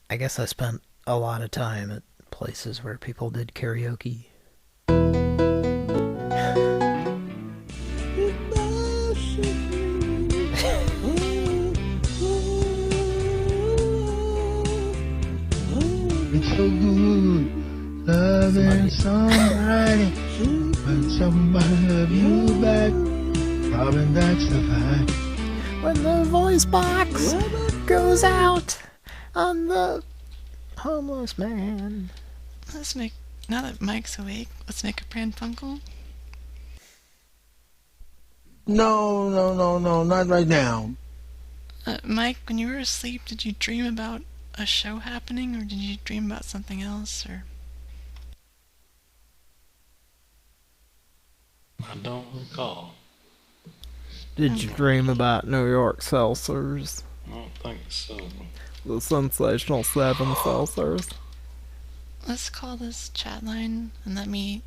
I guess I spent a lot of time at places where people did karaoke. It's so good loving somebody when somebody love you back. Robin, that's the fact. When the voice box goes out on the homeless man. Let's make, now that Mike's awake, let's make a Pran Funkel. No, not right now. Mike, when you were asleep, did you dream about a show happening, or did you dream about something else, or? I don't recall. Did you dream about New York Seltzers? I don't think so. The sensational 7 Seltzers? Let's call this chat line and let me.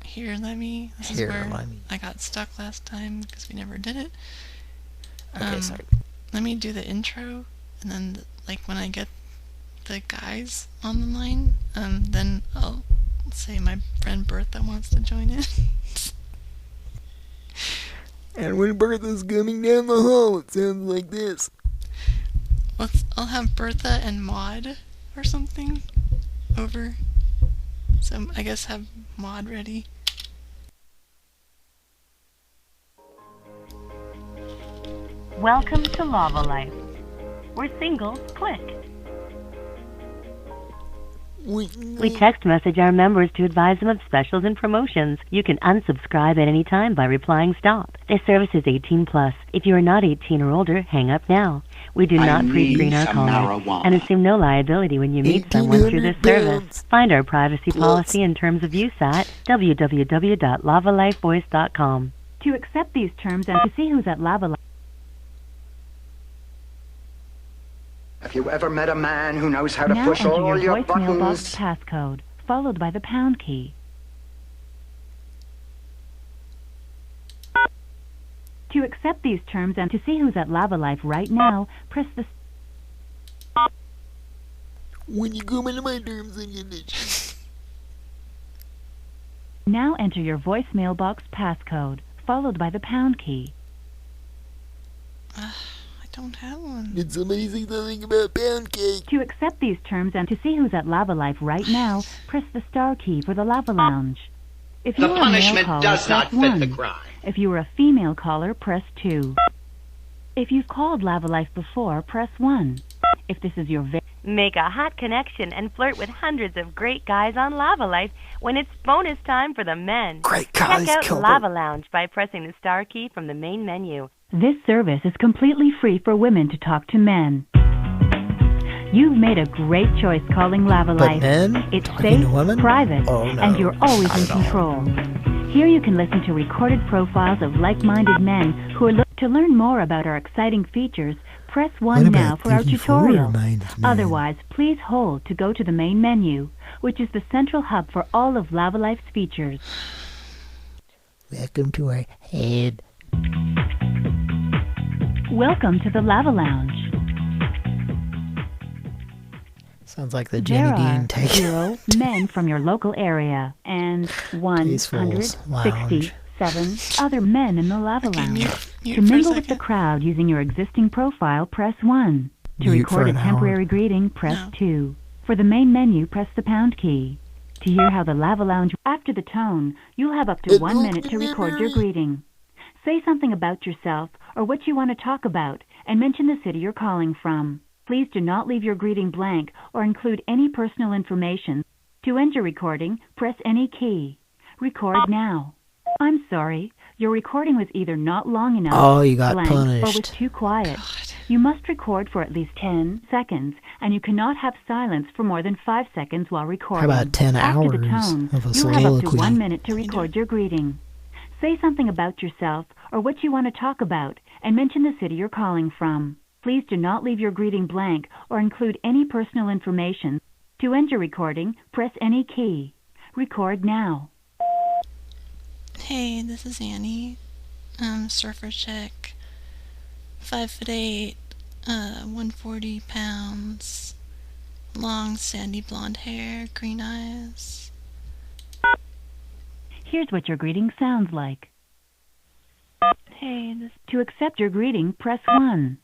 This is where I got stuck last time because we never did it. Okay, sorry. Let me do the intro, and then like when I get the guys on the line, then I'll say my friend Bertha wants to join in. And when Bertha's coming down the hall, it sounds like this. I'll have Bertha and Maud or something over. So I guess have Maud ready. Welcome to Lava Life, where singles click. We text message our members to advise them of specials and promotions. You can unsubscribe at any time by replying stop. This service is 18 plus. If you are not 18 or older, hang up now. We do not pre-screen our callers and assume no liability when you meet someone through this service. Find our privacy policy and terms of use at www.lavalifevoice.com. To accept these terms and to see who's at Lava Life. Have you ever met a man who knows how to Now push enter all your your voicemail buttons? box passcode, followed by the pound key. To accept these terms and to see who's at Lava Life right now, press the... When you come into my terms and conditions. Now enter your voicemail box passcode, followed by the pound key. I don't have one. Did somebody say something about pound cake? To accept these terms and to see who's at Lava Life right now, press the star key for the Lava Lounge. If you The are a male punishment caller, does not press fit 1. the crime. If you are a female caller, press 2. If you've called Lava Life before, press 1. If this is your Make a hot connection and flirt with hundreds of great guys on Lava Life when it's bonus time for the men. Great guys, Check out Gilbert. Lava Lounge by pressing the star key from the main menu. This service is completely free for women to talk to men. You've made a great choice calling Lava But Life. men It's talking safe, to women? private, Oh, no, and you're always not in at all. control. Here you can listen to recorded profiles of like-minded men who are to learn more about our exciting features. Press 1 now for our tutorial. Otherwise, please hold to go to the main menu, which is the central hub for all of Lava Life's features. Welcome to our head. Welcome to the Lava Lounge. Sounds like the There Jenny are Dean take. 0 men from your local area and Peaceful's Lounge. 167 other men in the Lava Lounge. mute To for a mingle with the second. crowd using your existing profile, press 1. To Mute for record a an hour. temporary greeting, press 2. For the main menu, press the pound key. To hear how the Lava Lounge... After the tone, you'll have up to 1 minute to record your greeting. Say something about yourself or what you want to talk about and mention the city you're calling from. Please do not leave your greeting blank or include any personal information. To end your recording, press any key. Record now. I'm sorry. Your recording was either not long enough, Oh, you got blank, or punished. was too quiet. You must record for at least 10 seconds, and you cannot have silence for more than 5 seconds while recording. How about 10 After the hours tone, of a you have up to soliloquy? 1 minute to record your greeting. Say something about yourself or what you want to talk about, and mention the city you're calling from. Please do not leave your greeting blank or include any personal information. To end your recording, press any key. Record now. Hey, this is Annie. Surfer chick. 5'8", 140 pounds. Long, sandy blonde hair, green eyes. Here's what your greeting sounds like. Hey, To accept your greeting, press 1.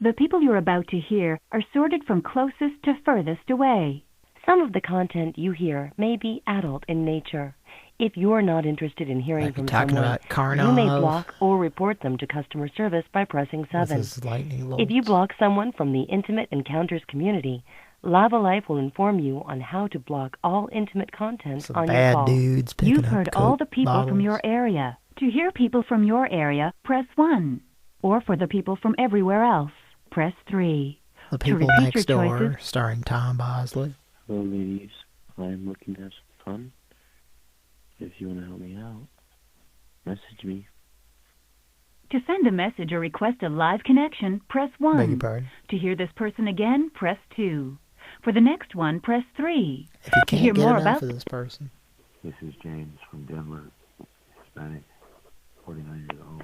The people you're about to hear are sorted from closest to furthest away. Some of the content you hear may be adult in nature. If you're not interested in hearing from talking someone, about Karnov. you may block or report them to customer service by pressing 7. This is lightning If you block someone from the Intimate Encounters community, Lava Life will inform you on how to block all intimate content on your bad call. dudes picking You've up heard Coke all the people bottles. from your area. To hear people from your area, press 1. Or for the people from everywhere else, press 3. The To People repeat Next your Door, choices, starring Tom Bosley. Hello, ladies. I'm looking to have some fun. If you want to help me out, message me. To send a message or request a live connection, press Beg your 1. pardon? To hear this person again, press 2. For the next one, press 3. If you To hear can't get more enough about of this person. This is James from Denver, Hispanic, 49 years old,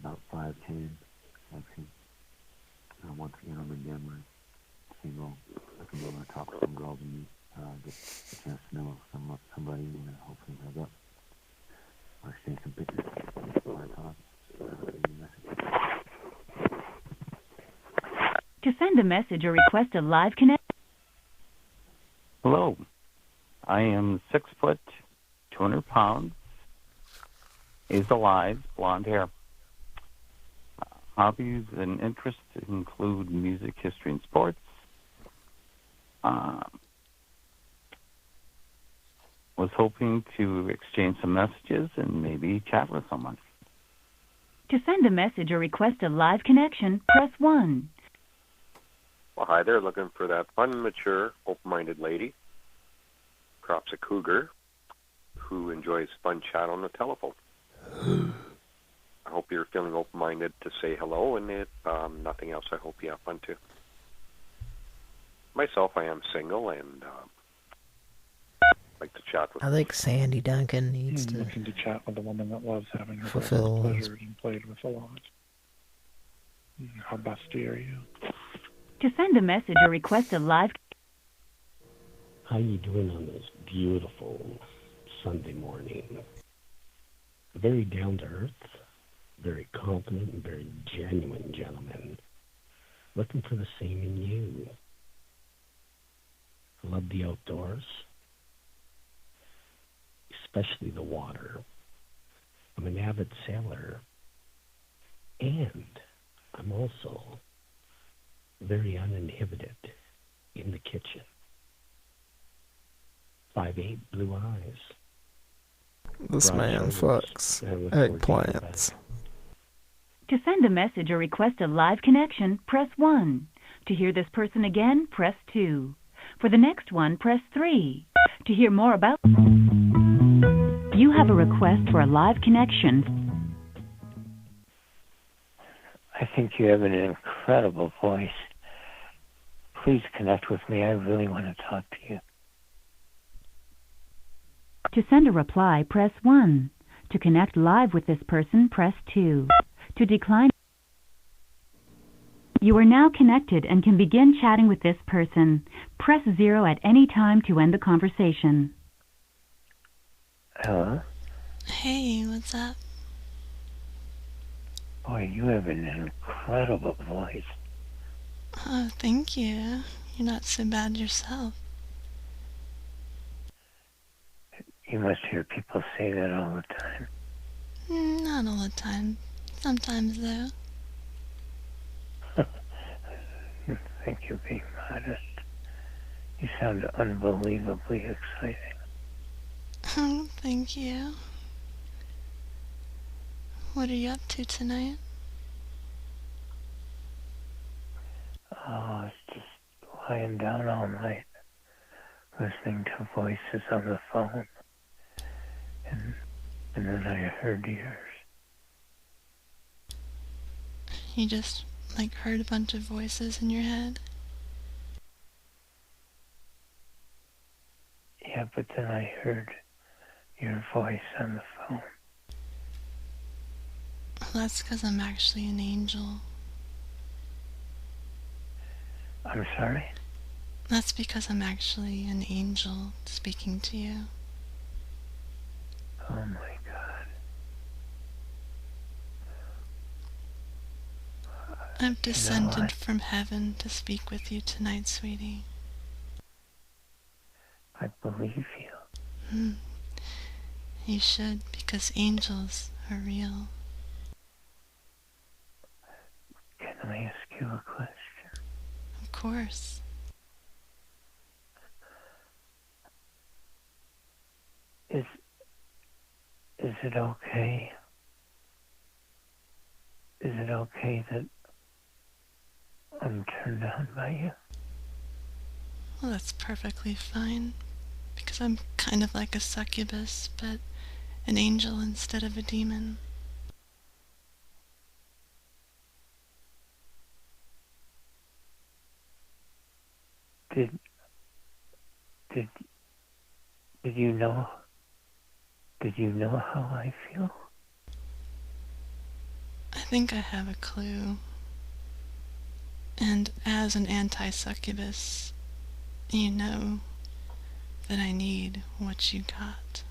about 5'10", sexy. Once again, I'm in Denver, single, looking to go and talk to some girls and get a chance to know somebody and hopefully hook up. Or exchange some pictures before I talk. To send a message or request a live connection. Hello. I am 6 foot, 200 pounds, is alive, blonde hair. Hobbies and interests include music, history, and sports. Was hoping to exchange some messages and maybe chat with someone. To send a message or request a live connection, press 1. Well, hi there. Looking for that fun, mature, open-minded lady. Perhaps a cougar who enjoys fun chat on the telephone. I hope you're feeling open-minded to say hello, and if nothing else, I hope you have fun too. Myself, I am single and like to chat with. I think Sandy Duncan needs to looking to chat with a woman that loves having her fulfill pleasures and played with a lot. How busty are you? To send a message or request a live. How you doing on this beautiful Sunday morning? Very down to earth, very confident, and very genuine gentleman. Looking for the same in you. Love the outdoors, especially the water. I'm an avid sailor, and I'm also very uninhibited in the kitchen. 5'8", blue eyes. This Broad man shoulders. fucks I look forward to eggplants. To send a message or request a live connection, press 1. To hear this person again, press 2. For the next one, press 3. To hear more about... You have a request for a live connection. I think you have an incredible voice. Please connect with me. I really want to talk to you. To send a reply, press 1. To connect live with this person, press 2. To decline... You are now connected and can begin chatting with this person. Press 0 at any time to end the conversation. Hello? Hey, what's up? Boy, you have an incredible voice. Oh, thank you. You're not so bad yourself. You must hear people say that all the time. Not all the time. Sometimes, though. You think you're being modest. You sound unbelievably exciting. Oh, thank you. What are you up to tonight? Oh, it's just lying down all night, listening to voices on the phone. And then I heard yours. You just, heard a bunch of voices in your head? Yeah, but then I heard your voice on the phone. Well, that's because I'm actually an angel. I'm sorry? That's because I'm actually an angel speaking to you. Oh my God. I've descended from heaven to speak with you tonight, sweetie. I believe you. You should, because angels are real. Can I ask you a question? Of course. Is it okay? Is it okay that I'm turned on by you? Well, that's perfectly fine, because I'm kind of like a succubus, but an angel instead of a demon. Did you know? Did you know how I feel? I think I have a clue. And as an anti-succubus, you know that I need what you got.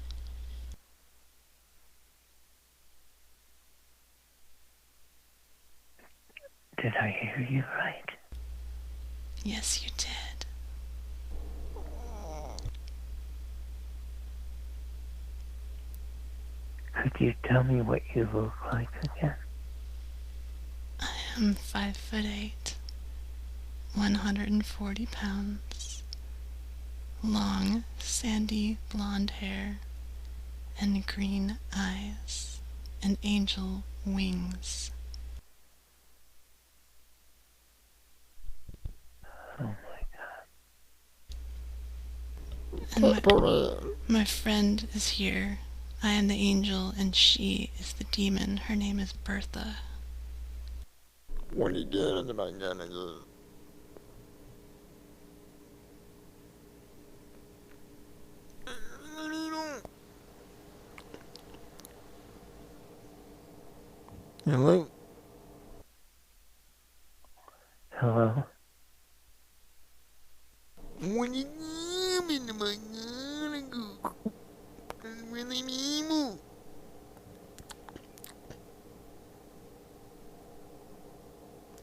Did I hear you right? Yes, you did. Could you tell me what you look like again? I am 5'8", 140 pounds, long, sandy blonde hair, and green eyes, and angel wings. Oh my God. And my friend is here. I am the angel, and she is the demon. Her name is Bertha. What are you doing to my gun again? Hello? Hello? What are you doing to my gun again? I'm really evil.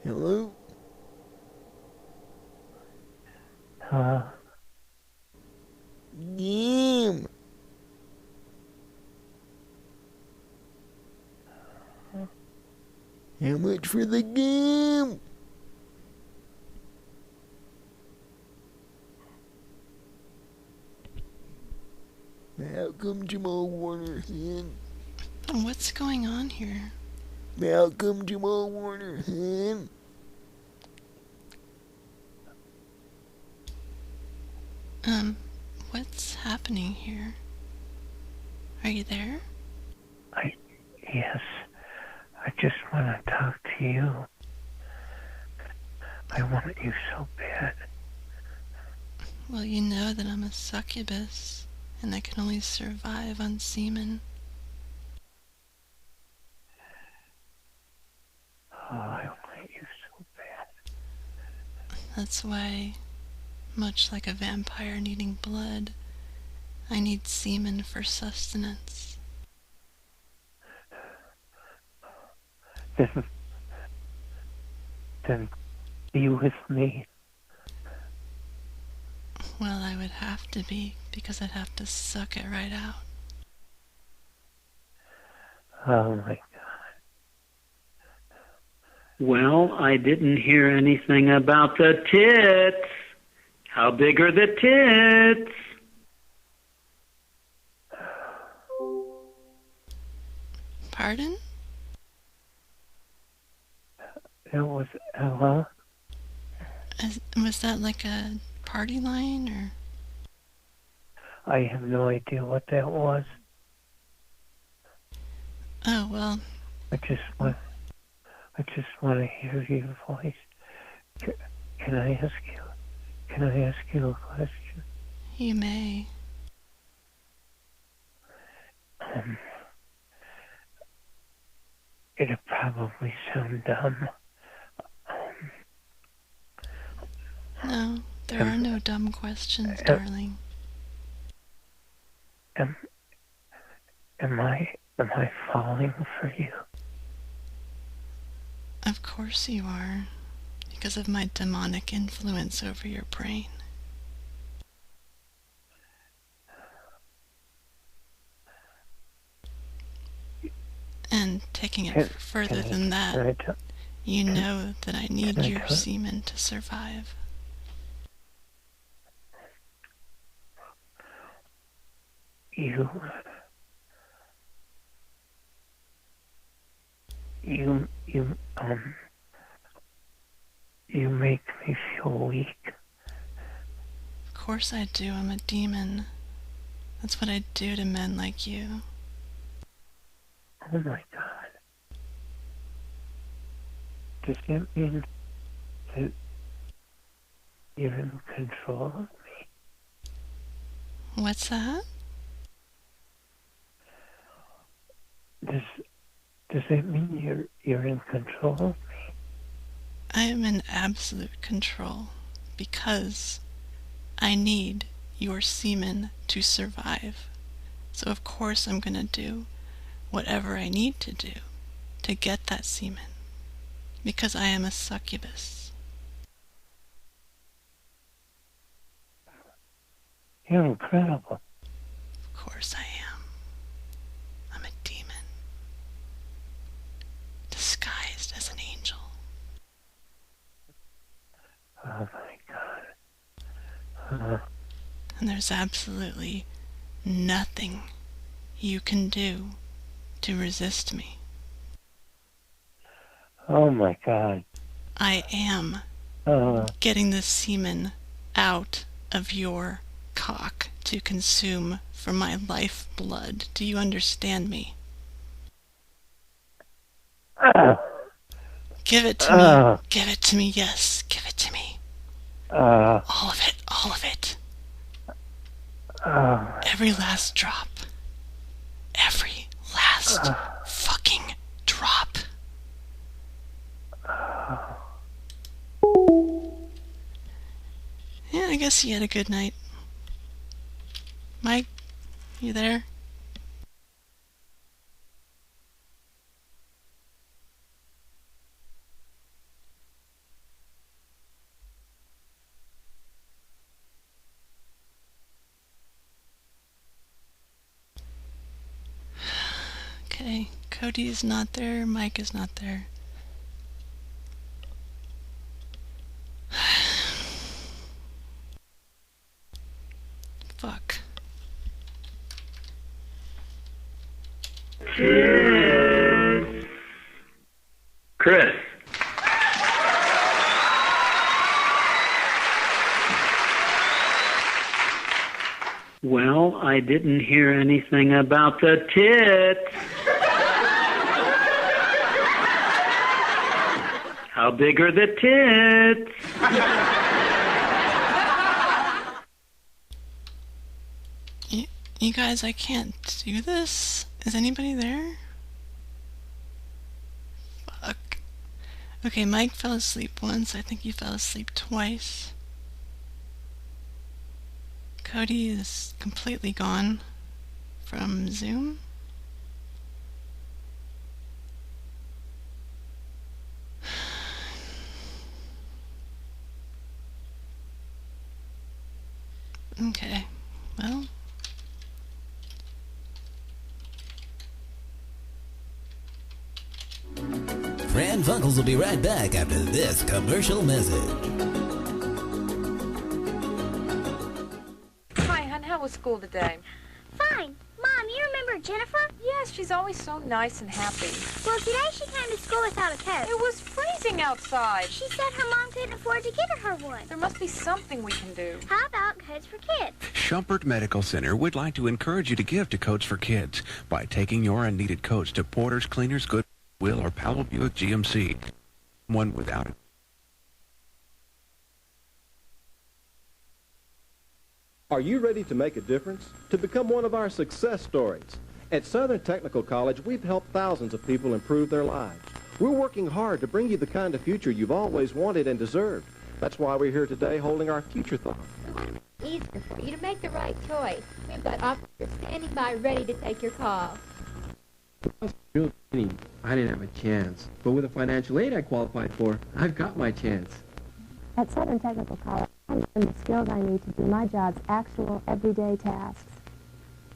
Hello? Hello? Damn. How much for the game? How come Jamal Warner hen? What's going on here? How come Jamal Warner hen? What's happening here? Are you there? Yes. I just want to talk to you. I want you so bad. Well, you know that I'm a succubus, and I can only survive on semen. Oh, I want you so bad. That's why, much like a vampire needing blood, I need semen for sustenance. Then be with me. Well, I would have to be, because I'd have to suck it right out. Oh my Well, I didn't hear anything about the tits. How big are the tits? Pardon? It was Ella. Was that like a party line, or? I have no idea what that was. Oh, well. I just want to hear your voice. Can I ask you a question? You may. It'll probably sound dumb. No, there are no dumb questions, darling. Am I falling for you? Of course you are, because of my demonic influence over your brain. And taking it further than that, you know that I need your semen to survive. You make me feel weak. Of course I do. I'm a demon. That's what I do to men like you. Oh my God. Does that mean that you're in control of me? What's that? Does that mean you're in control of me? I am in absolute control because I need your semen to survive. So of course I'm gonna do whatever I need to do to get that semen, because I am a succubus. You're incredible. Of course I am. I'm a demon, disguised as an angel. Oh my God. And there's absolutely nothing you can do to resist me. Oh my God. I am getting the semen out of your cock to consume for my life blood. Do you understand me? Give it to me. Give it to me. Yes, give it to me. All of it. All of it. Every last drop. Every last fucking drop. Yeah, I guess you had a good night. Mike, you there? Okay, Cody is not there, Mike is not there. Fuck. Chris. Well, I didn't hear anything about the tits. How big are the tits? You guys, I can't do this. Is anybody there? Fuck. Okay, Mike fell asleep once. I think he fell asleep twice. Cody is completely gone from Zoom. Okay, well. Pran Funkels will be right back after this commercial message. Hi, hon. How was school today? Fine. Mom, you remember Jennifer? Yes, she's always so nice and happy. Well, today she came to school without a coat. It was freezing outside. She said her mom couldn't afford to get her one. There must be something we can do. How about coats for kids? Schumpert Medical Center would like to encourage you to give to Coats for Kids by taking your unneeded coats to Porter's Cleaners, Goodwill, or Powell Buick GMC. One without it. Are you ready to make a difference? To become one of our success stories? At Southern Technical College, we've helped thousands of people improve their lives. We're working hard to bring you the kind of future you've always wanted and deserved. That's why we're here today holding our Future-thon. Easier for you to make the right choice. We've got operators standing by ready to take your call. I didn't have a chance, but with the financial aid I qualified for, I've got my chance. At Southern Technical College, I learned the skills I need to do my job's actual, everyday tasks.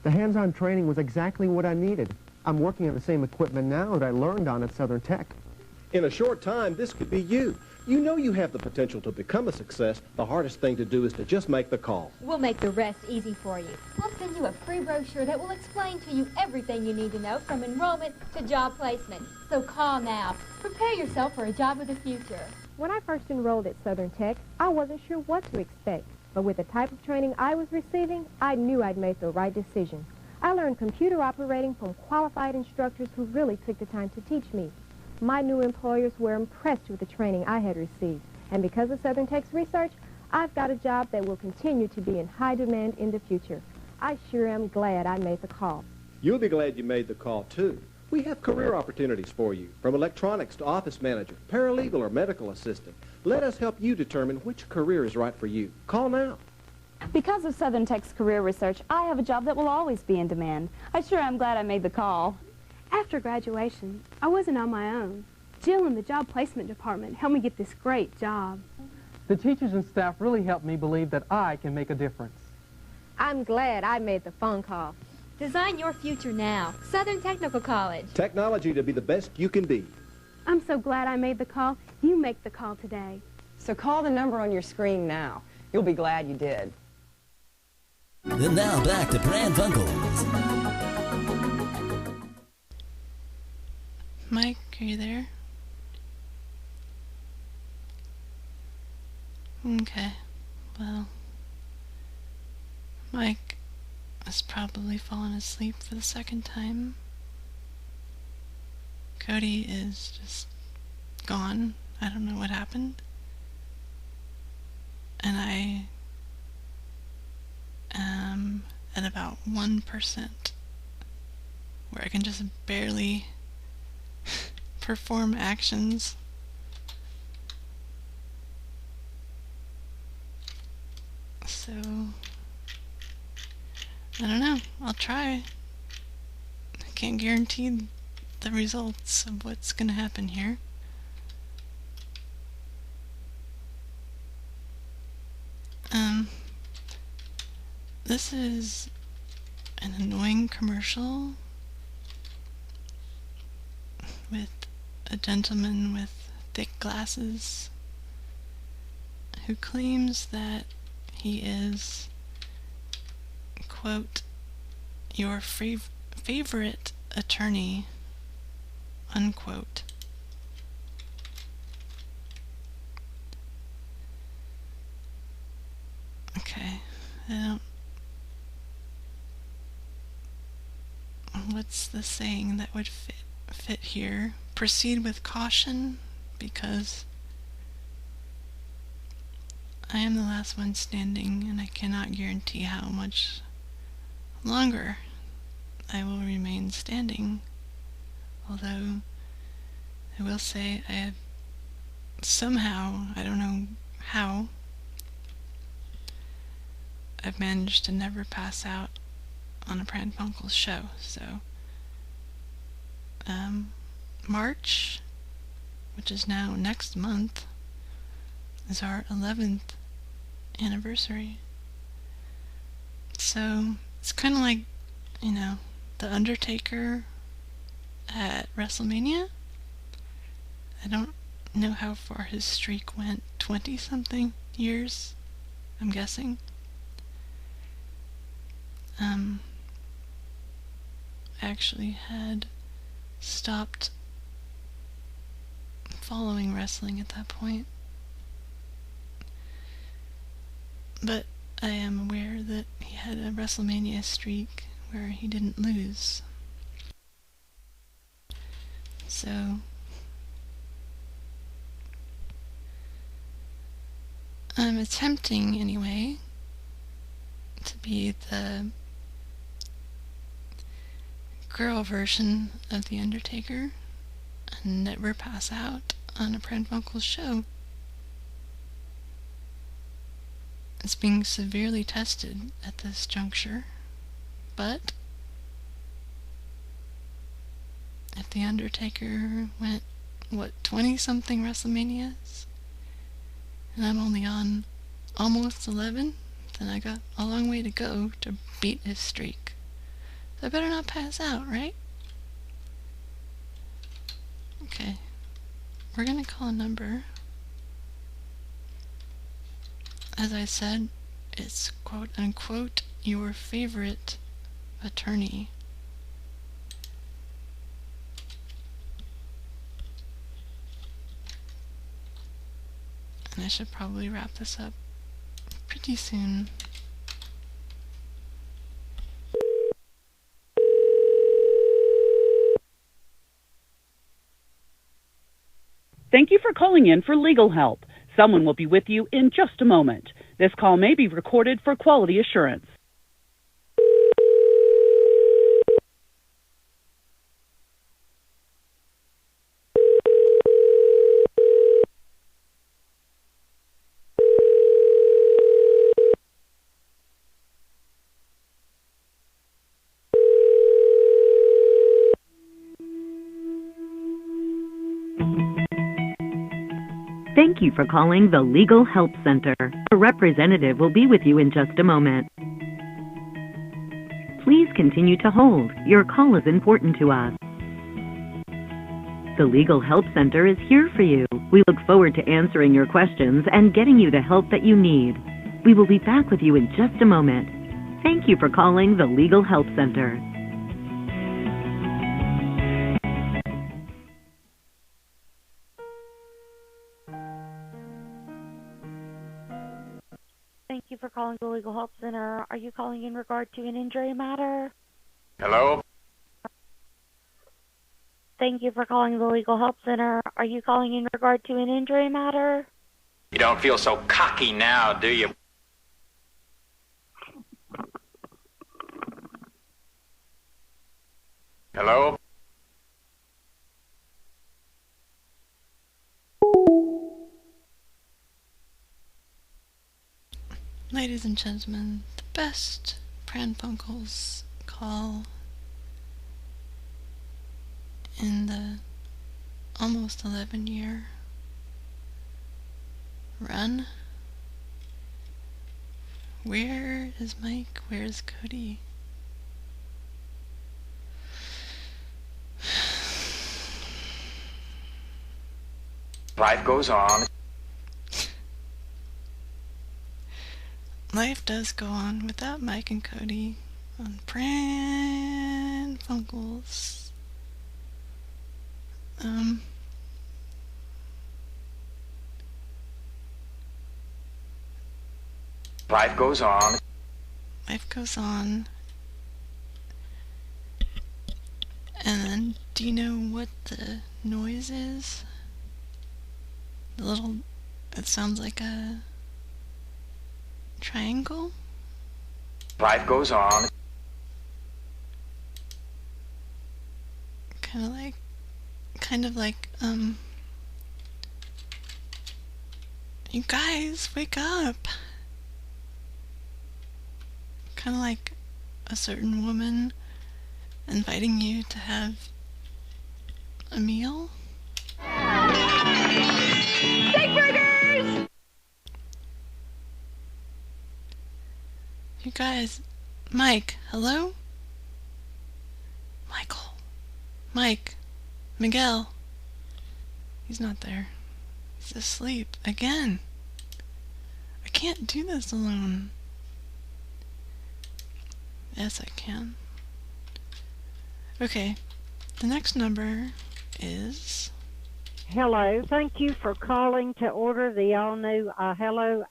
The hands-on training was exactly what I needed. I'm working on the same equipment now that I learned on at Southern Tech. In a short time, this could be you. You know you have the potential to become a success. The hardest thing to do is to just make the call. We'll make the rest easy for you. We'll send you a free brochure that will explain to you everything you need to know from enrollment to job placement. So call now. Prepare yourself for a job of the future. When I first enrolled at Southern Tech, I wasn't sure what to expect. But with the type of training I was receiving, I knew I'd made the right decision. I learned computer operating from qualified instructors who really took the time to teach me. My new employers were impressed with the training I had received. And because of Southern Tech's research, I've got a job that will continue to be in high demand in the future. I sure am glad I made the call. You'll be glad you made the call, too. We have career opportunities for you, from electronics to office manager, paralegal, or medical assistant. Let us help you determine which career is right for you. Call now. Because of Southern Tech's career research, I have a job that will always be in demand. I sure am glad I made the call. After graduation, I wasn't on my own. Jill in the job placement department helped me get this great job. The teachers and staff really helped me believe that I can make a difference. I'm glad I made the phone call. Design your future now. Southern Technical College. Technology to be the best you can be. I'm so glad I made the call. You make the call today. So call the number on your screen now. You'll be glad you did. And now back to Pran Funkels. Mike, are you there? Okay, well, Mike has probably fallen asleep for the second time. Cody is just gone. I don't know what happened. And I am at about 1% where I can just barely perform actions. So, I don't know. I'll try. I can't guarantee the results of what's going to happen here. This is an annoying commercial with a gentleman with thick glasses who claims that he is, quote, your favorite attorney, unquote. Okay, what's the saying that would fit here? Proceed with caution, because I am the last one standing, and I cannot guarantee how much longer I will remain standing. Although, I will say I have somehow, I don't know how, I've managed to never pass out on a Pran Funkels show. So, March, which is now next month, is our 11th anniversary. So, it's kind of like, you know, The Undertaker at WrestleMania. I don't know how far his streak went. 20-something years, I'm guessing. Actually had stopped following wrestling at that point. But I am aware that he had a WrestleMania streak where he didn't lose. So I'm attempting, anyway, to be the girl version of The Undertaker and never pass out on a Pran Funkels show. It's being severely tested at this juncture, but if The Undertaker went, 20-something WrestleManias, and I'm only on almost 11, then I got a long way to go to beat his streak. So I better not pass out, right? Okay. We're gonna call a number. As I said, it's quote-unquote your favorite attorney. And I should probably wrap this up pretty soon. Thank you for calling in for legal help. Someone will be with you in just a moment. This call may be recorded for quality assurance. Thank you for calling the Legal Help Center. A representative will be with you in just a moment. Please continue to hold. Your call is important to us. The Legal Help Center is here for you. We look forward to answering your questions and getting you the help that you need. We will be back with you in just a moment. Thank you for calling the Legal Help Center. Thank you for calling the Legal Help Center. Are you calling in regard to an injury matter? Hello? Thank you for calling the Legal Help Center. Are you calling in regard to an injury matter? You don't feel so cocky now, do you? Hello? Ladies and gentlemen, the best Pran Funkels call in the almost 11-year run. Where is Mike? Where's Cody? Life goes on. Life does go on without Mike and Cody on Pran Funkels. Life goes on. Life goes on. And then, do you know what the noise is? The little, it sounds like a triangle? Life goes on. Kind of like, you guys, wake up! Kind of like a certain woman inviting you to have a meal. Steak burgers! You guys, Mike, hello? Michael, Mike, Miguel, He's not there. He's asleep again. I can't do this alone. Yes, I can. Okay. The next number is... Hello. Thank you for calling to order the all-new Hilo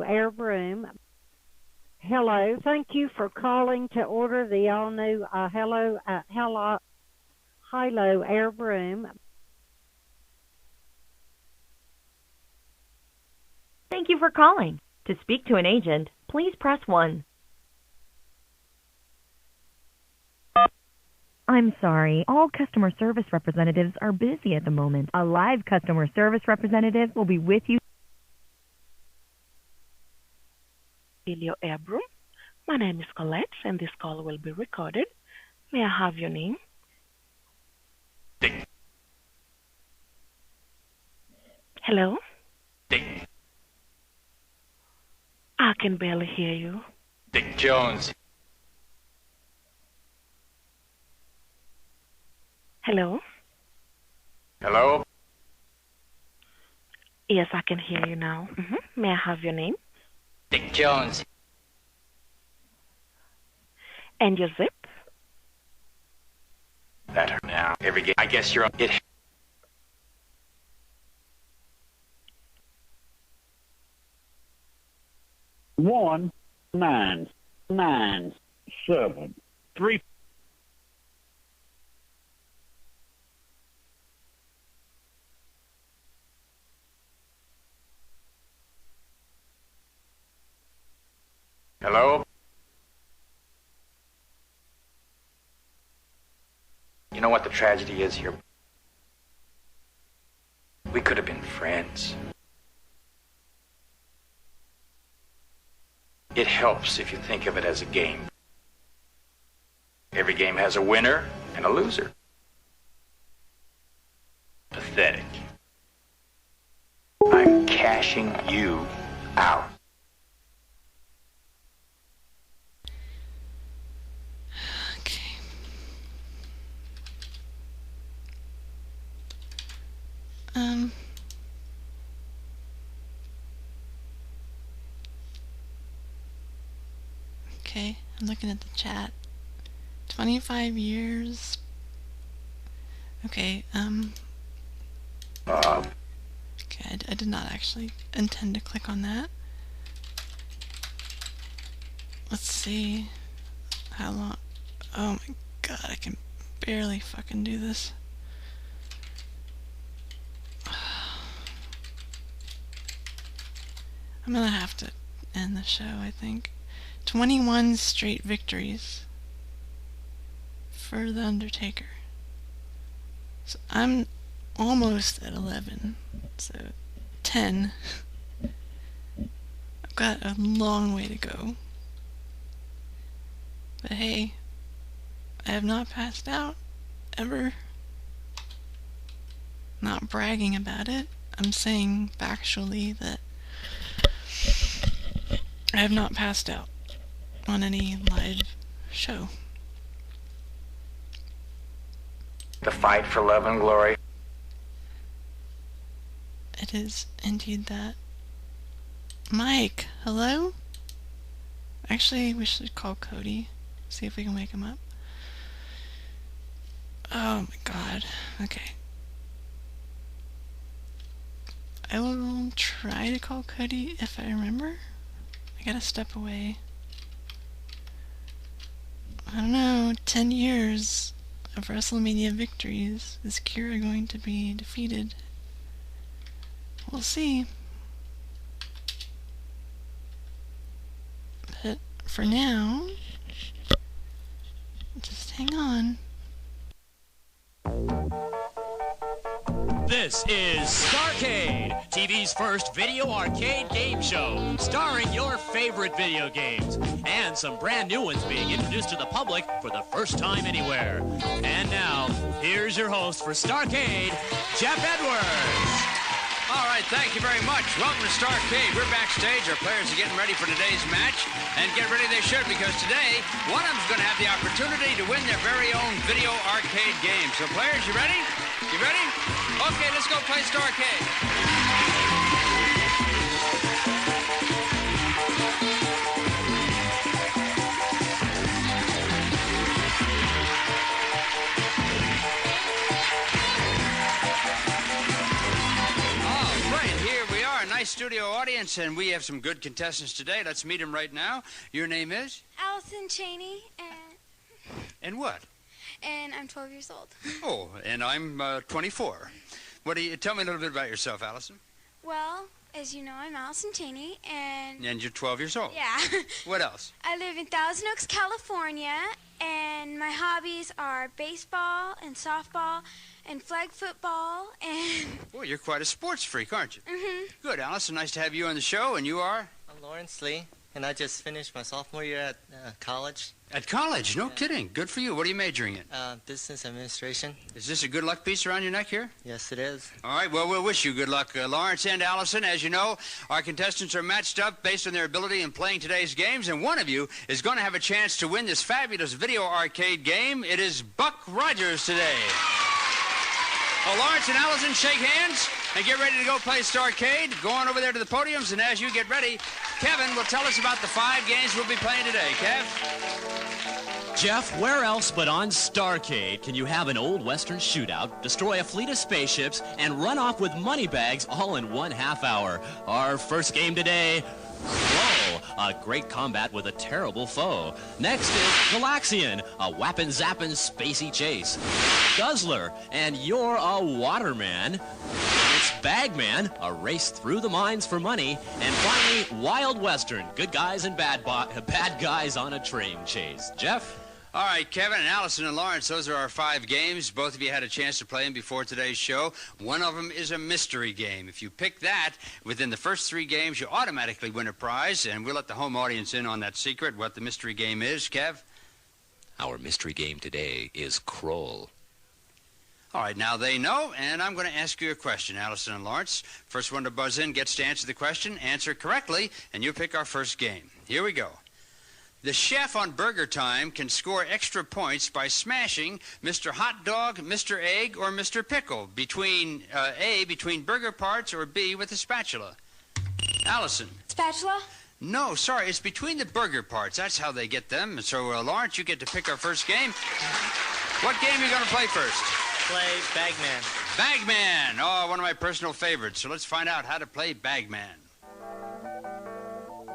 Air Broom. Hello. Thank you for calling to order the all-new Hilo Air Broom. Thank you for calling. To speak to an agent, please press 1. I'm sorry, all customer service representatives are busy at the moment. A live customer service representative will be with you. Hilo Air Broom. My name is Colette, and this call will be recorded. May I have your name? Dick. Hello? Dick. I can barely hear you. Dick Jones. Hello? Hello? Yes, I can hear you now. May I have your name? Dick Jones. And your zip? Better now. Every game. I guess you're it. 1 9 9 7 3. Hello? You know what the tragedy is here? We could have been friends. It helps if you think of it as a game. Every game has a winner and a loser. Pathetic. I'm cashing you out. Okay, I'm looking at the chat. 25 years. Okay, okay, I did not actually intend to click on that. Let's see how long. Oh my god, I can barely fucking do this. I'm gonna have to end the show, I think. 21 straight victories for The Undertaker. So I'm almost at 11. So 10. I've got a long way to go. But hey, I have not passed out ever. Not bragging about it. I'm saying factually that I have not passed out on any live show. The fight for love and glory. It is indeed that. Mike, hello? Actually, we should call Cody. See if we can wake him up. Oh my god. Okay. I will try to call Cody if I remember. I gotta step away. I don't know, 10 years of WrestleMania victories. Is Kira going to be defeated? We'll see. But for now, just hang on. This is Starcade, TV's first video arcade game show, starring your favorite video games, and some brand new ones being introduced to the public for the first time anywhere. And now, here's your host for Starcade, Jeff Edwards. All right, thank you very much. Welcome to Starcade. We're backstage. Our players are getting ready for today's match. And get ready they should, because today, one of them's going to have the opportunity to win their very own video arcade game. So players, you ready? You ready? Okay, let's go play Starcade. Nice studio audience, and we have some good contestants today. Let's meet them right now. Your name is? Allison Cheney, And what? and I'm 12 years old. Oh, and I'm 24. Tell me a little bit about yourself, Allison. Well, as you know, I'm Allison Cheney, and you're 12 years old. yeah. What else? I live in Thousand Oaks, California, and my hobbies are baseball and softball and flag football and... Boy, you're quite a sports freak, aren't you? Mm-hmm. Good, Allison. Nice to have you on the show, and you are? I'm Lawrence Lee, and I just finished my sophomore year at college. At college? No kidding. Good for you. What are you majoring in? Business administration. Is this a good luck piece around your neck here? Yes, it is. All right, well, we'll wish you good luck, Lawrence and Allison. As you know, our contestants are matched up based on their ability in playing today's games, and one of you is going to have a chance to win this fabulous video arcade game. It is Buck Rogers today. Well, Lawrence and Allison, shake hands and get ready to go play Starcade. Go on over there to the podiums, and as you get ready, Kevin will tell us about the 5 games we'll be playing today. Kev? Jeff, where else but on Starcade can you have an old western shootout, destroy a fleet of spaceships, and run off with money bags all in 1/2 hour? Our first game today, Crow, a great combat with a terrible foe. Next is Galaxian, a whappin'-zappin' spacey chase. Guzzler, and you're a waterman. It's Bagman, a race through the mines for money. And finally, Wild Western, good guys and bad guys on a train chase. Jeff? All right, Kevin and Allison and Lawrence, those are our 5 games. Both of you had a chance to play them before today's show. One of them is a mystery game. If you pick that within the first 3 games, you automatically win a prize, and we'll let the home audience in on that secret, what the mystery game is. Kev? Our mystery game today is Kroll. All right, now they know, and I'm going to ask you a question, Allison and Lawrence. First one to buzz in gets to answer the question, answer correctly, and you pick our first game. Here we go. The chef on Burger Time can score extra points by smashing Mr. Hot Dog, Mr. Egg, or Mr. Pickle between A, between burger parts, or B, with a spatula. Allison. Spatula? No, sorry, it's between the burger parts. That's how they get them. So, Lawrence, you get to pick our first game. What game are you going to play first? Play Bagman. Bagman! Oh, one of my personal favorites. So let's find out how to play Bagman.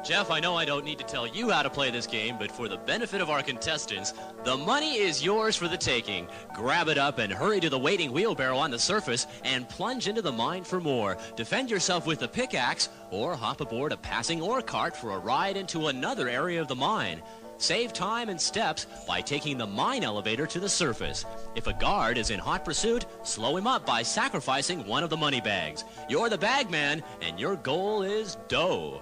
Jeff, I know I don't need to tell you how to play this game, but for the benefit of our contestants, the money is yours for the taking. Grab it up and hurry to the waiting wheelbarrow on the surface and plunge into the mine for more. Defend yourself with the pickaxe or hop aboard a passing ore cart for a ride into another area of the mine. Save time and steps by taking the mine elevator to the surface. If a guard is in hot pursuit, slow him up by sacrificing one of the money bags. You're the bagman, and your goal is dough.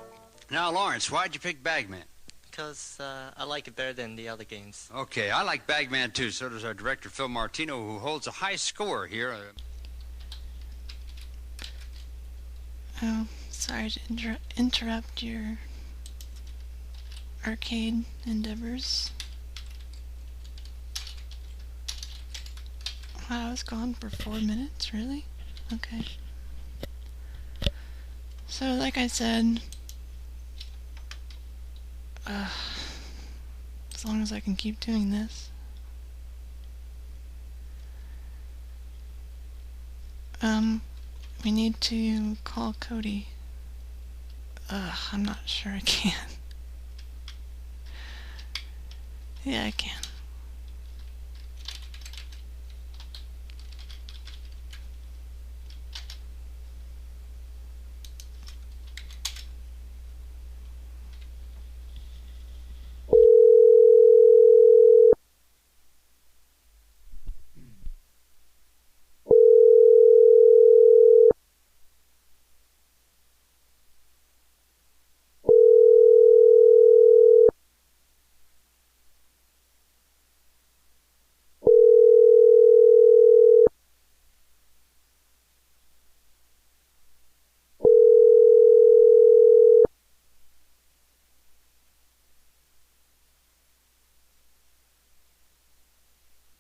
Now, Lawrence, why'd you pick Bagman? Because I like it better than the other games. Okay, I like Bagman too. So does our director, Phil Martino, who holds a high score here. Oh, sorry to interrupt your arcade endeavors. Wow, I was gone for 4 minutes, really? Okay. So, like I said, as long as I can keep doing this. We need to call Cody. I'm not sure I can. Yeah, I can.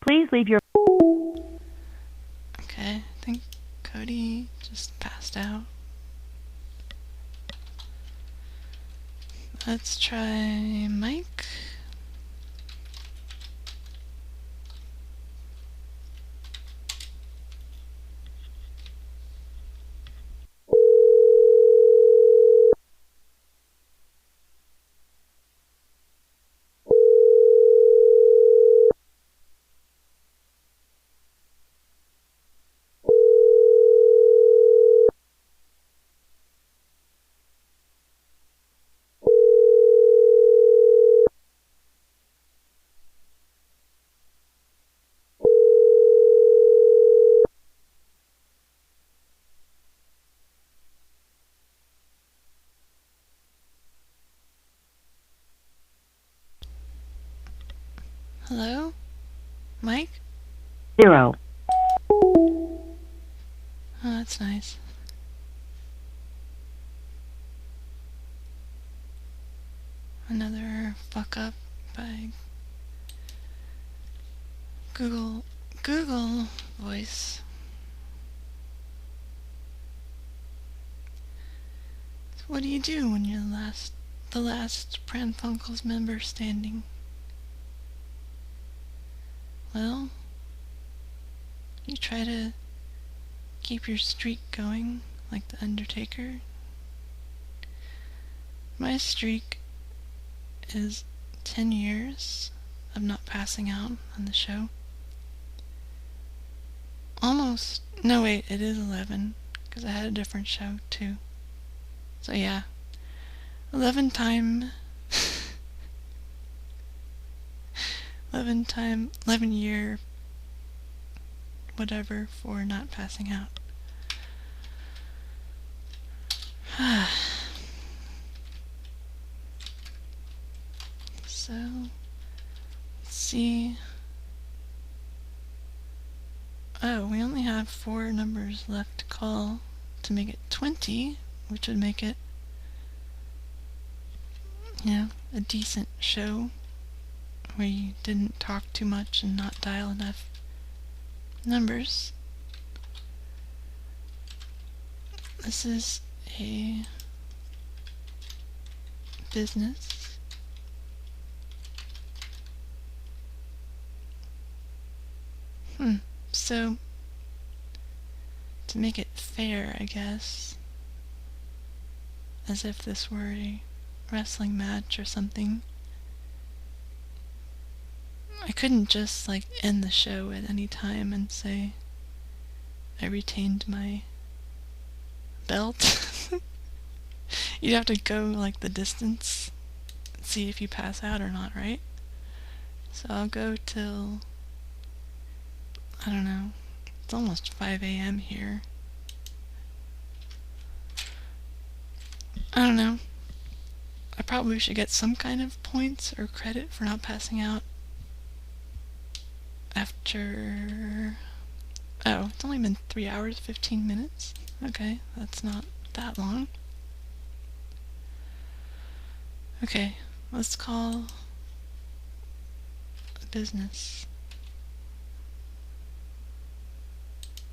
Please leave your... Okay. Cody just passed out. Let's try Mike. Hello? Mike? 0. Oh, that's nice. Another fuck up by Google Voice. So what do you do when you're the last Pran Funkels member standing? Well, you try to keep your streak going like the Undertaker. My streak is 10 years of not passing out on the show. Almost. No, wait, it is 11, because I had a different show too. So yeah, 11 year whatever for not passing out. So, let's see. Oh, we only have 4 numbers left to call to make it 20, which would make it, you know, a decent show where you didn't talk too much and not dial enough numbers. This is a business. So, to make it fair, I guess, as if this were a wrestling match or something, I couldn't just, like, end the show at any time and say I retained my belt. You'd have to go, like, the distance and see if you pass out or not, right? So I'll go till, I don't know, it's almost 5 a.m. here. I don't know. I probably should get some kind of points or credit for not passing out after... Oh, it's only been 3 hours, 15 minutes? Okay, that's not that long. Okay, let's call a business.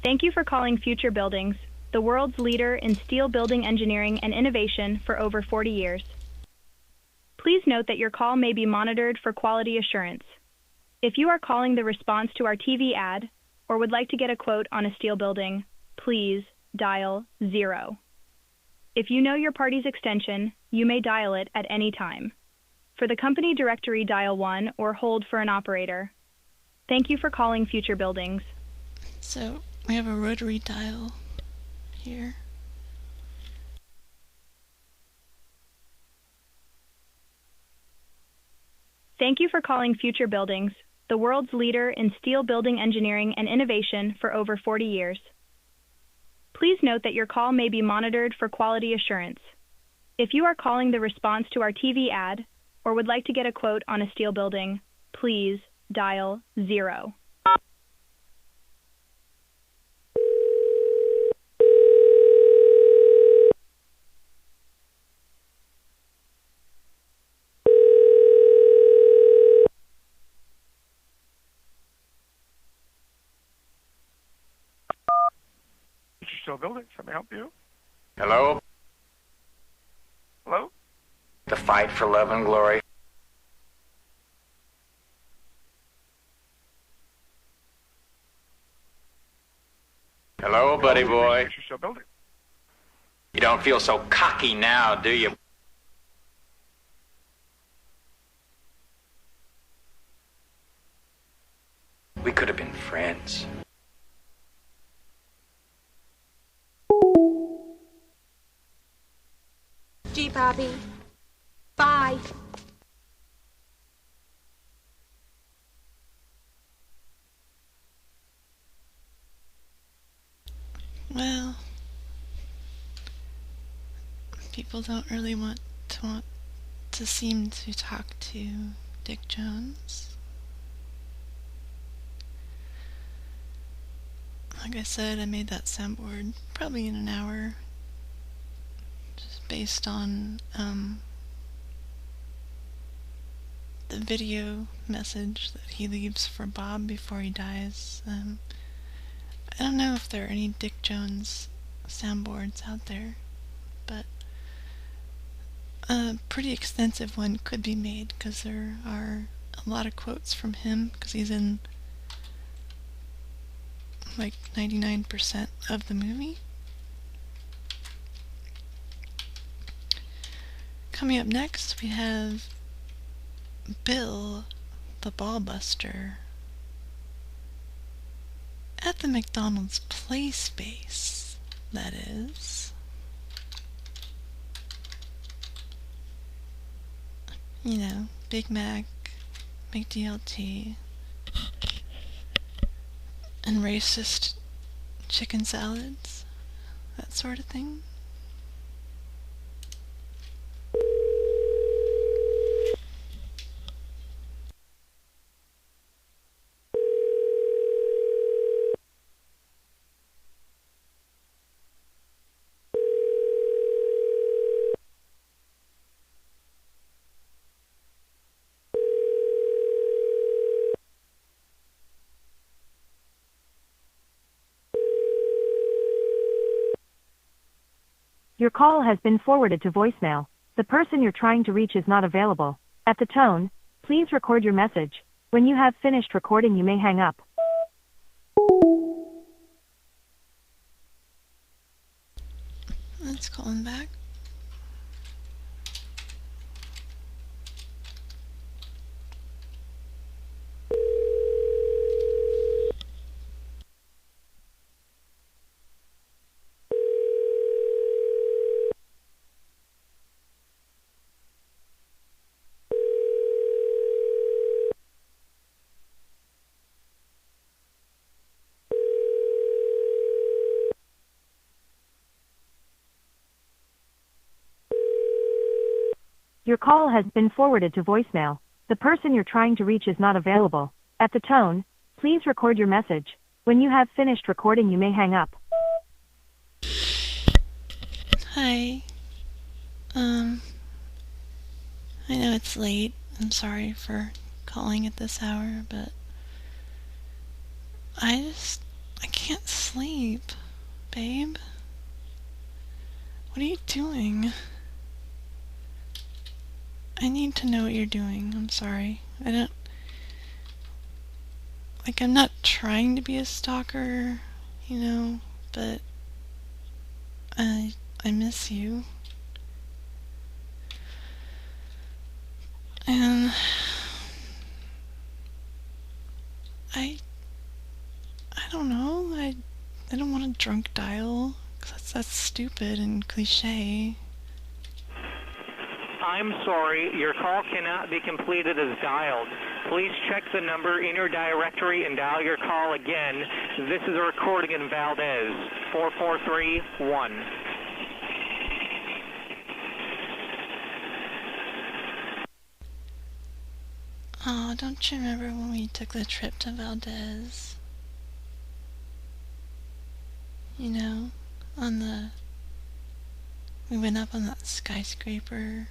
Thank you for calling Future Buildings, the world's leader in steel building engineering and innovation for over 40 years. Please note that your call may be monitored for quality assurance. If you are calling the response to our TV ad or would like to get a quote on a steel building, please dial 0. If you know your party's extension, you may dial it at any time. For the company directory, dial 1 or hold for an operator. Thank you for calling Future Buildings. So, we have a rotary dial here. Thank you for calling Future Buildings, the world's leader in steel building engineering and innovation for over 40 years. Please note that your call may be monitored for quality assurance. If you are calling the response to our TV ad or would like to get a quote on a steel building, please dial 0. Buildings. Let me help you. Hello? Hello? The fight for love and glory. Hello, buddy boy. Building. You don't feel so cocky now, do you? We could have been friends. Gee, Bobby. Bye. Well, people don't really want to seem to talk to Dick Jones. Like I said, I made that soundboard probably in an hour, just based on the video message that he leaves for Bob before he dies. I don't know if there are any Dick Jones soundboards out there, but a pretty extensive one could be made, because there are a lot of quotes from him, because he's in like 99% of the movie. Coming up next, we have Bill the Ballbuster at the McDonald's play space, that is. You know, Big Mac, McDLT, and racist chicken salads, that sort of thing. Your call has been forwarded to voicemail. The person you're trying to reach is not available. At the tone, please record your message. When you have finished recording, you may hang up. Let's call him back. Your call has been forwarded to voicemail. The person you're trying to reach is not available. At the tone, please record your message. When you have finished recording, you may hang up. Hi. I know it's late. I'm sorry for calling at this hour, but I can't sleep, babe. What are you doing? I need to know what you're doing. I'm sorry. I'm not trying to be a stalker, you know, but I miss you. And I don't know. I don't want to drunk dial, 'cause that's stupid and cliche. I'm sorry, your call cannot be completed as dialed. Please check the number in your directory and dial your call again. This is a recording in Valdez, 4431. Oh, don't you remember when we took the trip to Valdez? You know, we went up on that skyscraper.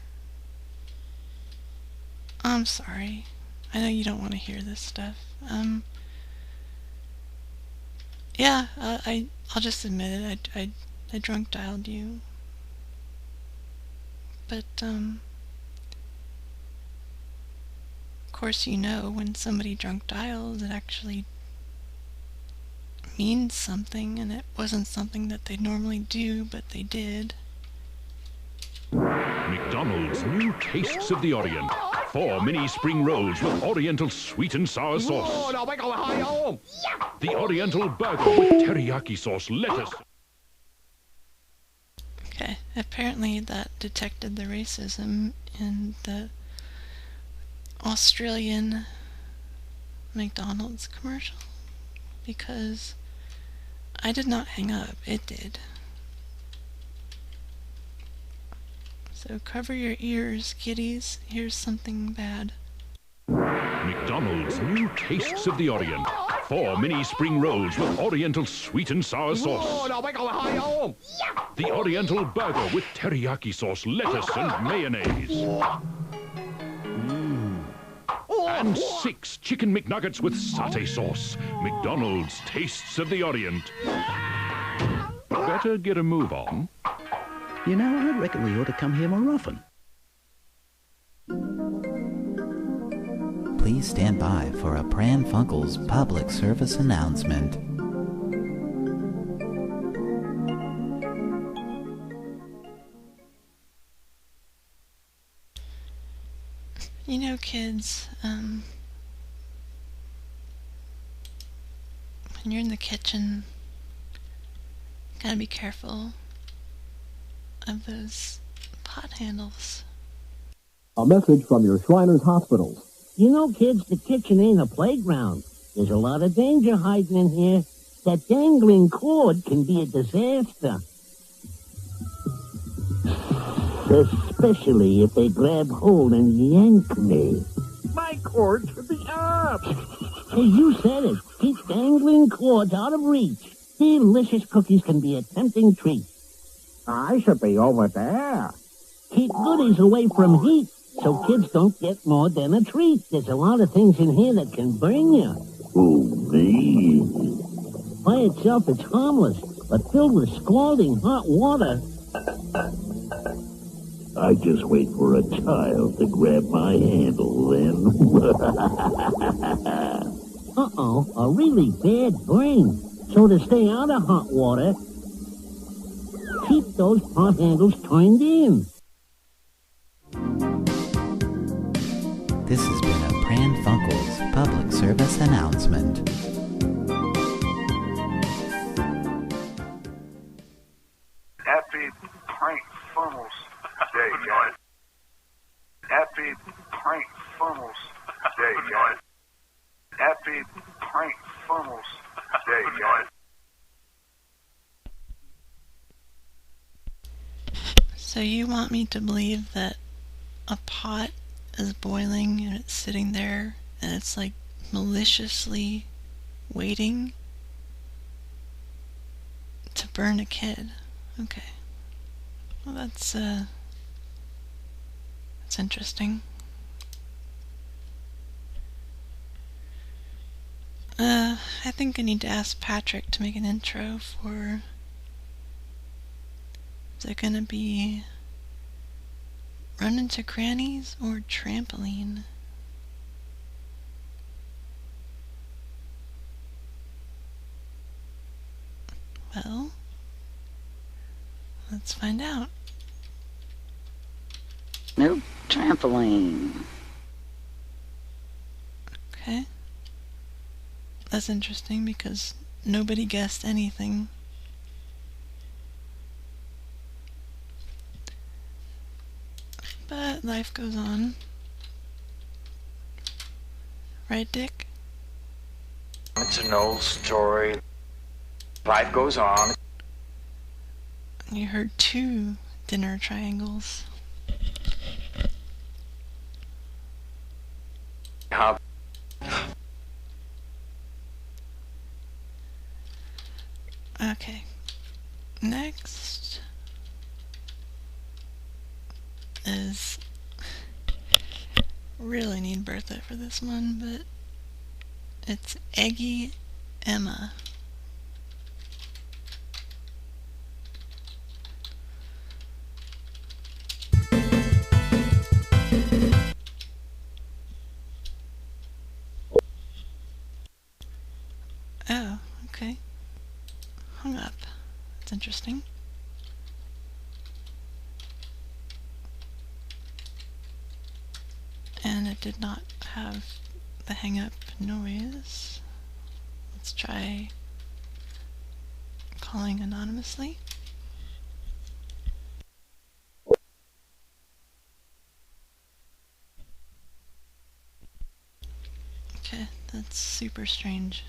I'm sorry. I know you don't want to hear this stuff. Yeah, I'll just admit it. I drunk dialed you. But, of course, you know, when somebody drunk dials, it actually means something, and it wasn't something that they normally do, but they did. McDonald's new Tastes of the Orient. 4 mini spring rolls with Oriental sweet and sour sauce. The Oriental burger with teriyaki sauce, lettuce. Okay, apparently that detected the racism in the Australian McDonald's commercial, because I did not hang up, it did. So cover your ears, kiddies. Here's something bad. McDonald's new Tastes of the Orient. 4 mini spring rolls with Oriental sweet and sour sauce. The Oriental burger with teriyaki sauce, lettuce, and mayonnaise. And 6 chicken McNuggets with satay sauce. McDonald's Tastes of the Orient. Better get a move on. You know, I reckon we ought to come here more often. Please stand by for a Pran Funkels public service announcement. You know, kids, when you're in the kitchen, you gotta be careful of those pot handles. A message from your Shriners Hospitals. You know, kids, the kitchen ain't a playground. There's a lot of danger hiding in here. That dangling cord can be a disaster. Especially if they grab hold and yank me. My cord should be up. Hey, you said it. Keep dangling cords out of reach. Delicious cookies can be a tempting treat. I should be over there. Keep goodies away from heat so kids don't get more than a treat. There's a lot of things in here that can burn you. Ooh, me. By itself, it's harmless, but filled with scalding hot water. I just wait for a child to grab my handle, then. Uh-oh, a really bad burn. So to stay out of hot water, keep those pot handles turned in. This has been a Pran Funkels public service announcement. Happy Prank Funnels Day, guys. Happy Prank Funnels Day, guys. Happy Prank Funnels Day, guys. So you want me to believe that a pot is boiling and it's sitting there and it's like maliciously waiting to burn a kid? Okay. Well, that's interesting. I think I need to ask Patrick to make an intro for... Is it gonna be Run Into Crannies or Trampoline? Well, let's find out. No trampoline. Okay. That's interesting because nobody guessed anything. But life goes on. Right, Dick? It's an old story. Life goes on. You heard 2 dinner triangles. How? Okay. Next is... Really need Bertha for this one, but it's Eggy Emma. That's interesting. And it did not have the hang-up noise. Let's try calling anonymously. Okay, that's super strange.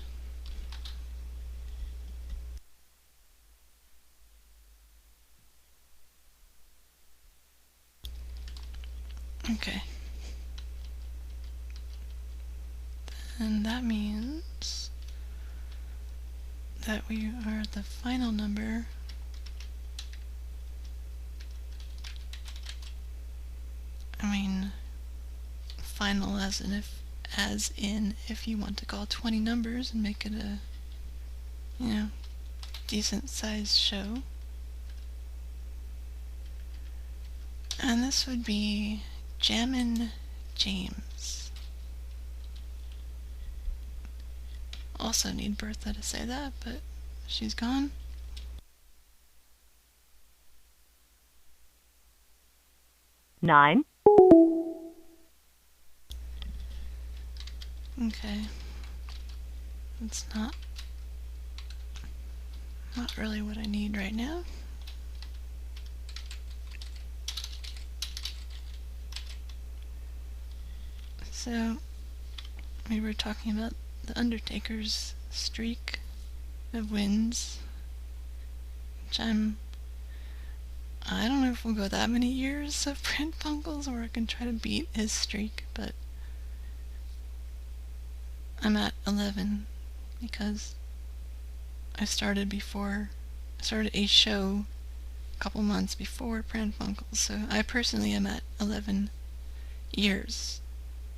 Okay. And that means that we are at the final number. I mean, final as in if you want to call 20 numbers and make it a, decent sized show. And this would be Jammin' James. Also need Bertha to say that, but she's gone. Nine. Okay. It's not really what I need right now. So, we were talking about the Undertaker's streak of wins, which I don't know if we'll go that many years of Pran Funkels, or I can try to beat his streak, but I'm at 11 because I started a show a couple months before Pran Funkels, so I personally am at 11 years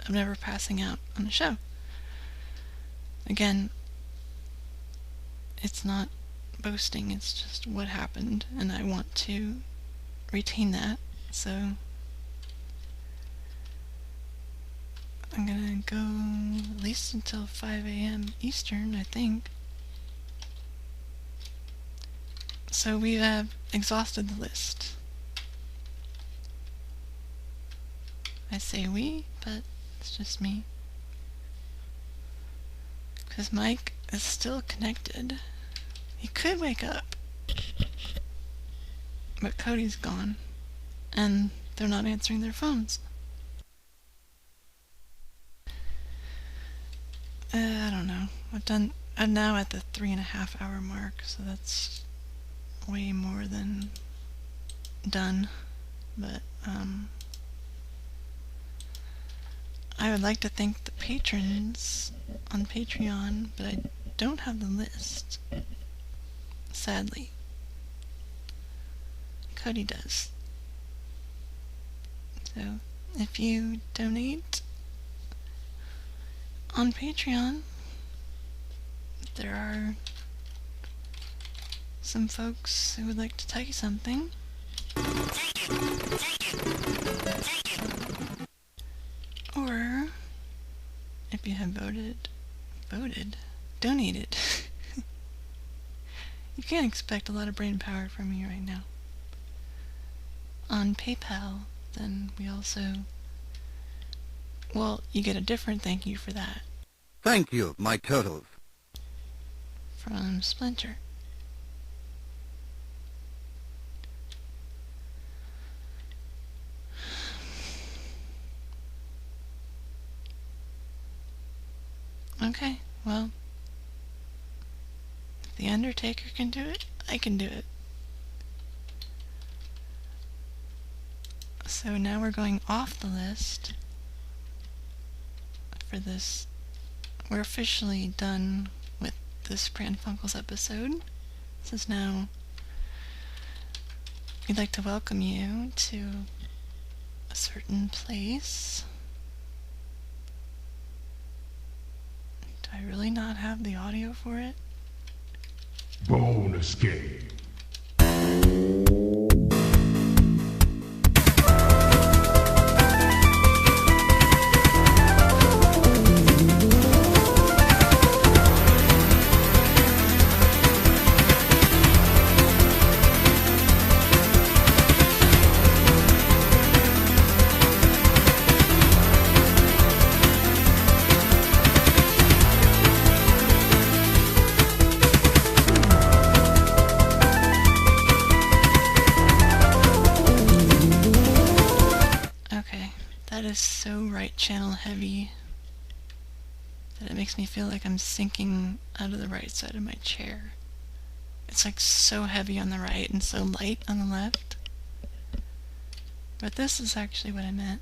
of never passing out on a show. Again, it's not boasting, it's just what happened, and I want to retain that, so I'm gonna go at least until 5 a.m. Eastern, I think. So we have exhausted the list. I say we, but it's just me. Because Mike is still connected. He could wake up. But Cody's gone. And they're not answering their phones. I don't know. I'm now at the 3.5 hour mark, so that's way more than done. But, I would like to thank the patrons on Patreon, but I don't have the list, sadly. Cody does. So, if you donate on Patreon, there are some folks who would like to tell you something. Or, if you have donated, you can't expect a lot of brain power from me right now. On PayPal, then we also, you get a different thank you for that. Thank you, my turtles. From Splinter. Okay, well, if the Undertaker can do it, I can do it. So now we're going off the list for this. We're officially done with this Pran Funkels episode. This is now, we'd like to welcome you to a certain place. Do I really not have the audio for it? Bonus game. right channel heavy that it makes me feel like I'm sinking out of the right side of my chair. It's like so heavy on the right and so light on the left. But this is actually what I meant.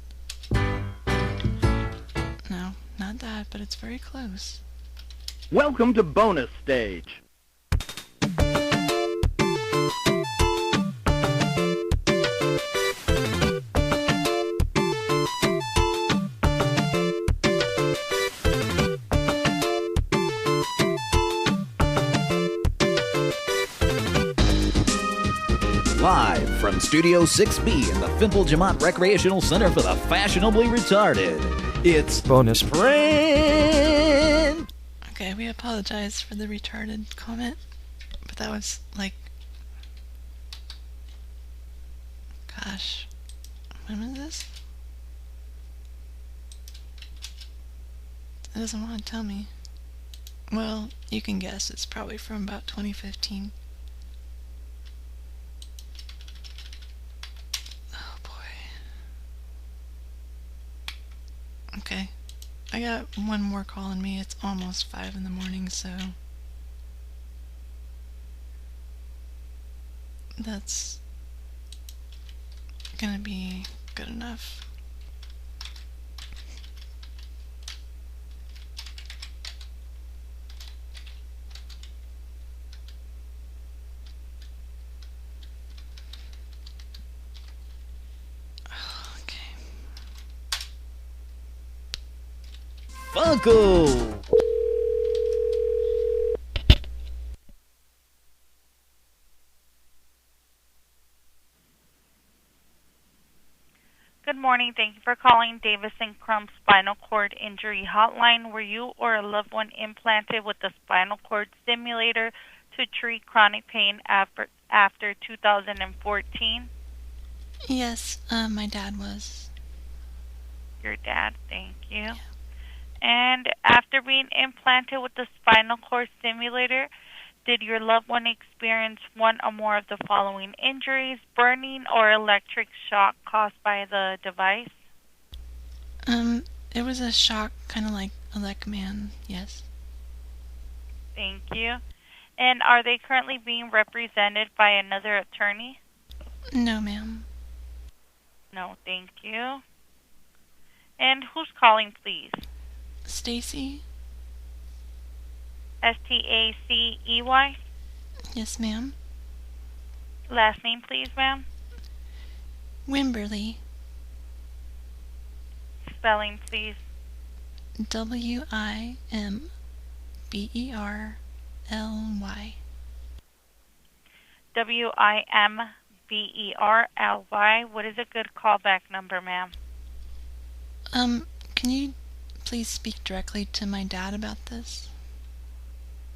No, not that, but it's very close. Welcome to bonus stage. Live from Studio 6B in the Fimple Jamont Recreational Center for the Fashionably Retarded, it's Bonus Pran! Okay, we apologize for the retarded comment, but that was like... Gosh, when was this? It doesn't want to tell me. Well, you can guess, it's probably from about 2015. Okay, I got one more call on me. It's almost 5 in the morning, so that's gonna be good enough. Funko! Good morning. Thank you for calling Davis & Crumb Spinal Cord Injury Hotline. Were you or a loved one implanted with a spinal cord stimulator to treat chronic pain after 2014? Yes, my dad was. Your dad, thank you. Yeah. And after being implanted with the spinal cord stimulator, did your loved one experience one or more of the following injuries: burning or electric shock caused by the device? It was a shock, kind of like a Leckman, yes. Thank you. And are they currently being represented by another attorney? No, ma'am. No, thank you. And who's calling, please? Stacy? S-T-A-C-E-Y? Yes, ma'am. Last name, please, ma'am. Wimberly. Spelling, please. W-I-M-B-E-R-L-Y. W-I-M-B-E-R-L-Y. What is a good callback number, ma'am? Can you please speak directly to my dad about this?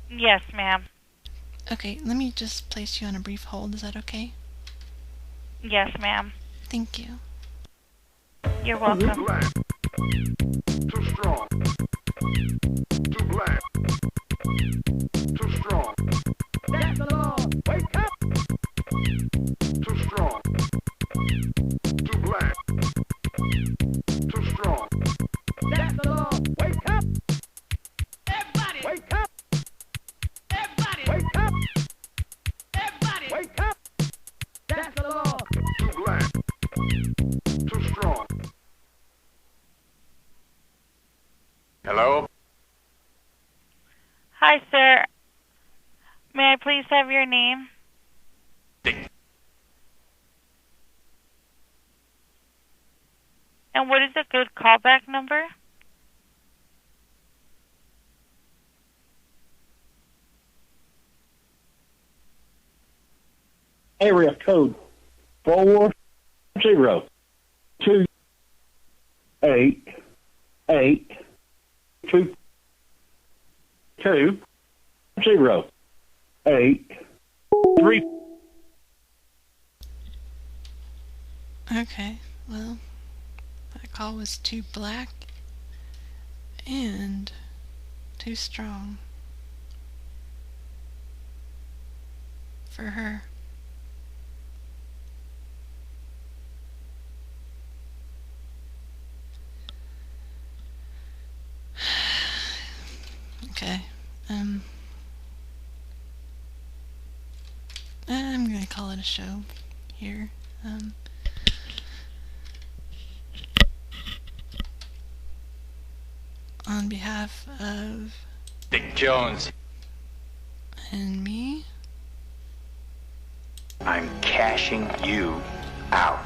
Yes, ma'am. Okay, let me just place you on a brief hold. Is that okay? Yes, ma'am. Thank you. You're welcome. Too black. Too strong. Too black. Too strong. That's the law. Wake up! Too strong. Too black. Too strong. That's the law. Wake up! Everybody! Wake up! Everybody! Wake up! Everybody! Wake up! That's the law. Too black. Too strong. Hello? Hi, sir. May I please have your name? And what is a good callback number? Area code 402-882-2-8-3. Okay, well, that call was too black and too strong for her. Okay. I'm gonna call it a show here. On behalf of Dick Jones. and me, I'm cashing you out.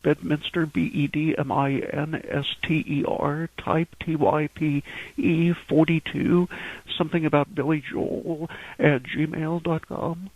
Bedminster, Bedminster, type TYPE 42, something about Billy Joel at gmail.com.